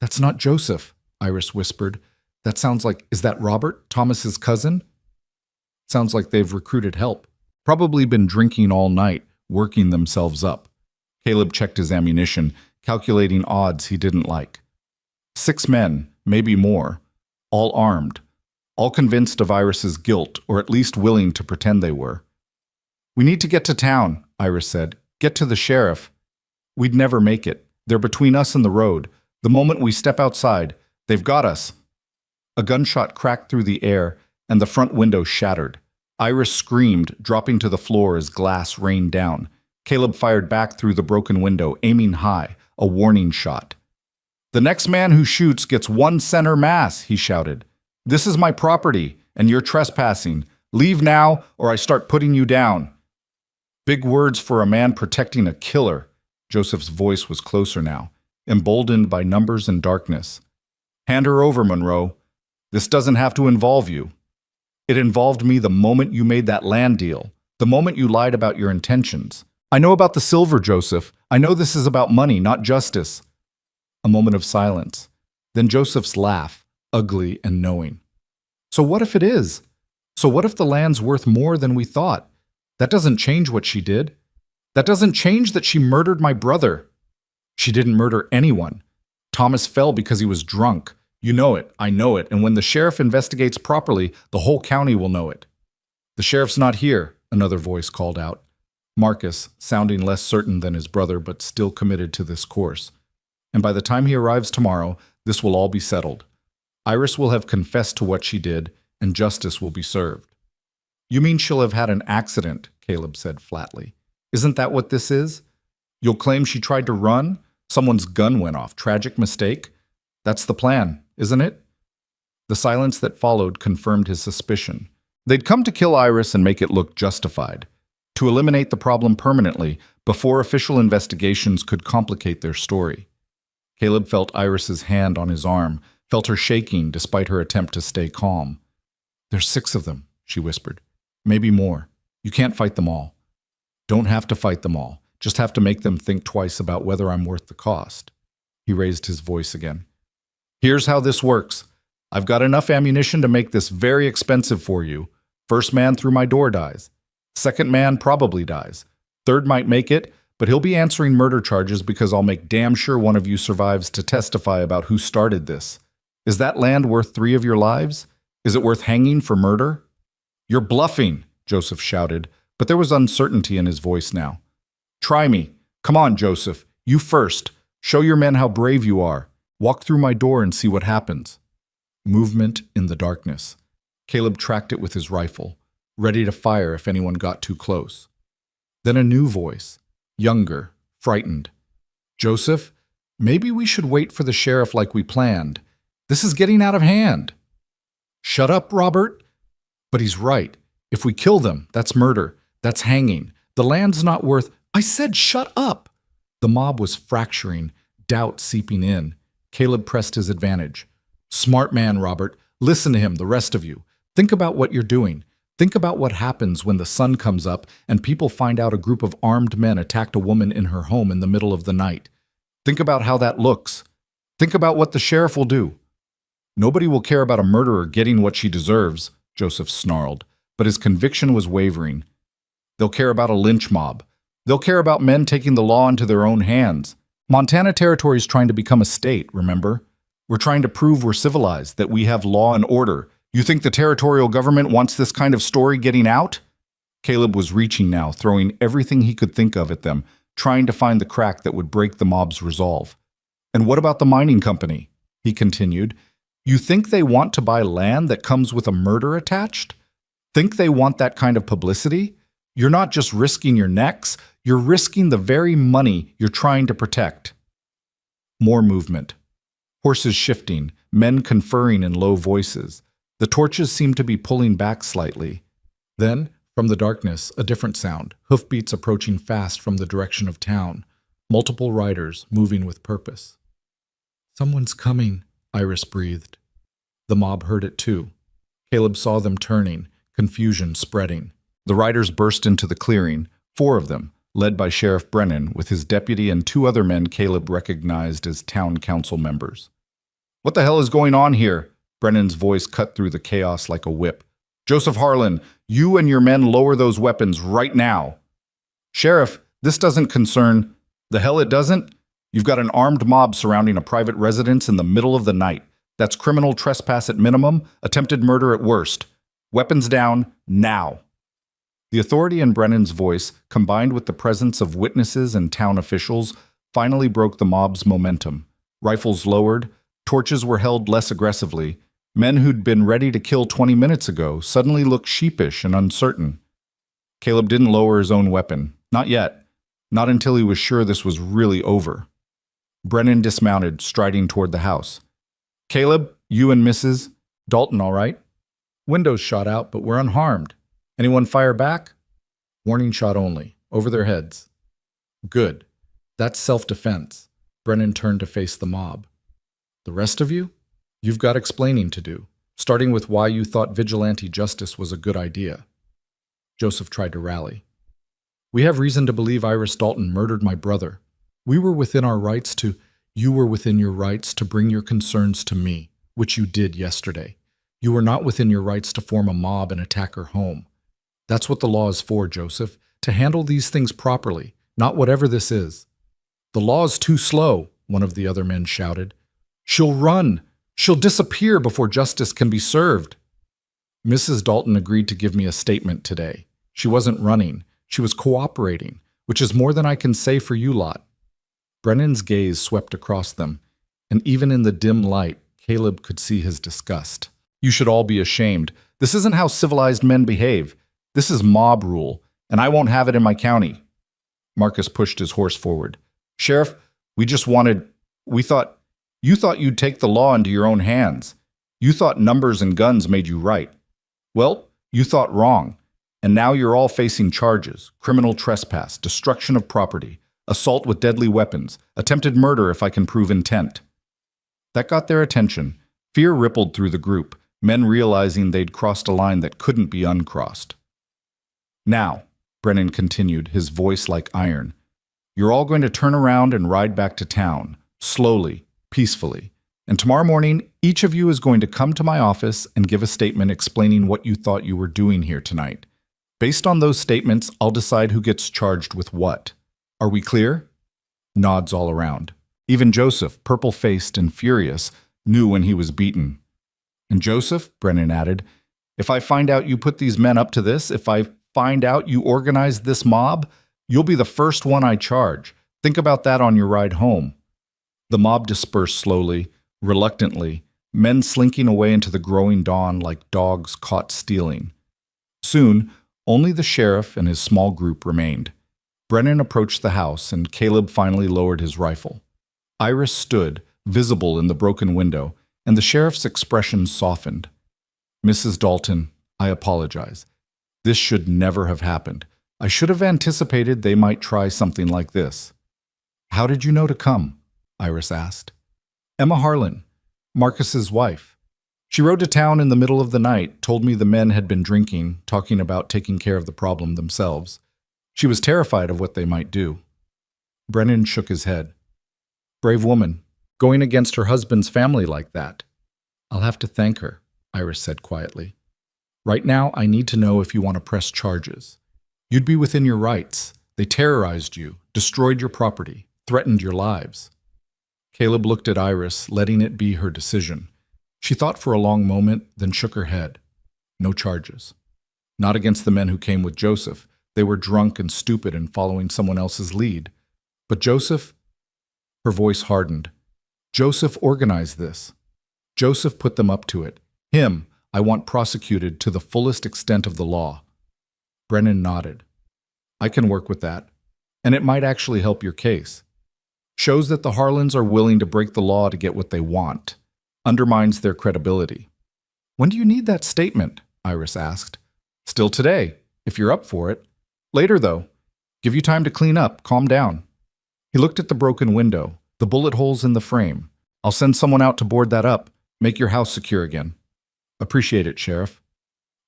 "That's not Joseph," Iris whispered. "That sounds like, is that Robert, Thomas's cousin?" "Sounds like they've recruited help. Probably been drinking all night, working themselves up." Caleb checked his ammunition, calculating odds he didn't like. 6 men, maybe more, all armed, all convinced of Iris's guilt, or at least willing to pretend they were. "We need to get to town," Iris said. "Get to the sheriff." "We'd never make it. They're between us and the road. The moment we step outside, they've got us." A gunshot cracked through the air, and the front window shattered. Iris screamed, dropping to the floor as glass rained down. Caleb fired back through the broken window, aiming high, a warning shot. "The next man who shoots gets 1 center mass," he shouted. "This is my property, and you're trespassing. Leave now, or I start putting you down." Big words for a man protecting a killer. Joseph's voice was closer now, emboldened by numbers and darkness. "Hand her over, Monroe. This doesn't have to involve you. It involved me the moment you made that land deal, the moment you lied about your intentions. I know about the silver, Joseph. I know this is about money, not justice." A moment of silence. Then Joseph's laugh, ugly and knowing. "So what if it is? So what if the land's worth more than we thought? That doesn't change what she did. That doesn't change that she murdered my brother. She didn't murder anyone. Thomas fell because he was drunk. You know it, I know it, and when the sheriff investigates properly, the whole county will know it." "The sheriff's not here," another voice called out. Marcus, sounding less certain than his brother but still committed to this course. "And by the time he arrives tomorrow, this will all be settled. Iris will have confessed to what she did, and justice will be served." "You mean she'll have had an accident," Caleb said flatly. "Isn't that what this is? You'll claim she tried to run? Someone's gun went off. Tragic mistake? That's the plan, isn't it?" The silence that followed confirmed his suspicion. They'd come to kill Iris and make it look justified, to eliminate the problem permanently before official investigations could complicate their story. Caleb felt Iris's hand on his arm, felt her shaking despite her attempt to stay calm. "There's 6 of them," she whispered. "Maybe more. You can't fight them all." "Don't have to fight them all. Just have to make them think twice about whether I'm worth the cost." He raised his voice again. "Here's how this works. I've got enough ammunition to make this very expensive for you. First man through my door dies. Second man probably dies. Third might make it, but he'll be answering murder charges because I'll make damn sure one of you survives to testify about who started this. Is that land worth 3 of your lives? Is it worth hanging for murder?" "You're bluffing," Joseph shouted, but there was uncertainty in his voice now. "Try me. Come on, Joseph. You first. Show your men how brave you are. Walk through my door and see what happens." Movement in the darkness. Caleb tracked it with his rifle, ready to fire if anyone got too close. Then a new voice, younger, frightened. "Joseph, maybe we should wait for the sheriff like we planned. This is getting out of hand." "Shut up, Robert." "But he's right. If we kill them, that's murder. That's hanging. The land's not worth—" "I said shut up!" The mob was fracturing, doubt seeping in. Caleb pressed his advantage. "Smart man, Robert. Listen to him, the rest of you. Think about what you're doing. Think about what happens when the sun comes up and people find out a group of armed men attacked a woman in her home in the middle of the night. Think about how that looks. Think about what the sheriff will do." Nobody will care about a murderer getting what she deserves, Joseph snarled, but his conviction was wavering. They'll care about a lynch mob. They'll care about men taking the law into their own hands. Montana Territory is trying to become a state, remember? We're trying to prove we're civilized, that we have law and order. You think the territorial government wants this kind of story getting out? Caleb was reaching now, throwing everything he could think of at them, trying to find the crack that would break the mob's resolve. And what about the mining company? He continued. You think they want to buy land that comes with a murder attached? Think they want that kind of publicity? You're not just risking your necks, you're risking the very money you're trying to protect. More movement. Horses shifting, men conferring in low voices. The torches seemed to be pulling back slightly. Then, from the darkness, a different sound, hoofbeats approaching fast from the direction of town, multiple riders moving with purpose. Someone's coming, Iris breathed. The mob heard it too. Caleb saw them turning, confusion spreading. The riders burst into the clearing, 4 of them, led by Sheriff Brennan, with his deputy and 2 other men Caleb recognized as town council members. What the hell is going on here? Brennan's voice cut through the chaos like a whip. Joseph Harlan, you and your men lower those weapons right now. Sheriff, this doesn't concern... The hell it doesn't? You've got an armed mob surrounding a private residence in the middle of the night. That's criminal trespass at minimum, attempted murder at worst. Weapons down, now. The authority in Brennan's voice, combined with the presence of witnesses and town officials, finally broke the mob's momentum. Rifles lowered, torches were held less aggressively. Men who'd been ready to kill 20 minutes ago suddenly looked sheepish and uncertain. Caleb didn't lower his own weapon. Not yet. Not until he was sure this was really over. Brennan dismounted, striding toward the house. Caleb, you and Mrs. Dalton all right? Windows shot out, but we're unharmed. Anyone fire back? Warning shot only, over their heads. Good. That's self-defense. Brennan turned to face the mob. The rest of you? You've got explaining to do, starting with why you thought vigilante justice was a good idea. Joseph tried to rally. We have reason to believe Iris Dalton murdered my brother. We were within our rights to... You were within your rights to bring your concerns to me, which you did yesterday. You were not within your rights to form a mob and attack her home. That's what the law is for, Joseph, to handle these things properly, not whatever this is. The law's too slow, one of the other men shouted. She'll run. She'll disappear before justice can be served. Mrs. Dalton agreed to give me a statement today. She wasn't running. She was cooperating, which is more than I can say for you lot. Brennan's gaze swept across them, and even in the dim light, Caleb could see his disgust. You should all be ashamed. This isn't how civilized men behave. This is mob rule, and I won't have it in my county. Marcus pushed his horse forward. Sheriff, you thought you'd take the law into your own hands. You thought numbers and guns made you right. Well, you thought wrong, and now you're all facing charges, criminal trespass, destruction of property, assault with deadly weapons, attempted murder if I can prove intent. That got their attention. Fear rippled through the group, men realizing they'd crossed a line that couldn't be uncrossed. Now, Brennan continued, his voice like iron, you're all going to turn around and ride back to town, slowly, peacefully. And tomorrow morning, each of you is going to come to my office and give a statement explaining what you thought you were doing here tonight. Based on those statements, I'll decide who gets charged with what. Are we clear? Nods all around. Even Joseph, purple-faced and furious, knew when he was beaten. And Joseph, Brennan added, if I find out you put these men up to this, if I find out you organized this mob, you'll be the first one I charge. Think about that on your ride home. The mob dispersed slowly, reluctantly, men slinking away into the growing dawn like dogs caught stealing. Soon, only the sheriff and his small group remained. Brennan approached the house, and Caleb finally lowered his rifle. Iris stood, visible in the broken window, and the sheriff's expression softened. Mrs. Dalton, I apologize. This should never have happened. I should have anticipated they might try something like this. How did you know to come? Iris asked. Emma Harlan, Marcus's wife. She rode to town in the middle of the night, told me the men had been drinking, talking about taking care of the problem themselves. She was terrified of what they might do. Brennan shook his head. Brave woman, going against her husband's family like that. I'll have to thank her, Iris said quietly. Right now, I need to know if you want to press charges. You'd be within your rights. They terrorized you, destroyed your property, threatened your lives. Caleb looked at Iris, letting it be her decision. She thought for a long moment, then shook her head. No charges. Not against the men who came with Joseph. They were drunk and stupid and following someone else's lead. But Joseph? Her voice hardened. Joseph organized this. Joseph put them up to it. Him, I want prosecuted to the fullest extent of the law. Brennan nodded. I can work with that. And it might actually help your case. Shows that the Harlans are willing to break the law to get what they want. Undermines their credibility. When do you need that statement? Iris asked. Still today, if you're up for it. Later, though. Give you time to clean up, calm down. He looked at the broken window, the bullet holes in the frame. I'll send someone out to board that up, make your house secure again. Appreciate it, Sheriff.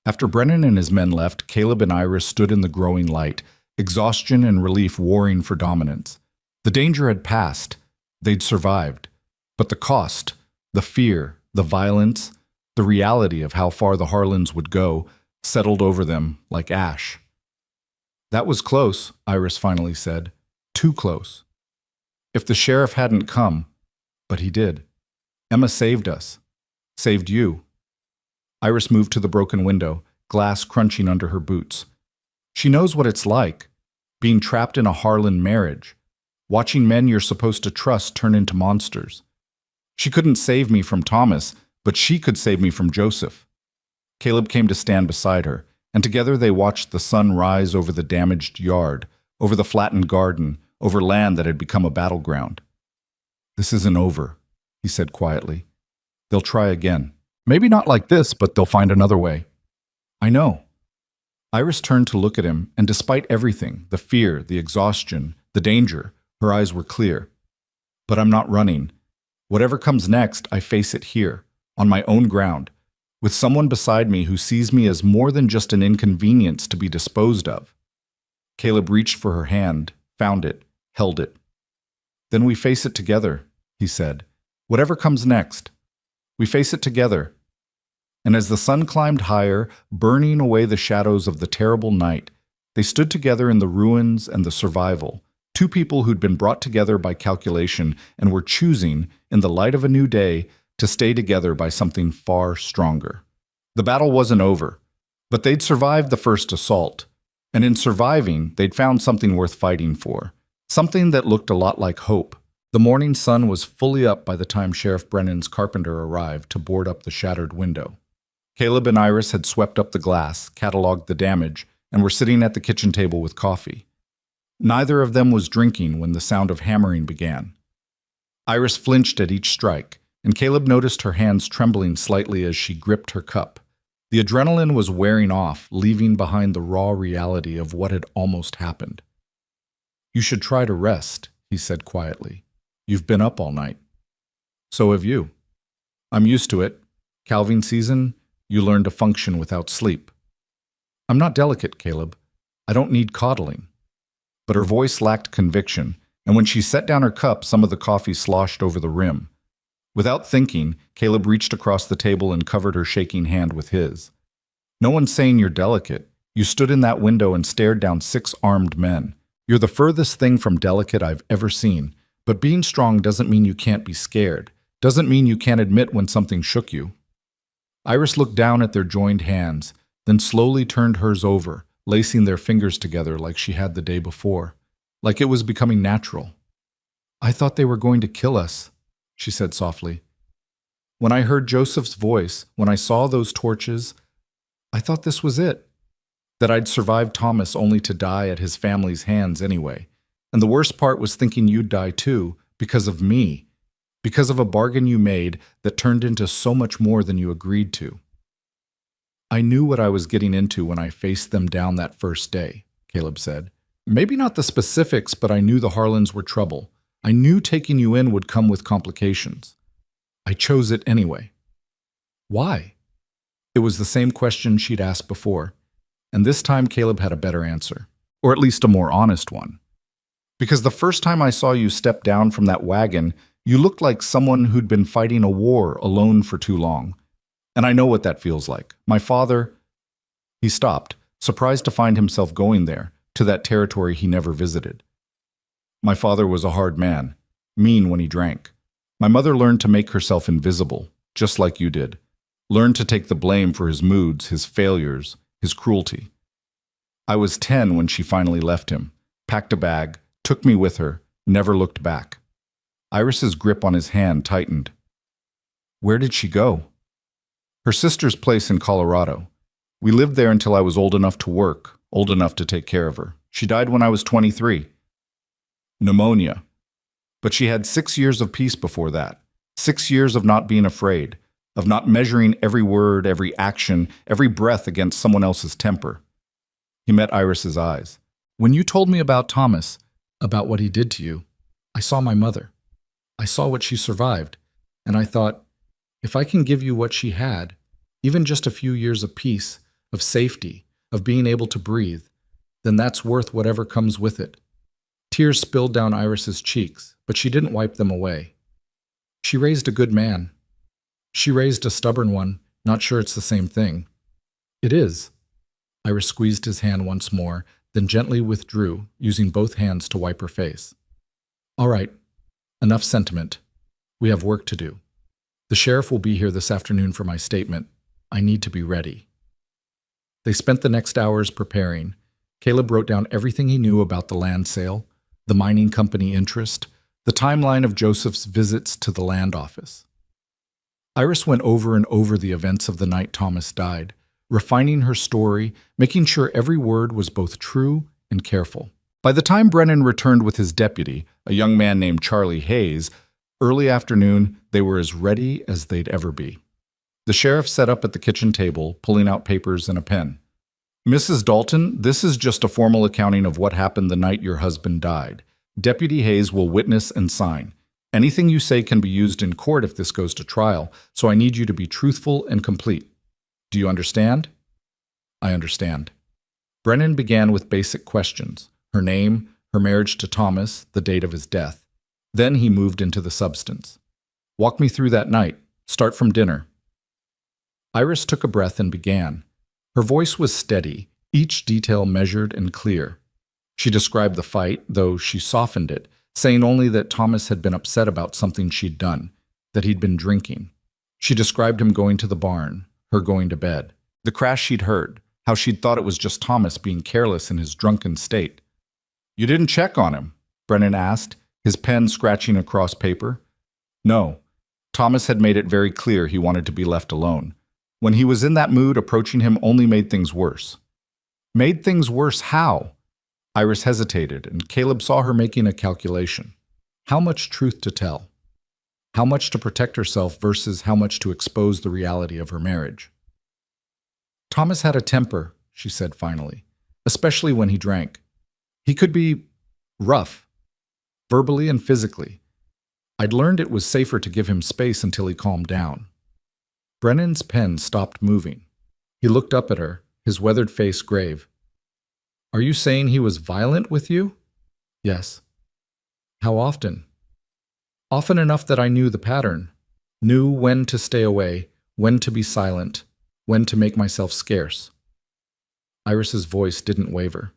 After Brennan and his men left, Caleb and Iris stood in the growing light, exhaustion and relief warring for dominance. The danger had passed. They'd survived. But the cost, the fear, the violence, the reality of how far the Harlans would go settled over them like ash. That was close, Iris finally said. Too close. If the sheriff hadn't come, but he did. Emma saved us. Saved you. Iris moved to the broken window, glass crunching under her boots. She knows what it's like, being trapped in a Harlan marriage, watching men you're supposed to trust turn into monsters. She couldn't save me from Thomas, but she could save me from Joseph. Caleb came to stand beside her, and together they watched the sun rise over the damaged yard, over the flattened garden, over land that had become a battleground. This isn't over, he said quietly. They'll try again. Maybe not like this, but they'll find another way. I know. Iris turned to look at him, and despite everything, the fear, the exhaustion, the danger, her eyes were clear. But I'm not running. Whatever comes next, I face it here, on my own ground, with someone beside me who sees me as more than just an inconvenience to be disposed of. Caleb reached for her hand, found it, held it. Then we face it together, he said. Whatever comes next. We face it together. And as the sun climbed higher, burning away the shadows of the terrible night, they stood together in the ruins and the survival, two people who'd been brought together by calculation and were choosing, in the light of a new day, to stay together by something far stronger. The battle wasn't over, but they'd survived the first assault, and in surviving, they'd found something worth fighting for, something that looked a lot like hope. The morning sun was fully up by the time Sheriff Brennan's carpenter arrived to board up the shattered window. Caleb and Iris had swept up the glass, cataloged the damage, and were sitting at the kitchen table with coffee. Neither of them was drinking when the sound of hammering began. Iris flinched at each strike, and Caleb noticed her hands trembling slightly as she gripped her cup. The adrenaline was wearing off, leaving behind the raw reality of what had almost happened. You should try to rest, he said quietly. You've been up all night. So have you. I'm used to it. Calving season, you learn to function without sleep. I'm not delicate, Caleb. I don't need coddling. But her voice lacked conviction, and when she set down her cup, some of the coffee sloshed over the rim. Without thinking, Caleb reached across the table and covered her shaking hand with his. No one's saying you're delicate. You stood in that window and stared down 6 armed men. You're the furthest thing from delicate I've ever seen. But being strong doesn't mean you can't be scared. Doesn't mean you can't admit when something shook you. Iris looked down at their joined hands, then slowly turned hers over, lacing their fingers together like she had the day before, like it was becoming natural. I thought they were going to kill us, she said softly. When I heard Joseph's voice, when I saw those torches, I thought this was it. That I'd survived Thomas only to die at his family's hands anyway. And the worst part was thinking you'd die too, because of me, because of a bargain you made that turned into so much more than you agreed to. I knew what I was getting into when I faced them down that first day, Caleb said. Maybe not the specifics, but I knew the Harlans were trouble. I knew taking you in would come with complications. I chose it anyway. Why? It was the same question she'd asked before, and this time Caleb had a better answer, or at least a more honest one. Because the first time I saw you step down from that wagon, You looked like someone who'd been fighting a war alone for too long. And I know what that feels like. My father—" He stopped, surprised to find himself going there, to that territory he never visited. "My father was a hard man, mean when he drank. My mother learned to make herself invisible, just like you did. Learned to take the blame for his moods, his failures, his cruelty. I was 10 when she finally left him, packed a bag, took me with her, never looked back." Iris's grip on his hand tightened. "Where did she go?" "Her sister's place in Colorado. We lived there until I was old enough to work, old enough to take care of her. She died when I was 23. Pneumonia. But she had 6 years of peace before that. 6 years of not being afraid, of not measuring every word, every action, every breath against someone else's temper." He met Iris's eyes. "When you told me about Thomas, about what he did to you, I saw my mother. I saw what she survived, and I thought, if I can give you what she had, even just a few years of peace, of safety, of being able to breathe, then that's worth whatever comes with it." Tears spilled down Iris's cheeks, but she didn't wipe them away. "She raised a good man. She raised a stubborn one, not sure it's the same thing." "It is." Iris squeezed his hand once more, then gently withdrew, using both hands to wipe her face. "All right, enough sentiment. We have work to do. The sheriff will be here this afternoon for my statement. I need to be ready." They spent the next hours preparing. Caleb wrote down everything he knew about the land sale, the mining company interest, the timeline of Joseph's visits to the land office. Iris went over and over the events of the night Thomas died, refining her story, making sure every word was both true and careful. By the time Brennan returned with his deputy, a young man named Charlie Hayes, early afternoon, they were as ready as they'd ever be. The sheriff sat up at the kitchen table, pulling out papers and a pen. "Mrs. Dalton, this is just a formal accounting of what happened the night your husband died. Deputy Hayes will witness and sign. Anything you say can be used in court if this goes to trial, so I need you to be truthful and complete. Do you understand?" "I understand." Brennan began with basic questions: her name, her marriage to Thomas, the date of his death. Then he moved into the substance. "Walk me through that night. Start from dinner." Iris took a breath and began. Her voice was steady, each detail measured and clear. She described the fight, though she softened it, saying only that Thomas had been upset about something she'd done, that he'd been drinking. She described him going to the barn, her going to bed, the crash she'd heard, how she'd thought it was just Thomas being careless in his drunken state. "You didn't check on him?" Brennan asked, his pen scratching across paper. "No. Thomas had made it very clear he wanted to be left alone. When he was in that mood, approaching him only made things worse." "Made things worse how?" Iris hesitated, and Caleb saw her making a calculation. How much truth to tell? How much to protect herself versus how much to expose the reality of her marriage? "Thomas had a temper," she said finally, "especially when he drank. He could be rough, verbally and physically. I'd learned it was safer to give him space until he calmed down." Brennan's pen stopped moving. He looked up at her, his weathered face grave. "Are you saying he was violent with you?" "Yes." "How often?" "Often enough that I knew the pattern. Knew when to stay away, when to be silent, when to make myself scarce." Iris's voice didn't waver.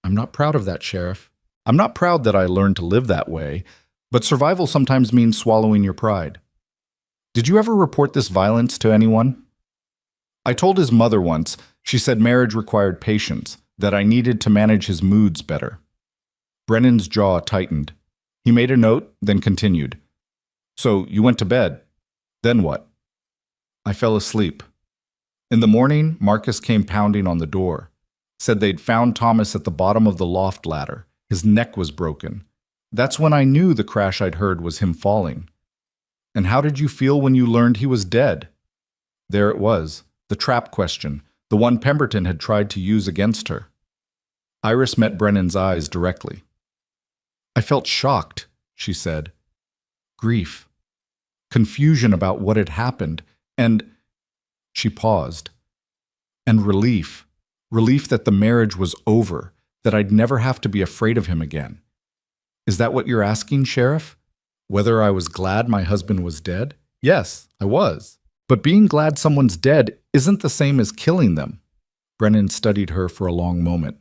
"I'm not proud of that, Sheriff. I'm not proud that I learned to live that way, but survival sometimes means swallowing your pride." "Did you ever report this violence to anyone?" "I told his mother once. She said marriage required patience, that I needed to manage his moods better." Brennan's jaw tightened. He made a note, then continued. "So you went to bed. Then what?" "I fell asleep. In the morning, Marcus came pounding on the door. Said they'd found Thomas at the bottom of the loft ladder. His neck was broken. That's when I knew the crash I'd heard was him falling." "And how did you feel when you learned he was dead?" There it was, the trap question, the one Pemberton had tried to use against her. Iris met Brennan's eyes directly. "I felt shocked," she said. "Grief. Confusion about what had happened, and—" She paused. "And relief. Relief that the marriage was over, that I'd never have to be afraid of him again. Is that what you're asking, Sheriff? Whether I was glad my husband was dead? Yes, I was. But being glad someone's dead isn't the same as killing them. Brennan studied her for a long moment.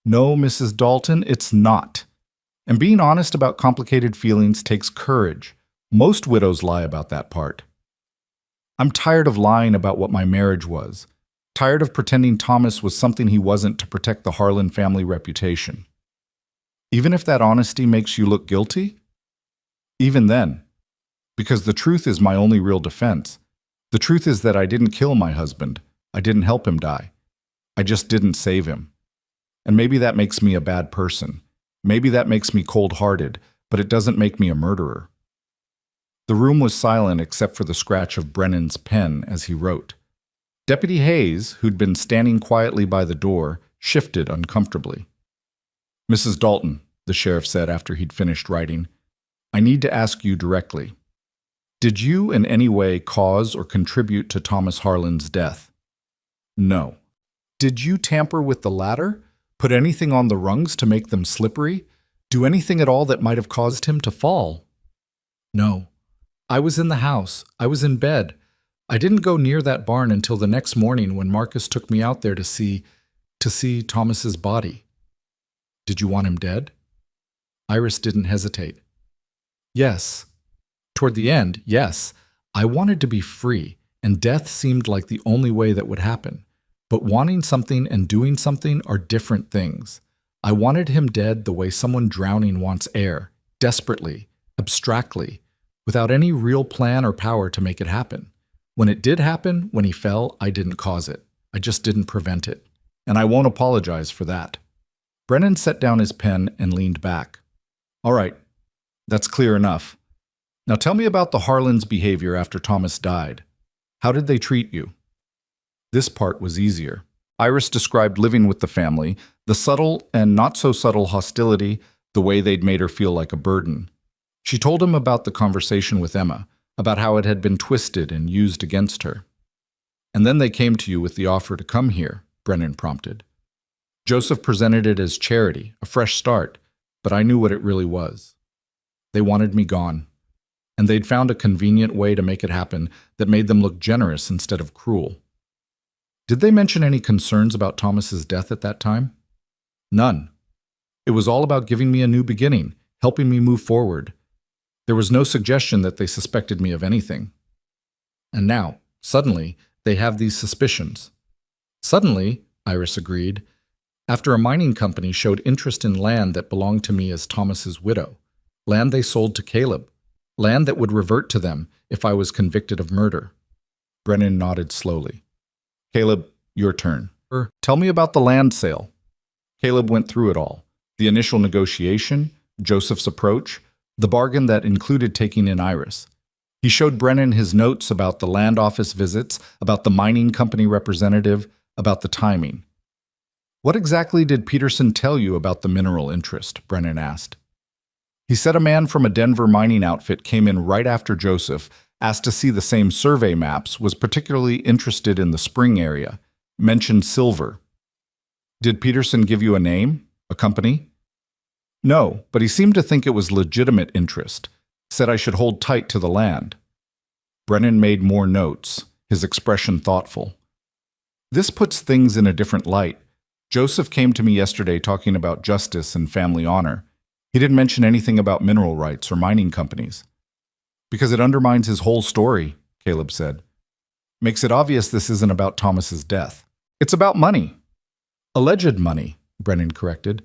No, Mrs. Dalton, it's not. And being honest about complicated feelings takes courage. Most widows lie about that part. I'm tired of lying about what my marriage was. Tired of pretending Thomas was something he wasn't to protect the Harlan family reputation. Even if that honesty makes you look guilty? Even then. Because the truth is my only real defense. The truth is that I didn't kill my husband. I didn't help him die. I just didn't save him. And maybe that makes me a bad person. Maybe that makes me cold-hearted, but it doesn't make me a murderer. The room was silent except for the scratch of Brennan's pen as he wrote. Deputy Hayes, who'd been standing quietly by the door, shifted uncomfortably. Mrs. Dalton, the sheriff said after he'd finished writing, I need to ask you directly. Did you in any way cause or contribute to Thomas Harlan's death? No. Did you tamper with the ladder? Put anything on the rungs to make them slippery? Do anything at all that might have caused him to fall? No. I was in the house. I was in bed. I didn't go near that barn until the next morning when Marcus took me out there to see Thomas's body. Did you want him dead? Iris didn't hesitate. Yes. Toward the end, yes. I wanted to be free, and death seemed like the only way that would happen. But wanting something and doing something are different things. I wanted him dead the way someone drowning wants air, desperately, abstractly, without any real plan or power to make it happen. When it did happen, when he fell, I didn't cause it. I just didn't prevent it. And I won't apologize for that. Brennan set down his pen and leaned back. All right, that's clear enough. Now tell me about the Harlans' behavior after Thomas died. How did they treat you? This part was easier. Iris described living with the family, the subtle and not so subtle hostility, the way they'd made her feel like a burden. She told him about the conversation with Emma, about how it had been twisted and used against her. And then they came to you with the offer to come here, Brennan prompted. Joseph presented it as charity, a fresh start, but I knew what it really was. They wanted me gone, and they'd found a convenient way to make it happen that made them look generous instead of cruel. Did they mention any concerns about Thomas's death at that time? None. It was all about giving me a new beginning, helping me move forward. There was no suggestion that they suspected me of anything. And now, suddenly, they have these suspicions. Suddenly, Iris agreed, after a mining company showed interest in land that belonged to me as Thomas's widow, land they sold to Caleb, land that would revert to them if I was convicted of murder. Brennan nodded slowly. Caleb, your turn. Tell me about the land sale. Caleb went through it all. The initial negotiation, Joseph's approach, the bargain that included taking in Iris. He showed Brennan his notes about the land office visits, about the mining company representative, about the timing. What exactly did Peterson tell you about the mineral interest? Brennan asked. He said a man from a Denver mining outfit came in right after Joseph, asked to see the same survey maps, was particularly interested in the spring area, mentioned silver. Did Peterson give you a name, a company? No, but he seemed to think it was legitimate interest, said I should hold tight to the land. Brennan made more notes, his expression thoughtful. This puts things in a different light. Joseph came to me yesterday talking about justice and family honor. He didn't mention anything about mineral rights or mining companies. Because it undermines his whole story, Caleb said. Makes it obvious this isn't about Thomas's death. It's about money. Alleged money, Brennan corrected.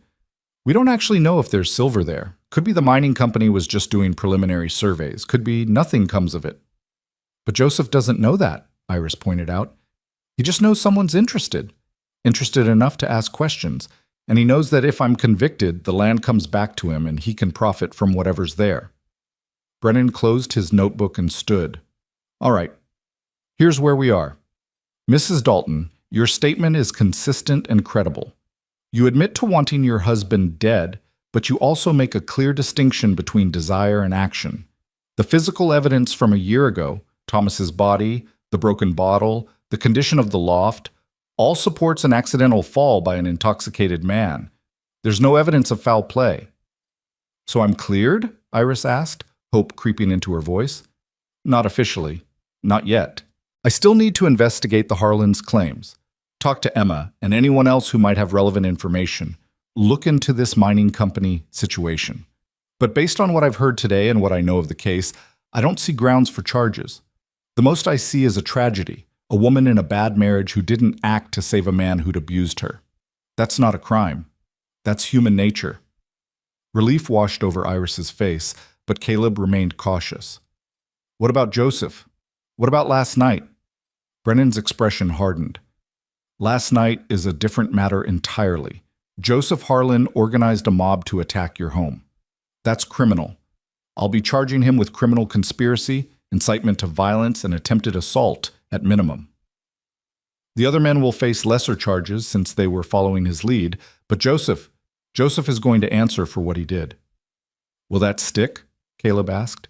We don't actually know if there's silver there. Could be the mining company was just doing preliminary surveys. Could be nothing comes of it. But Joseph doesn't know that, Iris pointed out. He just knows someone's interested enough to ask questions, and he knows that if I'm convicted, the land comes back to him and he can profit from whatever's there. Brennan closed his notebook and stood. All right, here's where we are. Mrs. Dalton, your statement is consistent and credible. You admit to wanting your husband dead, but you also make a clear distinction between desire and action. The physical evidence from a year ago, Thomas's body, the broken bottle, the condition of the loft, all supports an accidental fall by an intoxicated man. There's no evidence of foul play. So I'm cleared? Iris asked, hope creeping into her voice. Not officially. Not yet. I still need to investigate the Harlan's claims. Talk to Emma and anyone else who might have relevant information. Look into this mining company situation. But based on what I've heard today and what I know of the case, I don't see grounds for charges. The most I see is a tragedy, a woman in a bad marriage who didn't act to save a man who'd abused her. That's not a crime. That's human nature. Relief washed over Iris's face, but Caleb remained cautious. What about Joseph? What about last night? Brennan's expression hardened. Last night is a different matter entirely. Joseph Harlan organized a mob to attack your home. That's criminal. I'll be charging him with criminal conspiracy, incitement to violence, and attempted assault at minimum. The other men will face lesser charges since they were following his lead, but Joseph is going to answer for what he did. Will that stick? Caleb asked.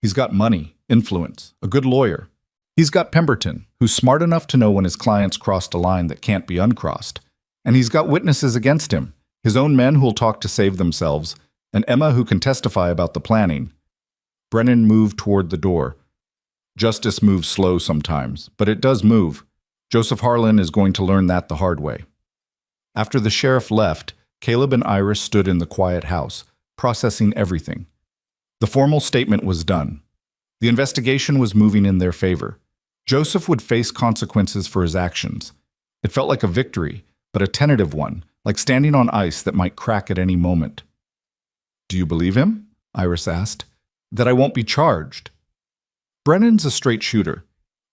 He's got money, influence, a good lawyer. He's got Pemberton, who's smart enough to know when his clients crossed a line that can't be uncrossed. And he's got witnesses against him, his own men who'll talk to save themselves, and Emma who can testify about the planning. Brennan moved toward the door. Justice moves slow sometimes, but it does move. Joseph Harlan is going to learn that the hard way. After the sheriff left, Caleb and Iris stood in the quiet house, processing everything. The formal statement was done. The investigation was moving in their favor. Joseph would face consequences for his actions. It felt like a victory, but a tentative one, like standing on ice that might crack at any moment. Do you believe him? Iris asked. That I won't be charged. Brennan's a straight shooter.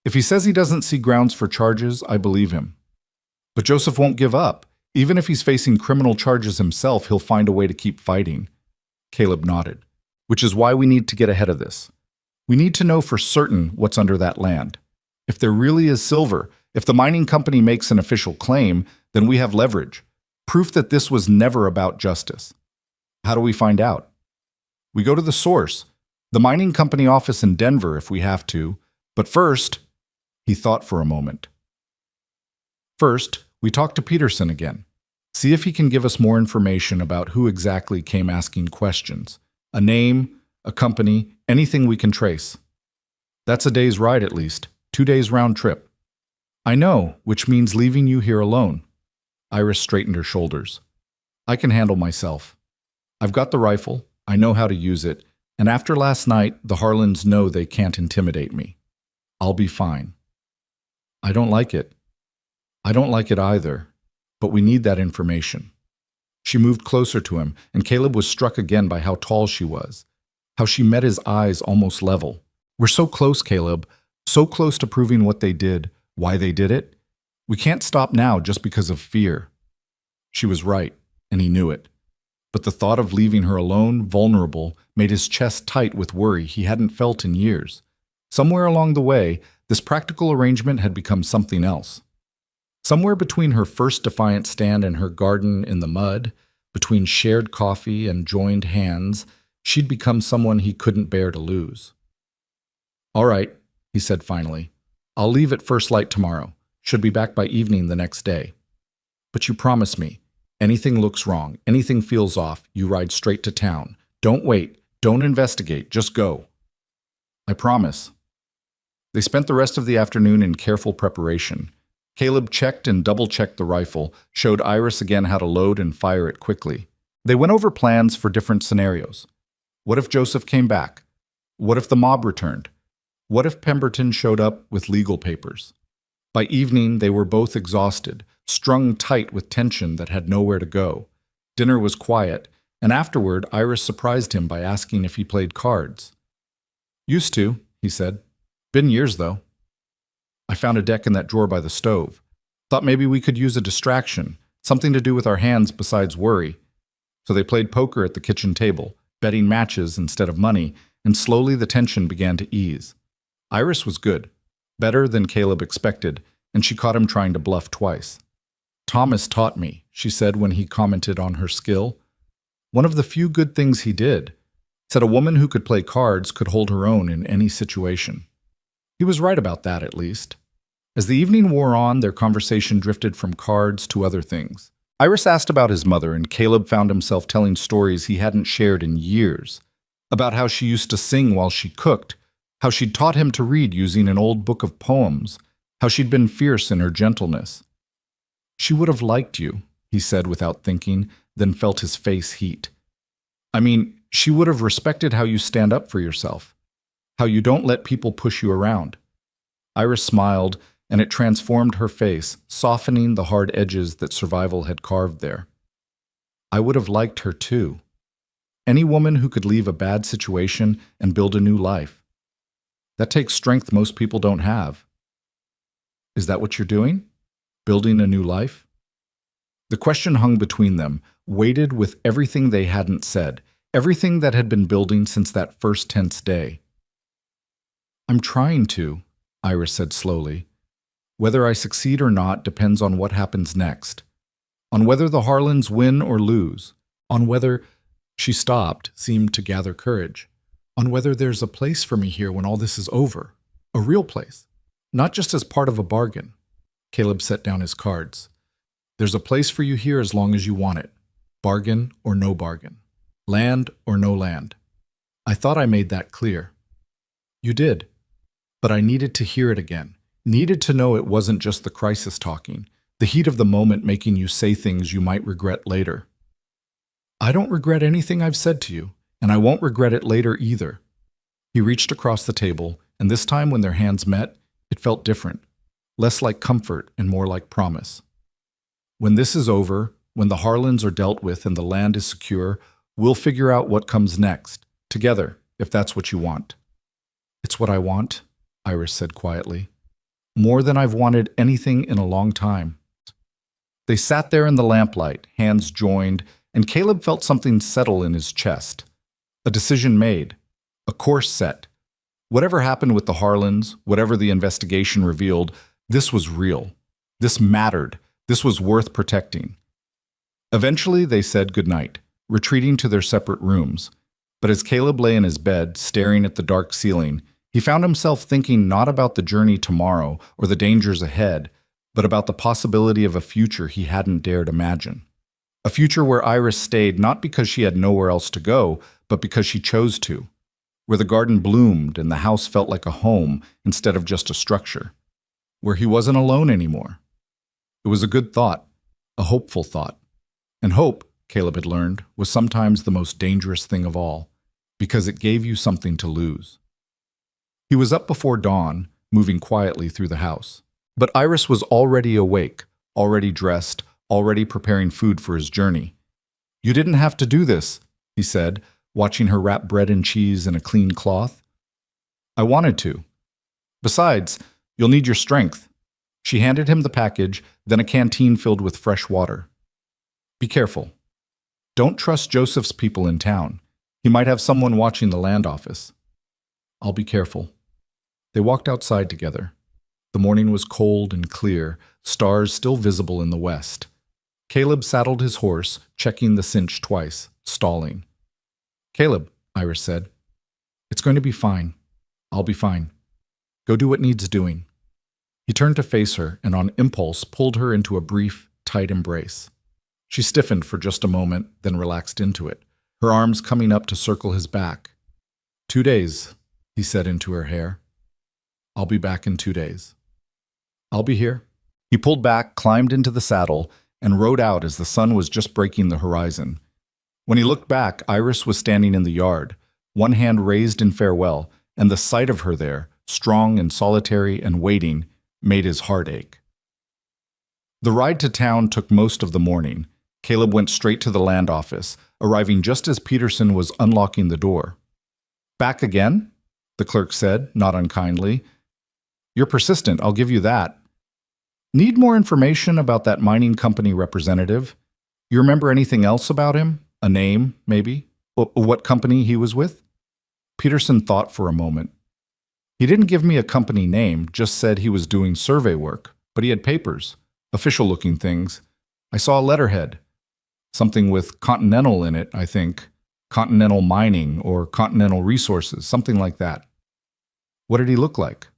If he says he doesn't see grounds for charges, I believe him. But Joseph won't give up. Even if he's facing criminal charges himself, he'll find a way to keep fighting. Caleb nodded. Which is why we need to get ahead of this. We need to know for certain what's under that land. If there really is silver, if the mining company makes an official claim, then we have leverage. Proof that this was never about justice. How do we find out? We go to the source, the mining company office in Denver if we have to. But first, he thought for a moment. First, we talk to Peterson again. See if he can give us more information about who exactly came asking questions. A name, a company, anything we can trace. That's a day's ride at least, 2 days round trip. I know, which means leaving you here alone. Iris straightened her shoulders. I can handle myself. I've got the rifle, I know how to use it, and after last night, the Harlans know they can't intimidate me. I'll be fine. I don't like it. I don't like it either, but we need that information. She moved closer to him, and Caleb was struck again by how tall she was, how she met his eyes almost level. We're so close, Caleb, so close to proving what they did, why they did it. We can't stop now just because of fear. She was right, and he knew it. But the thought of leaving her alone, vulnerable, made his chest tight with worry he hadn't felt in years. Somewhere along the way, this practical arrangement had become something else. Somewhere between her first defiant stand in her garden in the mud, between shared coffee and joined hands, she'd become someone he couldn't bear to lose. All right, he said finally. I'll leave at first light tomorrow. Should be back by evening the next day. But you promise me, anything looks wrong, anything feels off, you ride straight to town. Don't wait, don't investigate, just go. I promise. They spent the rest of the afternoon in careful preparation. Caleb checked and double-checked the rifle, showed Iris again how to load and fire it quickly. They went over plans for different scenarios. What if Joseph came back? What if the mob returned? What if Pemberton showed up with legal papers? By evening, they were both exhausted, strung tight with tension that had nowhere to go. Dinner was quiet, and afterward, Iris surprised him by asking if he played cards. Used to, he said. Been years, though. I found a deck in that drawer by the stove. Thought maybe we could use a distraction, something to do with our hands besides worry. So they played poker at the kitchen table, betting matches instead of money, and slowly the tension began to ease. Iris was good, better than Caleb expected, and she caught him trying to bluff twice. Thomas taught me, she said when he commented on her skill. One of the few good things he did. Said a woman who could play cards could hold her own in any situation. He was right about that, at least. As the evening wore on, their conversation drifted from cards to other things. Iris asked about his mother, and Caleb found himself telling stories he hadn't shared in years. about how she used to sing while she cooked, how she'd taught him to read using an old book of poems, how she'd been fierce in her gentleness. "She would have liked you," he said without thinking, then felt his face heat. "I mean, she would have respected how you stand up for yourself, how you don't let people push you around." Iris smiled, and it transformed her face, softening the hard edges that survival had carved there. "I would have liked her too. Any woman who could leave a bad situation and build a new life. That takes strength most people don't have." "Is that what you're doing? Building a new life?" The question hung between them, weighted with everything they hadn't said, everything that had been building since that first tense day. "I'm trying to," Iris said slowly. "Whether I succeed or not depends on what happens next, on whether the Harlans win or lose, on whether—" She stopped, seemed to gather courage. "On whether there's a place for me here when all this is over. A real place. Not just as part of a bargain." Caleb set down his cards. "There's a place for you here as long as you want it. Bargain or no bargain. Land or no land. I thought I made that clear." "You did. But I needed to hear it again. Needed to know it wasn't just the crisis talking, the heat of the moment making you say things you might regret later." "I don't regret anything I've said to you, and I won't regret it later either." He reached across the table, and this time when their hands met, it felt different, less like comfort and more like promise. "When this is over, when the Harlans are dealt with and the land is secure, we'll figure out what comes next, together, if that's what you want." "It's what I want," Iris said quietly. "More than I've wanted anything in a long time." They sat there in the lamplight, hands joined, and Caleb felt something settle in his chest. A decision made, a course set. Whatever happened with the Harlans, whatever the investigation revealed, this was real. This mattered. This was worth protecting. Eventually, they said goodnight, retreating to their separate rooms. But as Caleb lay in his bed, staring at the dark ceiling, he found himself thinking not about the journey tomorrow or the dangers ahead, but about the possibility of a future he hadn't dared imagine. A future where Iris stayed not because she had nowhere else to go, but because she chose to. Where the garden bloomed and the house felt like a home instead of just a structure. Where he wasn't alone anymore. It was a good thought, a hopeful thought. And hope, Caleb had learned, was sometimes the most dangerous thing of all, because it gave you something to lose. He was up before dawn, moving quietly through the house. But Iris was already awake, already dressed, already preparing food for his journey. "You didn't have to do this," he said, watching her wrap bread and cheese in a clean cloth. "I wanted to. Besides, you'll need your strength." She handed him the package, then a canteen filled with fresh water. "Be careful. Don't trust Joseph's people in town. He might have someone watching the land office." "I'll be careful." They walked outside together. The morning was cold and clear, stars still visible in the west. Caleb saddled his horse, checking the cinch twice, stalling. "Caleb," Iris said, "it's going to be fine. I'll be fine. Go do what needs doing." He turned to face her and on impulse pulled her into a brief, tight embrace. She stiffened for just a moment, then relaxed into it, her arms coming up to circle his back. "2 days," he said into her hair. "I'll be back in 2 days. I'll be here." He pulled back, climbed into the saddle, and rode out as the sun was just breaking the horizon. When he looked back, Iris was standing in the yard, one hand raised in farewell, and the sight of her there, strong and solitary and waiting, made his heart ache. The ride to town took most of the morning. Caleb went straight to the land office, arriving just as Peterson was unlocking the door. "Back again?" the clerk said, not unkindly. "You're persistent, I'll give you that. Need more information about that mining company representative? You remember anything else about him? A name, maybe? What company he was with?" Peterson thought for a moment. "He didn't give me a company name, just said he was doing survey work, but he had papers, official-looking things. I saw a letterhead. Something with Continental in it, I think. Continental Mining or Continental Resources, something like that." "What did he look like?"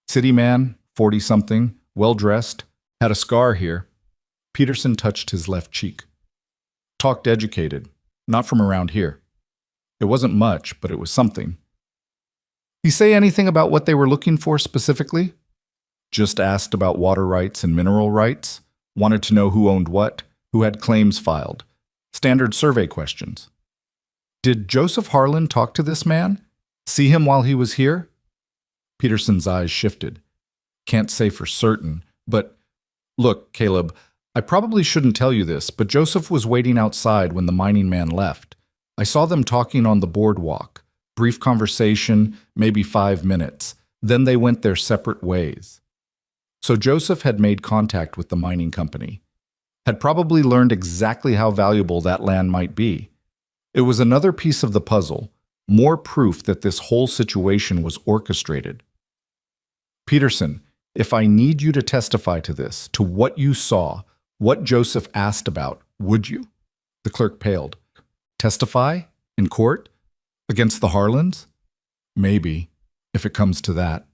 "City man, 40-something, well-dressed, had a scar here." Peterson touched his left cheek. "Talked educated, not from around here." It wasn't much, but it was something. He say anything about what they were looking for specifically? Just asked about water rights and mineral rights, wanted to know who owned what, who had claims filed. Standard survey questions. Did Joseph Harlan talk to this man? See him while he was here? Peterson's eyes shifted. Can't say for certain, but look, Caleb, I probably shouldn't tell you this, but Joseph was waiting outside when the mining man left. I saw them talking on the boardwalk. Brief conversation, maybe 5 minutes. Then they went their separate ways. So Joseph had made contact with the mining company. Had probably learned exactly how valuable that land might be. It was another piece of the puzzle, more proof that this whole situation was orchestrated. Peterson, if I need you to testify to this, to what you saw, what Joseph asked about, would you? The clerk paled. Testify? In court? Against the Harlans? Maybe, if it comes to that.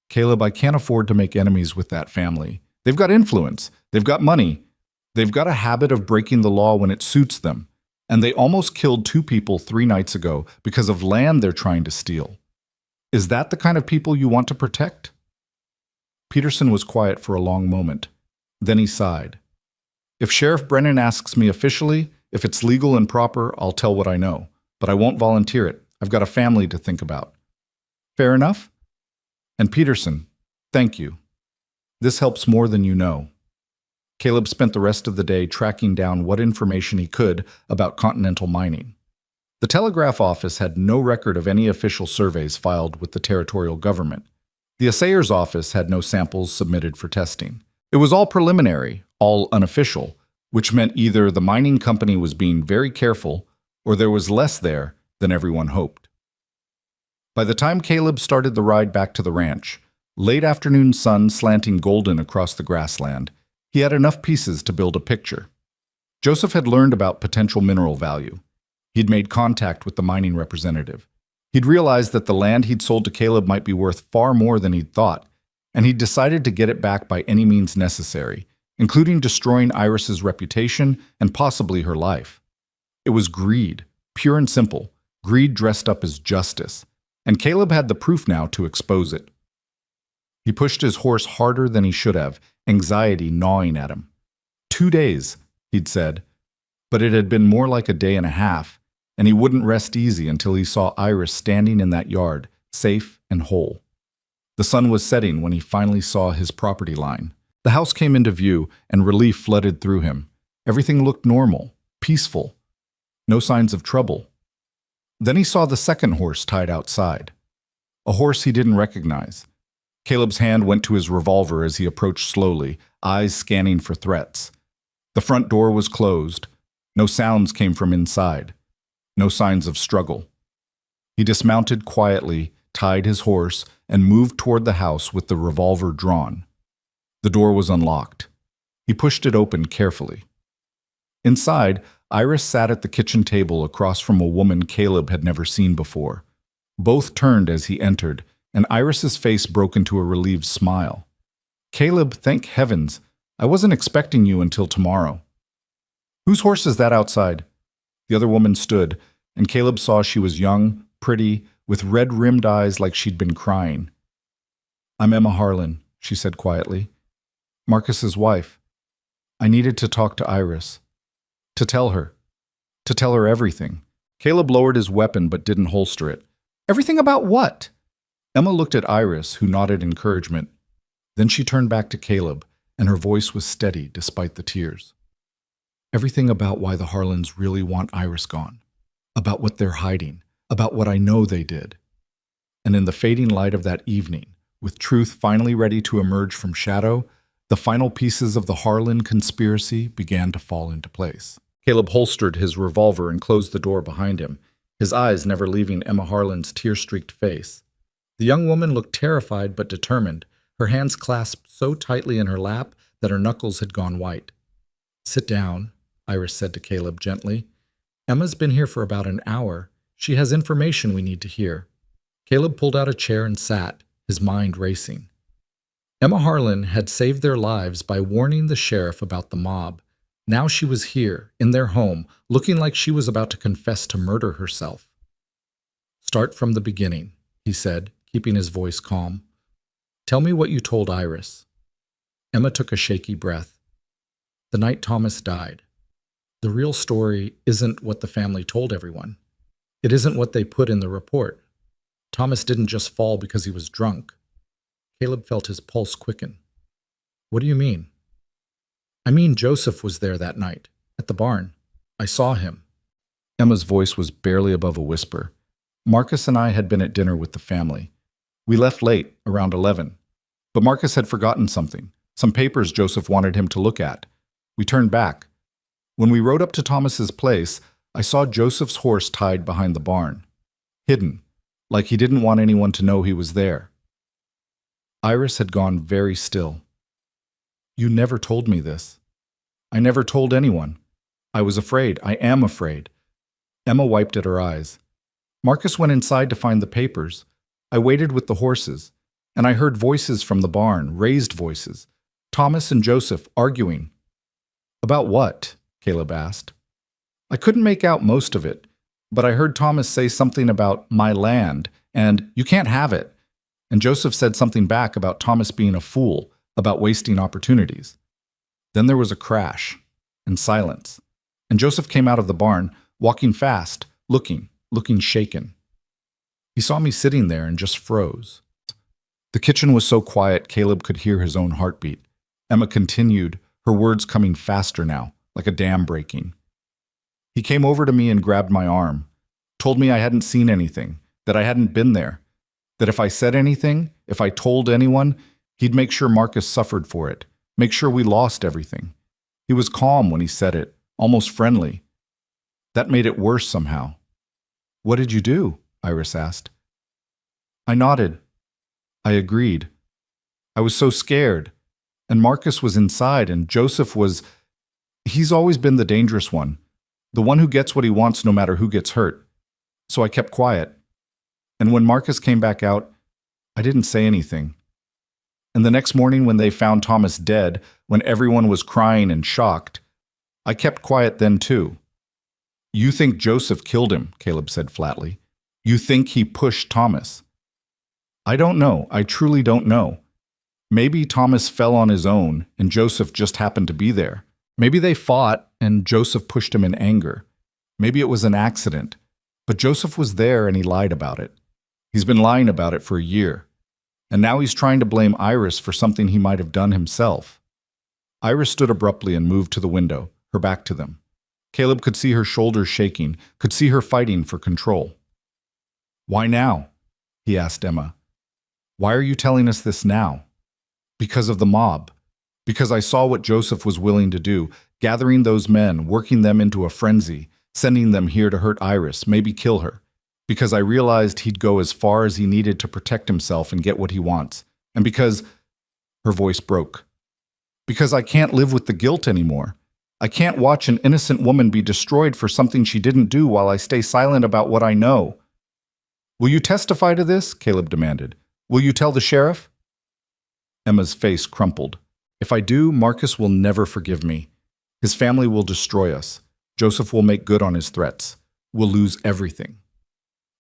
Caleb, I can't afford to make enemies with that family. They've got influence. They've got money. They've got a habit of breaking the law when it suits them. And they almost killed 2 people 3 nights ago because of land they're trying to steal. Is that the kind of people you want to protect? Peterson was quiet for a long moment. Then he sighed. If Sheriff Brennan asks me officially, if it's legal and proper, I'll tell what I know. But I won't volunteer it. I've got a family to think about. Fair enough? And Peterson, thank you. This helps more than you know. Caleb spent the rest of the day tracking down what information he could about Continental mining. The telegraph office had no record of any official surveys filed with the territorial government. The assayer's office had no samples submitted for testing. It was all preliminary, all unofficial, which meant either the mining company was being very careful or there was less there than everyone hoped. By the time Caleb started the ride back to the ranch, late afternoon sun slanting golden across the grassland, he had enough pieces to build a picture. Joseph had learned about potential mineral value. He'd made contact with the mining representative. He'd realized that the land he'd sold to Caleb might be worth far more than he'd thought, and he'd decided to get it back by any means necessary, including destroying Iris's reputation and possibly her life. It was greed, pure and simple, greed dressed up as justice, and Caleb had the proof now to expose it. He pushed his horse harder than he should have, anxiety gnawing at him. 2 days, he'd said, but it had been more like a day and a half, and he wouldn't rest easy until he saw Iris standing in that yard, safe and whole. The sun was setting when he finally saw his property line. The house came into view, and relief flooded through him. Everything looked normal, peaceful. No signs of trouble. Then he saw the second horse tied outside. A horse he didn't recognize. Caleb's hand went to his revolver as he approached slowly, eyes scanning for threats. The front door was closed. No sounds came from inside. No signs of struggle. He dismounted quietly, tied his horse, and moved toward the house with the revolver drawn. The door was unlocked. He pushed it open carefully. Inside, Iris sat at the kitchen table across from a woman Caleb had never seen before. Both turned as he entered, and Iris's face broke into a relieved smile. Caleb, thank heavens, I wasn't expecting you until tomorrow. Whose horse is that outside? The other woman stood, and Caleb saw she was young, pretty, with red-rimmed eyes like she'd been crying. I'm Emma Harlan, she said quietly. Marcus's wife. I needed to talk to Iris. To tell her everything. Caleb lowered his weapon but didn't holster it. Everything about what? Emma looked at Iris, who nodded encouragement. Then she turned back to Caleb, and her voice was steady despite the tears. Everything about why the Harlans really want Iris gone. About what they're hiding. About what I know they did. And in the fading light of that evening, with truth finally ready to emerge from shadow, the final pieces of the Harlan conspiracy began to fall into place. Caleb holstered his revolver and closed the door behind him, his eyes never leaving Emma Harlan's tear-streaked face. The young woman looked terrified but determined, her hands clasped so tightly in her lap that her knuckles had gone white. Sit down, Iris said to Caleb gently. Emma's been here for about an hour. She has information we need to hear. Caleb pulled out a chair and sat, his mind racing. Emma Harlan had saved their lives by warning the sheriff about the mob. Now she was here, in their home, looking like she was about to confess to murder herself. Start from the beginning, he said, keeping his voice calm. Tell me what you told Iris. Emma took a shaky breath. The night Thomas died. The real story isn't what the family told everyone. It isn't what they put in the report. Thomas didn't just fall because he was drunk. Caleb felt his pulse quicken. What do you mean? I mean Joseph was there that night, at the barn. I saw him. Emma's voice was barely above a whisper. Marcus and I had been at dinner with the family. We left late, around 11. But Marcus had forgotten something, some papers Joseph wanted him to look at. We turned back. When we rode up to Thomas's place, I saw Joseph's horse tied behind the barn, hidden, like he didn't want anyone to know he was there. Iris had gone very still. You never told me this. I never told anyone. I was afraid. I am afraid. Emma wiped at her eyes. Marcus went inside to find the papers. I waited with the horses, and I heard voices from the barn, raised voices. Thomas and Joseph arguing. About what? Caleb asked. I couldn't make out most of it, but I heard Thomas say something about my land, and you can't have it. And Joseph said something back about Thomas being a fool, about wasting opportunities. Then there was a crash, and silence. And Joseph came out of the barn, walking fast, looking shaken. He saw me sitting there and just froze. The kitchen was so quiet Caleb could hear his own heartbeat. Emma continued, her words coming faster now, like a dam breaking. He came over to me and grabbed my arm, told me I hadn't seen anything, that I hadn't been there, that if I said anything, if I told anyone, he'd make sure Marcus suffered for it, make sure we lost everything. He was calm when he said it, almost friendly. That made it worse somehow. What did you do? Iris asked. I nodded. I agreed. I was so scared. And Marcus was inside, and Joseph was... He's always been the dangerous one, the one who gets what he wants no matter who gets hurt. So I kept quiet. And when Marcus came back out, I didn't say anything. And the next morning when they found Thomas dead, when everyone was crying and shocked, I kept quiet then too. You think Joseph killed him, Caleb said flatly. You think he pushed Thomas. I don't know. I truly don't know. Maybe Thomas fell on his own and Joseph just happened to be there. Maybe they fought and Joseph pushed him in anger. Maybe it was an accident. But Joseph was there and he lied about it. He's been lying about it for a year. And now he's trying to blame Iris for something he might have done himself. Iris stood abruptly and moved to the window, her back to them. Caleb could see her shoulders shaking, could see her fighting for control. Why now? He asked Emma. Why are you telling us this now? Because of the mob. Because I saw what Joseph was willing to do, gathering those men, working them into a frenzy, sending them here to hurt Iris, maybe kill her. Because I realized he'd go as far as he needed to protect himself and get what he wants. And because... Her voice broke. Because I can't live with the guilt anymore. I can't watch an innocent woman be destroyed for something she didn't do while I stay silent about what I know. Will you testify to this? Caleb demanded. Will you tell the sheriff? Emma's face crumpled. If I do, Marcus will never forgive me. His family will destroy us. Joseph will make good on his threats. We'll lose everything.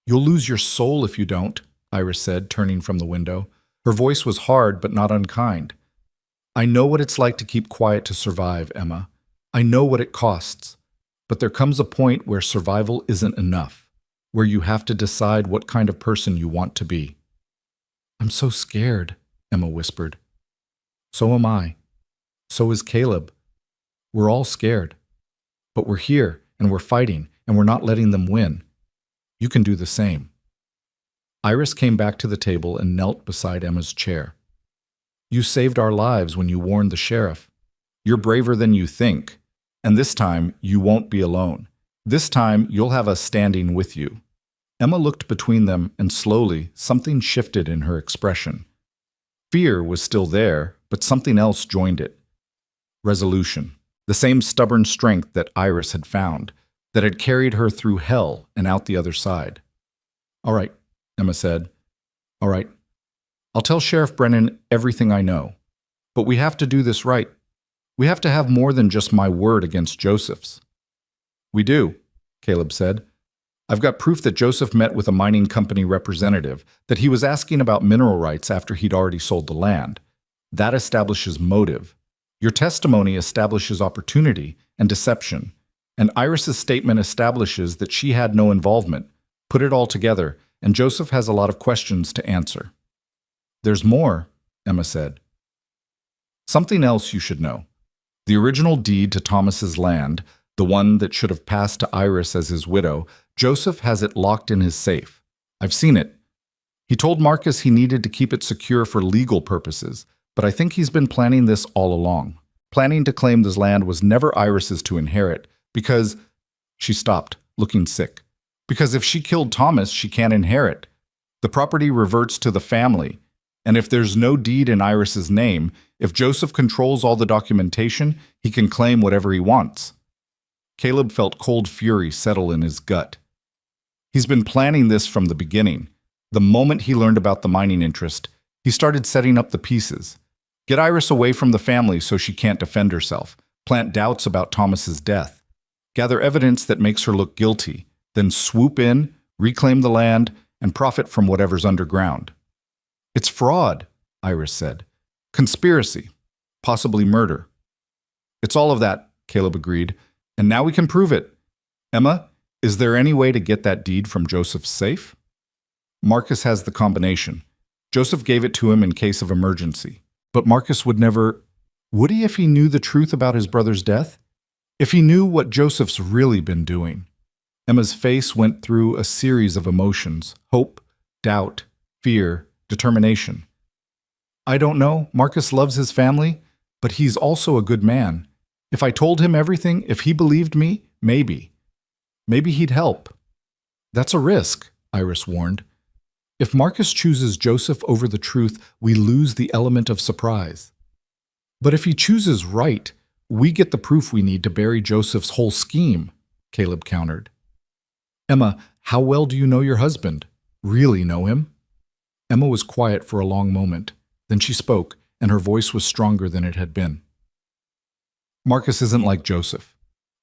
You'll lose your soul if you don't, Iris said, turning from the window. Her voice was hard but not unkind. I know what it's like to keep quiet to survive, Emma. I know what it costs. But there comes a point where survival isn't enough, where you have to decide what kind of person you want to be. I'm so scared, Emma whispered. So am I. So is Caleb. We're all scared. But we're here, and we're fighting, and we're not letting them win. You can do the same. Iris came back to the table and knelt beside Emma's chair. You saved our lives when you warned the sheriff. You're braver than you think. And this time, you won't be alone. This time, you'll have us standing with you. Emma looked between them, and slowly, something shifted in her expression. Fear was still there, but something else joined it. Resolution. The same stubborn strength that Iris had found, that had carried her through hell and out the other side. All right, Emma said. All right. I'll tell Sheriff Brennan everything I know. But we have to do this right. We have to have more than just my word against Joseph's. We do, Caleb said. I've got proof that Joseph met with a mining company representative, that he was asking about mineral rights after he'd already sold the land. That establishes motive. Your testimony establishes opportunity and deception. And Iris's statement establishes that she had no involvement. Put it all together, and Joseph has a lot of questions to answer. There's more, Emma said. Something else you should know. The original deed to Thomas's land, the one that should have passed to Iris as his widow, Joseph has it locked in his safe. I've seen it. He told Marcus he needed to keep it secure for legal purposes, but I think he's been planning this all along. Planning to claim this land was never Iris's to inherit, because... She stopped, looking sick. Because if she killed Thomas, she can't inherit. The property reverts to the family, and if there's no deed in Iris's name, if Joseph controls all the documentation, he can claim whatever he wants. Caleb felt cold fury settle in his gut. He's been planning this from the beginning. The moment he learned about the mining interest, he started setting up the pieces. Get Iris away from the family so she can't defend herself. Plant doubts about Thomas's death. Gather evidence that makes her look guilty. Then swoop in, reclaim the land, and profit from whatever's underground. It's fraud, Iris said. Conspiracy. Possibly murder. It's all of that, Caleb agreed. And now we can prove it. Emma, is there any way to get that deed from Joseph's safe? Marcus has the combination. Joseph gave it to him in case of emergency. But Marcus would never... Would he if he knew the truth about his brother's death? If he knew what Joseph's really been doing? Emma's face went through a series of emotions. Hope, doubt, fear, determination. I don't know. Marcus loves his family, but he's also a good man. If I told him everything, if he believed me, maybe. Maybe he'd help. That's a risk, Iris warned. If Marcus chooses Joseph over the truth, we lose the element of surprise. But if he chooses right, we get the proof we need to bury Joseph's whole scheme, Caleb countered. Emma, how well do you know your husband? Really know him? Emma was quiet for a long moment. Then she spoke, and her voice was stronger than it had been. Marcus isn't like Joseph.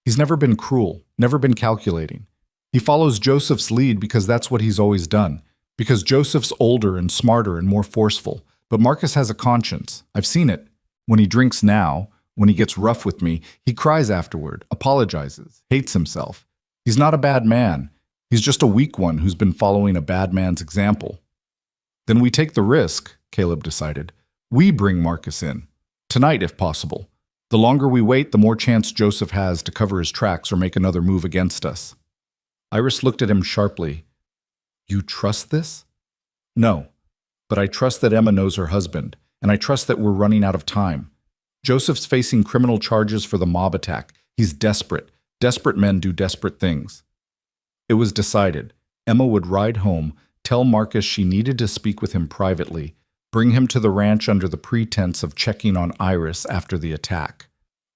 He's never been cruel, never been calculating. He follows Joseph's lead because that's what he's always done, because Joseph's older and smarter and more forceful. But Marcus has a conscience. I've seen it. When he drinks now, when he gets rough with me, he cries afterward, apologizes, hates himself. He's not a bad man. He's just a weak one who's been following a bad man's example. Then we take the risk, Caleb decided. We bring Marcus in. Tonight, if possible. The longer we wait, the more chance Joseph has to cover his tracks or make another move against us. Iris looked at him sharply. You trust this? No, but I trust that Emma knows her husband, and I trust that we're running out of time. Joseph's facing criminal charges for the mob attack. He's desperate. Desperate men do desperate things. It was decided. Emma would ride home, tell Marcus she needed to speak with him privately, bring him to the ranch under the pretense of checking on Iris after the attack.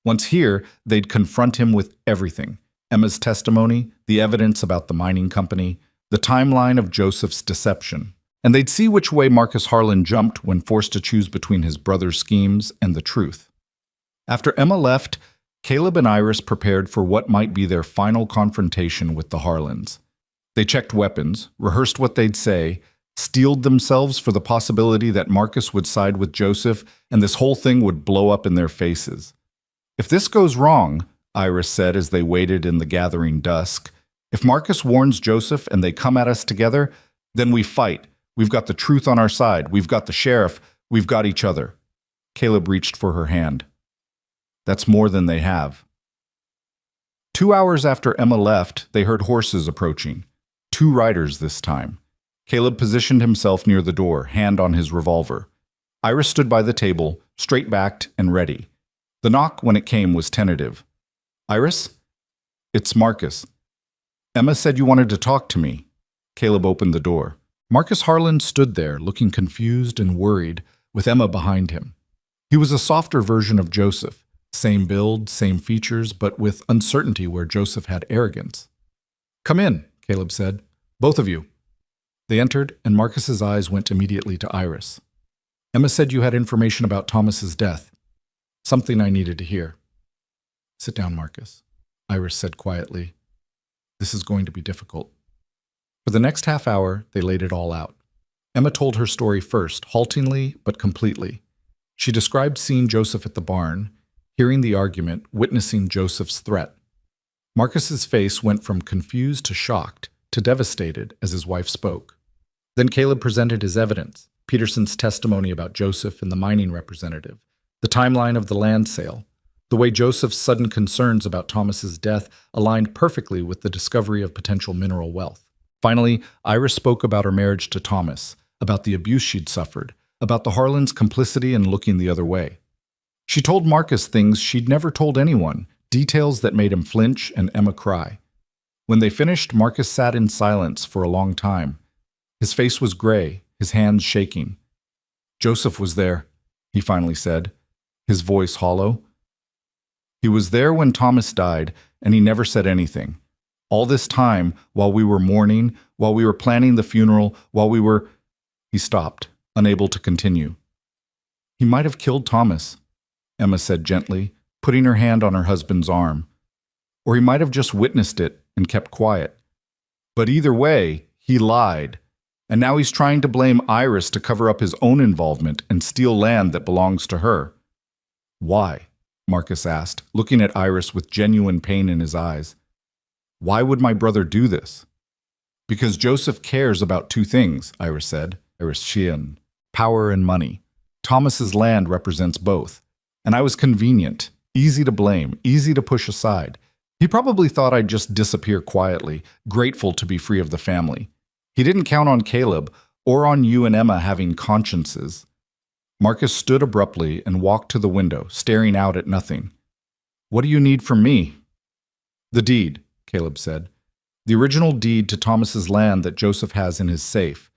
Once here, they'd confront him with everything. Emma's testimony, the evidence about the mining company, the timeline of Joseph's deception. And they'd see which way Marcus Harlan jumped when forced to choose between his brother's schemes and the truth. After Emma left, Caleb and Iris prepared for what might be their final confrontation with the Harlans. They checked weapons, rehearsed what they'd say, steeled themselves for the possibility that Marcus would side with Joseph and this whole thing would blow up in their faces. If this goes wrong, Iris said as they waited in the gathering dusk, if Marcus warns Joseph and they come at us together, then we fight. We've got the truth on our side. We've got the sheriff. We've got each other. Caleb reached for her hand. That's more than they have. 2 hours after Emma left, they heard horses approaching. 2 riders this time. Caleb positioned himself near the door, hand on his revolver. Iris stood by the table, straight-backed and ready. The knock, when it came, was tentative. Iris? It's Marcus. Emma said you wanted to talk to me. Caleb opened the door. Marcus Harlan stood there, looking confused and worried, with Emma behind him. He was a softer version of Joseph. Same build, same features, but with uncertainty where Joseph had arrogance. Come in, Caleb said. Both of you. They entered, and Marcus's eyes went immediately to Iris. Emma said you had information about Thomas's death. Something I needed to hear. Sit down, Marcus, Iris said quietly. This is going to be difficult. For the next half hour, they laid it all out. Emma told her story first, haltingly but completely. She described seeing Joseph at the barn, hearing the argument, witnessing Joseph's threat. Marcus's face went from confused to shocked to devastated as his wife spoke. Then Caleb presented his evidence, Peterson's testimony about Joseph and the mining representative, the timeline of the land sale. The way Joseph's sudden concerns about Thomas's death aligned perfectly with the discovery of potential mineral wealth. Finally, Iris spoke about her marriage to Thomas, about the abuse she'd suffered, about the Harlans' complicity in looking the other way. She told Marcus things she'd never told anyone, details that made him flinch and Emma cry. When they finished, Marcus sat in silence for a long time. His face was gray, his hands shaking. "Joseph was there," he finally said, his voice hollow. "He was there when Thomas died, and he never said anything. All this time, while we were mourning, while we were planning the funeral, while we were—" He stopped, unable to continue. "He might have killed Thomas," Emma said gently, putting her hand on her husband's arm. "Or he might have just witnessed it and kept quiet. But either way, he lied. And now he's trying to blame Iris to cover up his own involvement and steal land that belongs to her." "Why?" Marcus asked, looking at Iris with genuine pain in his eyes. "Why would my brother do this?" "Because Joseph cares about two things," Iris said. Iris Sheehan. "Power and money. Thomas's land represents both. And I was convenient, easy to blame, easy to push aside. He probably thought I'd just disappear quietly, grateful to be free of the family. He didn't count on Caleb or on you and Emma having consciences." Marcus stood abruptly and walked to the window, staring out at nothing. "What do you need from me?" "The deed," Caleb said. "The original deed to Thomas's land that Joseph has in his safe.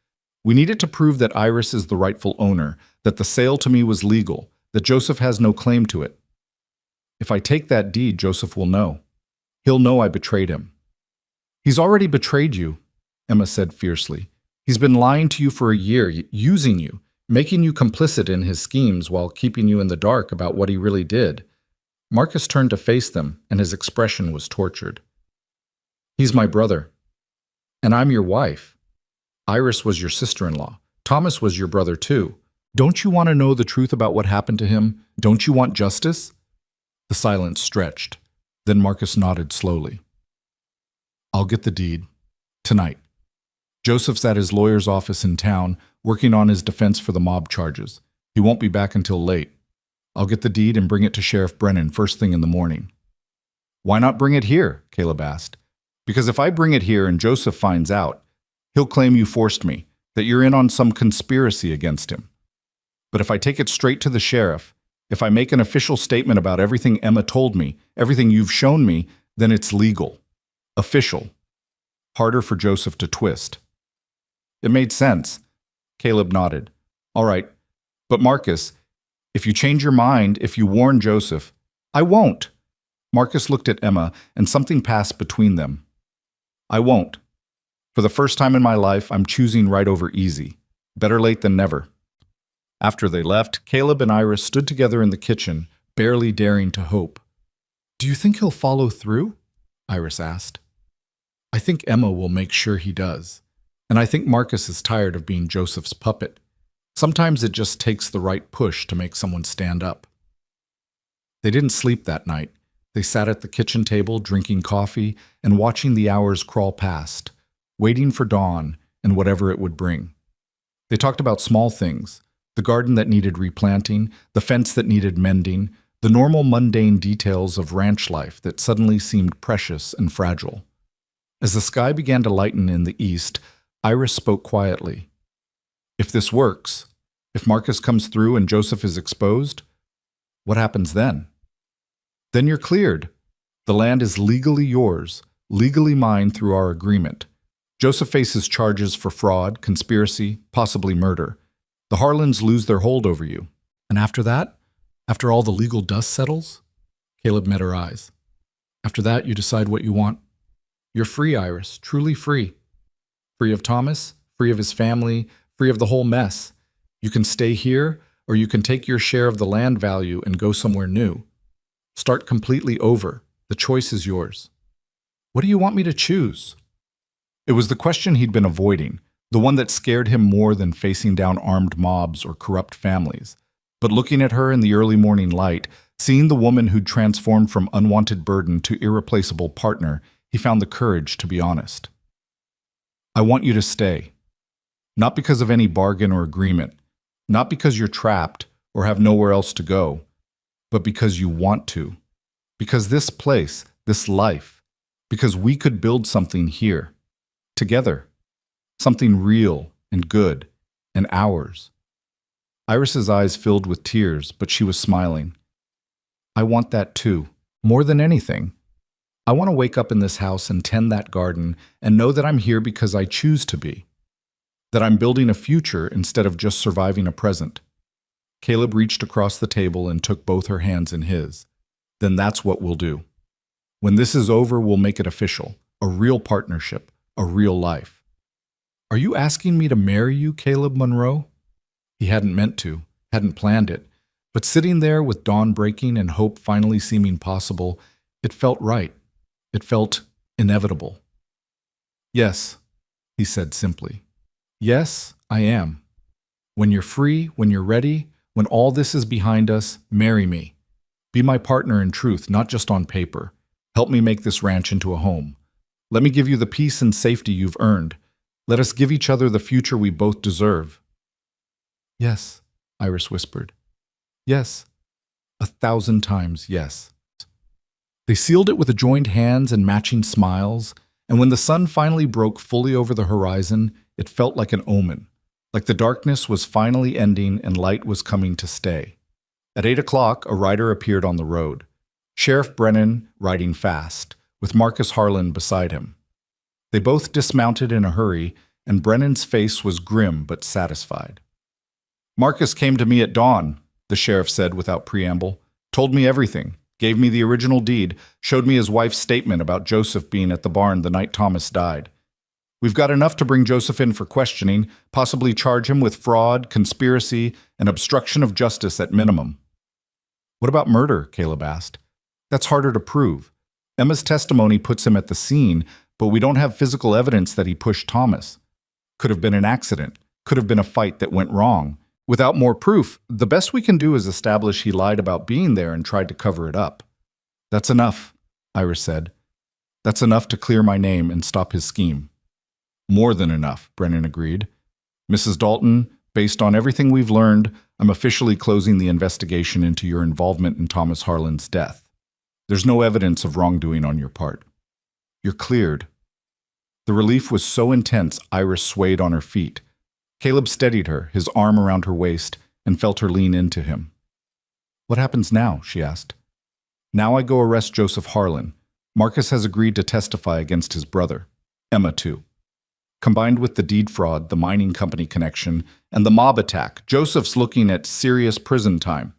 We need it to prove that Iris is the rightful owner, that the sale to me was legal, that Joseph has no claim to it. If I take that deed, Joseph will know. He'll know I betrayed him." "He's already betrayed you," Emma said fiercely. "He's been lying to you for a year, using you, making you complicit in his schemes while keeping you in the dark about what he really did." Marcus turned to face them, and his expression was tortured. "He's my brother. And I'm your wife. Iris was your sister-in-law. Thomas was your brother too. Don't you want to know the truth about what happened to him? Don't you want justice?" The silence stretched. Then Marcus nodded slowly. "I'll get the deed. Tonight. Joseph's at his lawyer's office in town, working on his defense for the mob charges. He won't be back until late. I'll get the deed and bring it to Sheriff Brennan first thing in the morning." "Why not bring it here?" Caleb asked. "Because if I bring it here and Joseph finds out, he'll claim you forced me, that you're in on some conspiracy against him. But if I take it straight to the sheriff, if I make an official statement about everything Emma told me, everything you've shown me, then it's legal. Official. Harder for Joseph to twist." It made sense. Caleb nodded. "All right. But Marcus, if you change your mind, if you warn Joseph—" "I won't." Marcus looked at Emma, and something passed between them. "I won't. For the first time in my life, I'm choosing right over easy. Better late than never." After they left, Caleb and Iris stood together in the kitchen, barely daring to hope. "Do you think he'll follow through?" Iris asked. "I think Emma will make sure he does. And I think Marcus is tired of being Joseph's puppet. Sometimes it just takes the right push to make someone stand up." They didn't sleep that night. They sat at the kitchen table drinking coffee and watching the hours crawl past, waiting for dawn and whatever it would bring. They talked about small things, the garden that needed replanting, the fence that needed mending, the normal mundane details of ranch life that suddenly seemed precious and fragile. As the sky began to lighten in the east, Iris spoke quietly. "If this works, if Marcus comes through and Joseph is exposed, what happens then?" "Then you're cleared. The land is legally yours, legally mine through our agreement. Joseph faces charges for fraud, conspiracy, possibly murder. The Harlans lose their hold over you. And after that? After all the legal dust settles?" Caleb met her eyes. "After that, you decide what you want. You're free, Iris, truly free. Free of Thomas, free of his family, free of the whole mess. You can stay here, or you can take your share of the land value and go somewhere new. Start completely over. The choice is yours. What do you want me to choose?" It was the question he'd been avoiding, the one that scared him more than facing down armed mobs or corrupt families. But looking at her in the early morning light, seeing the woman who'd transformed from unwanted burden to irreplaceable partner, he found the courage to be honest. I want you to stay. Not because of any bargain or agreement, not because you're trapped or have nowhere else to go, but because you want to. Because this place, this life, because we could build something here, together, something real and good and ours. Iris's eyes filled with tears, but she was smiling. I want that too, more than anything. I want to wake up in this house and tend that garden and know that I'm here because I choose to be. That I'm building a future instead of just surviving a present. Caleb reached across the table and took both her hands in his. Then that's what we'll do. When this is over, we'll make it official. A real partnership, a real life. Are you asking me to marry you, Caleb Monroe? He hadn't meant to, hadn't planned it, but sitting there with dawn breaking and hope finally seeming possible, it felt right. It felt inevitable. Yes, he said simply. Yes, I am. When you're free, when you're ready, when all this is behind us, marry me. Be my partner in truth, not just on paper. Help me make this ranch into a home. Let me give you the peace and safety you've earned. Let us give each other the future we both deserve. Yes, Iris whispered. Yes, 1,000 times yes. They sealed it with joined hands and matching smiles, and when the sun finally broke fully over the horizon, it felt like an omen, like the darkness was finally ending and light was coming to stay. At 8 o'clock, a rider appeared on the road. Sheriff Brennan riding fast, with Marcus Harlan beside him. They both dismounted in a hurry, and Brennan's face was grim but satisfied. Marcus came to me at dawn, the sheriff said without preamble, told me everything, gave me the original deed, showed me his wife's statement about Joseph being at the barn the night Thomas died. We've got enough to bring Joseph in for questioning, possibly charge him with fraud, conspiracy, and obstruction of justice at minimum. What about murder? Caleb asked. That's harder to prove. Emma's testimony puts him at the scene, but we don't have physical evidence that he pushed Thomas. Could have been an accident. Could have been a fight that went wrong. Without more proof, the best we can do is establish he lied about being there and tried to cover it up. That's enough, Iris said. That's enough to clear my name and stop his scheme. More than enough, Brennan agreed. Mrs. Dalton, based on everything we've learned, I'm officially closing the investigation into your involvement in Thomas Harlan's death. There's no evidence of wrongdoing on your part. You're cleared. The relief was so intense, Iris swayed on her feet. Caleb steadied her, his arm around her waist, and felt her lean into him. What happens now? She asked. Now I go arrest Joseph Harlan. Marcus has agreed to testify against his brother. Emma, too. Combined with the deed fraud, the mining company connection, and the mob attack, Joseph's looking at serious prison time.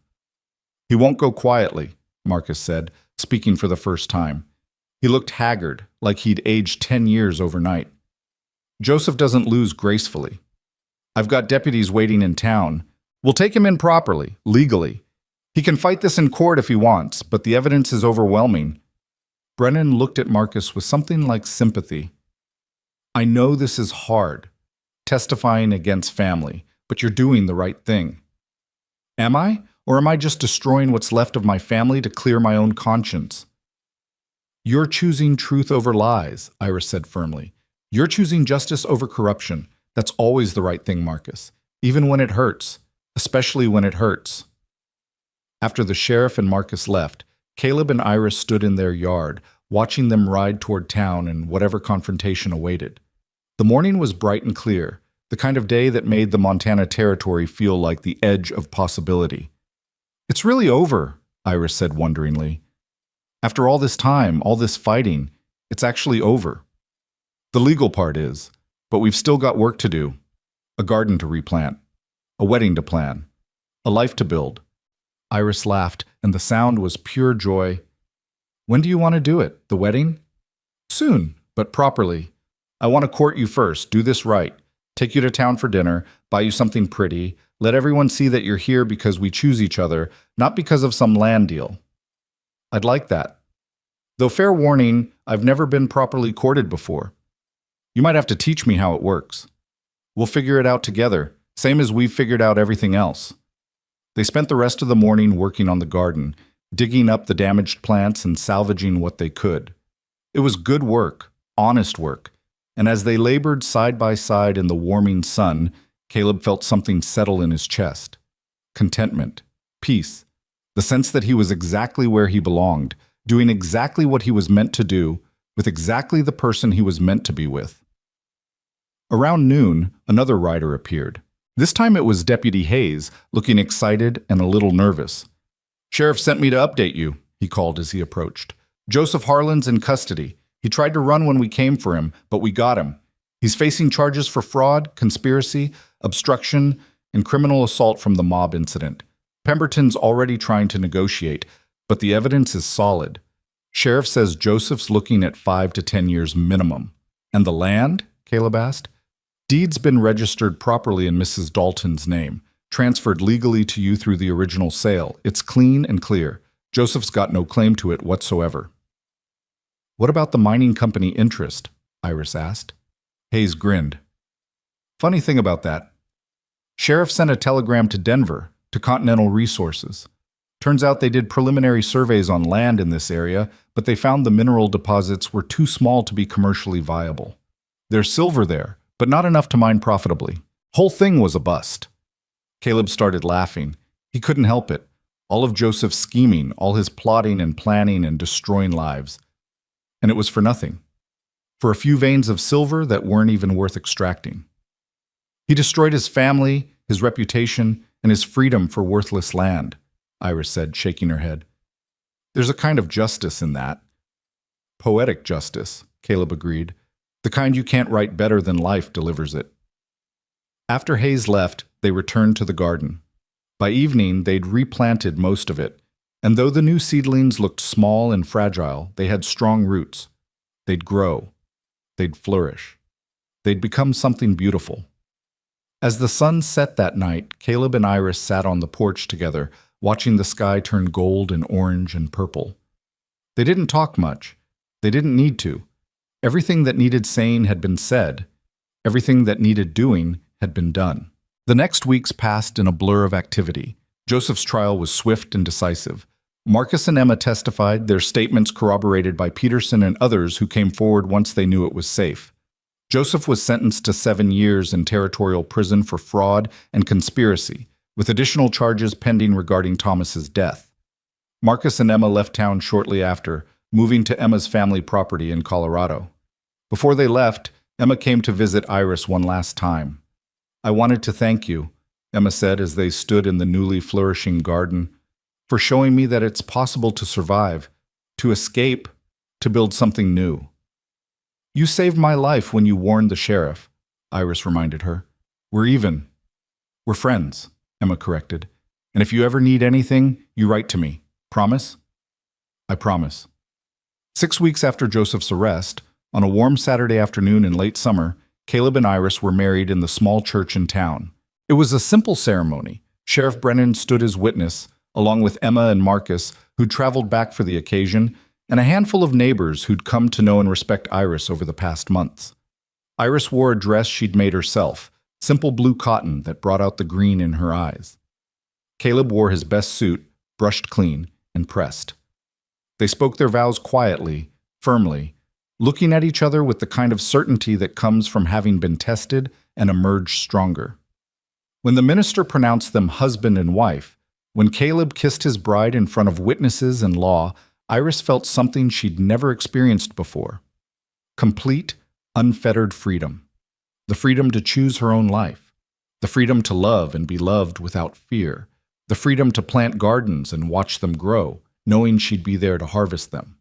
He won't go quietly, Marcus said, speaking for the first time. He looked haggard, like he'd aged 10 years overnight. Joseph doesn't lose gracefully. I've got deputies waiting in town. We'll take him in properly, legally. He can fight this in court if he wants, but the evidence is overwhelming. Brennan looked at Marcus with something like sympathy. I know this is hard, testifying against family, but you're doing the right thing. Am I? Or am I just destroying what's left of my family to clear my own conscience? You're choosing truth over lies, Iris said firmly. You're choosing justice over corruption. That's always the right thing, Marcus, even when it hurts, especially when it hurts. After the sheriff and Marcus left, Caleb and Iris stood in their yard, watching them ride toward town and whatever confrontation awaited. The morning was bright and clear, the kind of day that made the Montana Territory feel like the edge of possibility. It's really over, Iris said wonderingly. After all this time, all this fighting, it's actually over. The legal part is, but we've still got work to do. A garden to replant, a wedding to plan, a life to build. Iris laughed, and the sound was pure joy. When do you want to do it? The wedding? Soon, but properly. I want to court you first, do this right. Take you to town for dinner, buy you something pretty, let everyone see that you're here because we choose each other, not because of some land deal. I'd like that. Though fair warning, I've never been properly courted before. You might have to teach me how it works. We'll figure it out together, same as we've figured out everything else." They spent the rest of the morning working on the garden, digging up the damaged plants and salvaging what they could. It was good work, honest work, and as they labored side by side in the warming sun, Caleb felt something settle in his chest. Contentment, peace, the sense that he was exactly where he belonged, doing exactly what he was meant to do, with exactly the person he was meant to be with. Around noon, another rider appeared. This time it was Deputy Hayes, looking excited and a little nervous. "Sheriff sent me to update you," he called as he approached. "Joseph Harlan's in custody. He tried to run when we came for him, but we got him. He's facing charges for fraud, conspiracy, obstruction, and criminal assault from the mob incident. Pemberton's already trying to negotiate, but the evidence is solid. Sheriff says Joseph's looking at 5 to 10 years minimum." "And the land?" Caleb asked. "Deed's been registered properly in Mrs. Dalton's name, transferred legally to you through the original sale. It's clean and clear. Joseph's got no claim to it whatsoever." "What about the mining company interest?" Iris asked. Hayes grinned. "Funny thing about that. Sheriff sent a telegram to Denver, to Continental Resources. Turns out they did preliminary surveys on land in this area, but they found the mineral deposits were too small to be commercially viable. There's silver there, but not enough to mine profitably. Whole thing was a bust." Caleb started laughing. He couldn't help it. All of Joseph's scheming, all his plotting and planning and destroying lives. And it was for nothing. For a few veins of silver that weren't even worth extracting. He destroyed his family, his reputation, and his freedom for worthless land, Iris said, shaking her head. "There's a kind of justice in that." "Poetic justice," Caleb agreed. "The kind you can't write better than life delivers it." After Hayes left, they returned to the garden. By evening, they'd replanted most of it, and though the new seedlings looked small and fragile, they had strong roots. They'd grow. They'd flourish. They'd become something beautiful. As the sun set that night, Caleb and Iris sat on the porch together, watching the sky turn gold and orange and purple. They didn't talk much. They didn't need to. Everything that needed saying had been said. Everything that needed doing had been done. The next weeks passed in a blur of activity. Joseph's trial was swift and decisive. Marcus and Emma testified, their statements corroborated by Peterson and others who came forward once they knew it was safe. Joseph was sentenced to 7 years in territorial prison for fraud and conspiracy, with additional charges pending regarding Thomas's death. Marcus and Emma left town shortly after, moving to Emma's family property in Colorado. Before they left, Emma came to visit Iris one last time. "I wanted to thank you," Emma said as they stood in the newly flourishing garden, "for showing me that it's possible to survive, to escape, to build something new." "You saved my life when you warned the sheriff," Iris reminded her. "We're even." "We're friends," Emma corrected. "And if you ever need anything, you write to me. Promise?" "I promise." 6 weeks after Joseph's arrest, on a warm Saturday afternoon in late summer, Caleb and Iris were married in the small church in town. It was a simple ceremony. Sheriff Brennan stood as witness, along with Emma and Marcus, who'd traveled back for the occasion, and a handful of neighbors who'd come to know and respect Iris over the past months. Iris wore a dress she'd made herself, simple blue cotton that brought out the green in her eyes. Caleb wore his best suit, brushed clean and pressed. They spoke their vows quietly, firmly, looking at each other with the kind of certainty that comes from having been tested and emerged stronger. When the minister pronounced them husband and wife, when Caleb kissed his bride in front of witnesses and law, Iris felt something she'd never experienced before. Complete, unfettered freedom. The freedom to choose her own life. The freedom to love and be loved without fear. The freedom to plant gardens and watch them grow, knowing she'd be there to harvest them.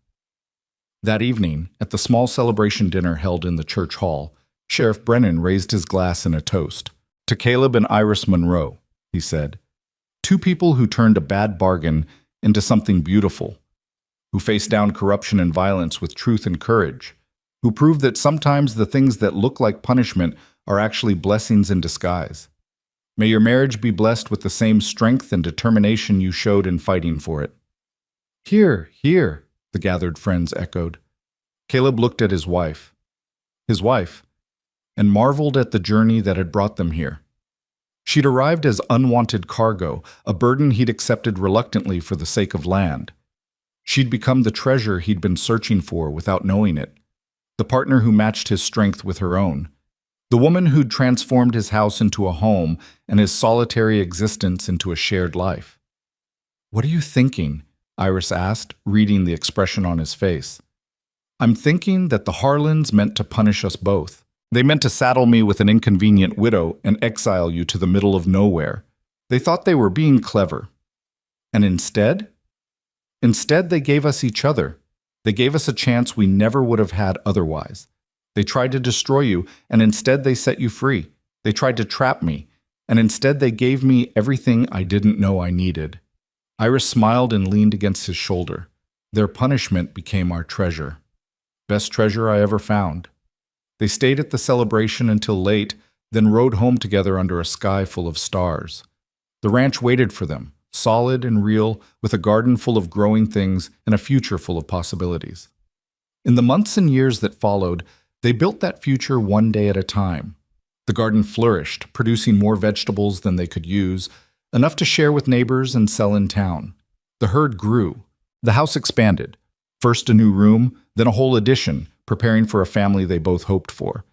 That evening, at the small celebration dinner held in the church hall, Sheriff Brennan raised his glass in a toast. "To Caleb and Iris Monroe," he said. "Two people who turned a bad bargain into something beautiful, who faced down corruption and violence with truth and courage, who proved that sometimes the things that look like punishment are actually blessings in disguise. May your marriage be blessed with the same strength and determination you showed in fighting for it." "Hear, hear," the gathered friends echoed. Caleb looked at his wife. His wife, and marveled at the journey that had brought them here. She'd arrived as unwanted cargo, a burden he'd accepted reluctantly for the sake of land. She'd become the treasure he'd been searching for without knowing it, the partner who matched his strength with her own, the woman who'd transformed his house into a home and his solitary existence into a shared life. "What are you thinking?" Iris asked, reading the expression on his face. "I'm thinking that the Harlans meant to punish us both. They meant to saddle me with an inconvenient widow and exile you to the middle of nowhere. They thought they were being clever. And instead they gave us each other. They gave us a chance we never would have had otherwise. They tried to destroy you, and instead they set you free. They tried to trap me, and instead they gave me everything I didn't know I needed." Iris smiled and leaned against his shoulder. "Their punishment became our treasure. Best treasure I ever found." They stayed at the celebration until late, then rode home together under a sky full of stars. The ranch waited for them, solid and real, with a garden full of growing things and a future full of possibilities. In the months and years that followed, they built that future one day at a time. The garden flourished, producing more vegetables than they could use, enough to share with neighbors and sell in town. The herd grew. The house expanded. First a new room, then a whole addition, preparing for a family they both hoped for.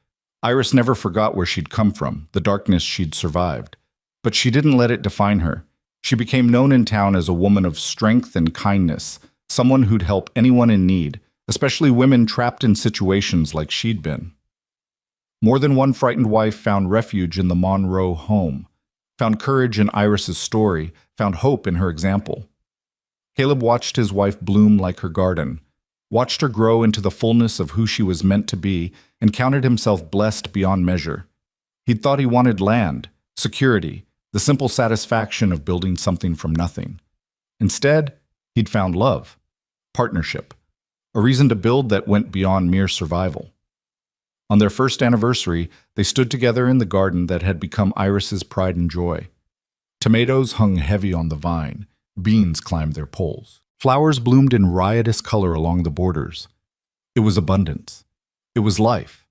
Iris never forgot where she'd come from, the darkness she'd survived. But she didn't let it define her. She became known in town as a woman of strength and kindness, someone who'd help anyone in need, especially women trapped in situations like she'd been. More than one frightened wife found refuge in the Monroe home, found courage in Iris's story, found hope in her example. Caleb watched his wife bloom like her garden, watched her grow into the fullness of who she was meant to be, and counted himself blessed beyond measure. He'd thought he wanted land, security, the simple satisfaction of building something from nothing. Instead, he'd found love, partnership, a reason to build that went beyond mere survival. On their first anniversary, they stood together in the garden that had become Iris's pride and joy. Tomatoes hung heavy on the vine, beans climbed their poles. Flowers bloomed in riotous color along the borders. It was abundance. It was life.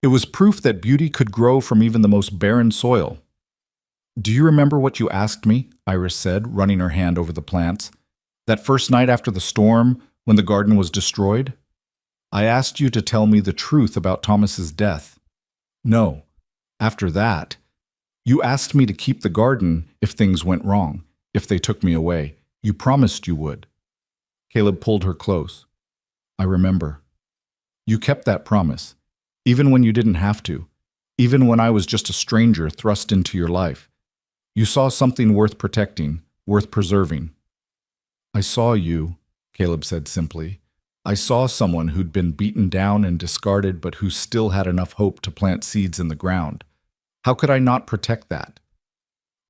It was proof that beauty could grow from even the most barren soil. "Do you remember what you asked me?" Iris said, running her hand over the plants. "That first night after the storm, when the garden was destroyed? I asked you to tell me the truth about Thomas's death. No, after that, you asked me to keep the garden if things went wrong, if they took me away. You promised you would." Caleb pulled her close. "I remember. You kept that promise, even when you didn't have to, even when I was just a stranger thrust into your life. You saw something worth protecting, worth preserving." "I saw you," Caleb said simply. "I saw someone who'd been beaten down and discarded but who still had enough hope to plant seeds in the ground. How could I not protect that?"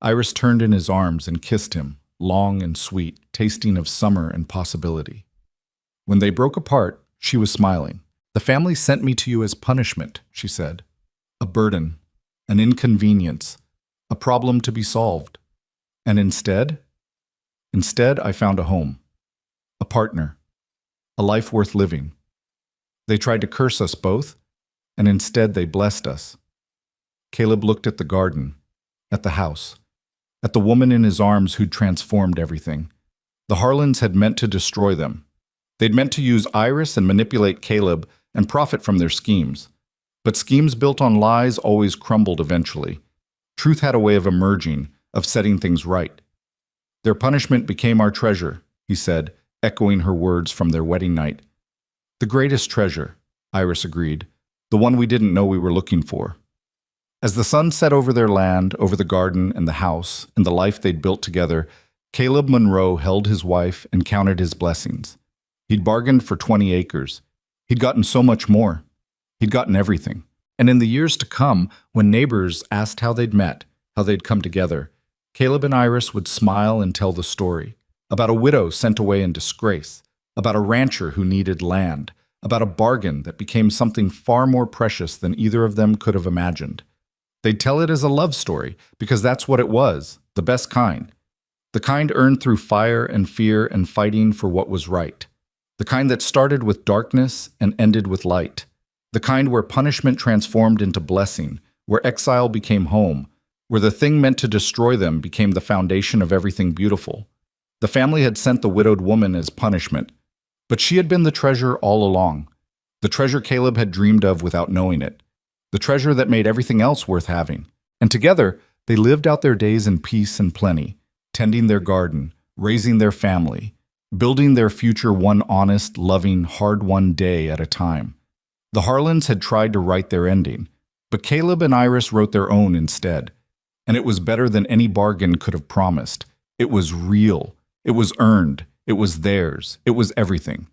Iris turned in his arms and kissed him, long and sweet, tasting of summer and possibility. When they broke apart, she was smiling. "The family sent me to you as punishment," she said. "A burden, an inconvenience, a problem to be solved. And instead I found a home, a partner, a life worth living. They tried to curse us both, and instead they blessed us." Caleb looked at the garden, at the house, at the woman in his arms who'd transformed everything. The Harlans had meant to destroy them. They'd meant to use Iris and manipulate Caleb and profit from their schemes. But schemes built on lies always crumbled eventually. Truth had a way of emerging, of setting things right. "Their punishment became our treasure," he said, echoing her words from their wedding night. "The greatest treasure," Iris agreed, "the one we didn't know we were looking for." As the sun set over their land, over the garden and the house, and the life they'd built together, Caleb Monroe held his wife and counted his blessings. He'd bargained for 20 acres. He'd gotten so much more. He'd gotten everything. And in the years to come, when neighbors asked how they'd met, how they'd come together, Caleb and Iris would smile and tell the story about a widow sent away in disgrace, about a rancher who needed land, about a bargain that became something far more precious than either of them could have imagined. They'd tell it as a love story, because that's what it was, the best kind. The kind earned through fire and fear and fighting for what was right. The kind that started with darkness and ended with light. The kind where punishment transformed into blessing, where exile became home, where the thing meant to destroy them became the foundation of everything beautiful. The family had sent the widowed woman as punishment, but she had been the treasure all along. The treasure Caleb had dreamed of without knowing it. The treasure that made everything else worth having. And together, they lived out their days in peace and plenty, tending their garden, raising their family, building their future one honest, loving, hard-won day at a time. The Harlans had tried to write their ending, but Caleb and Iris wrote their own instead. And it was better than any bargain could have promised. It was real. It was earned. It was theirs. It was everything.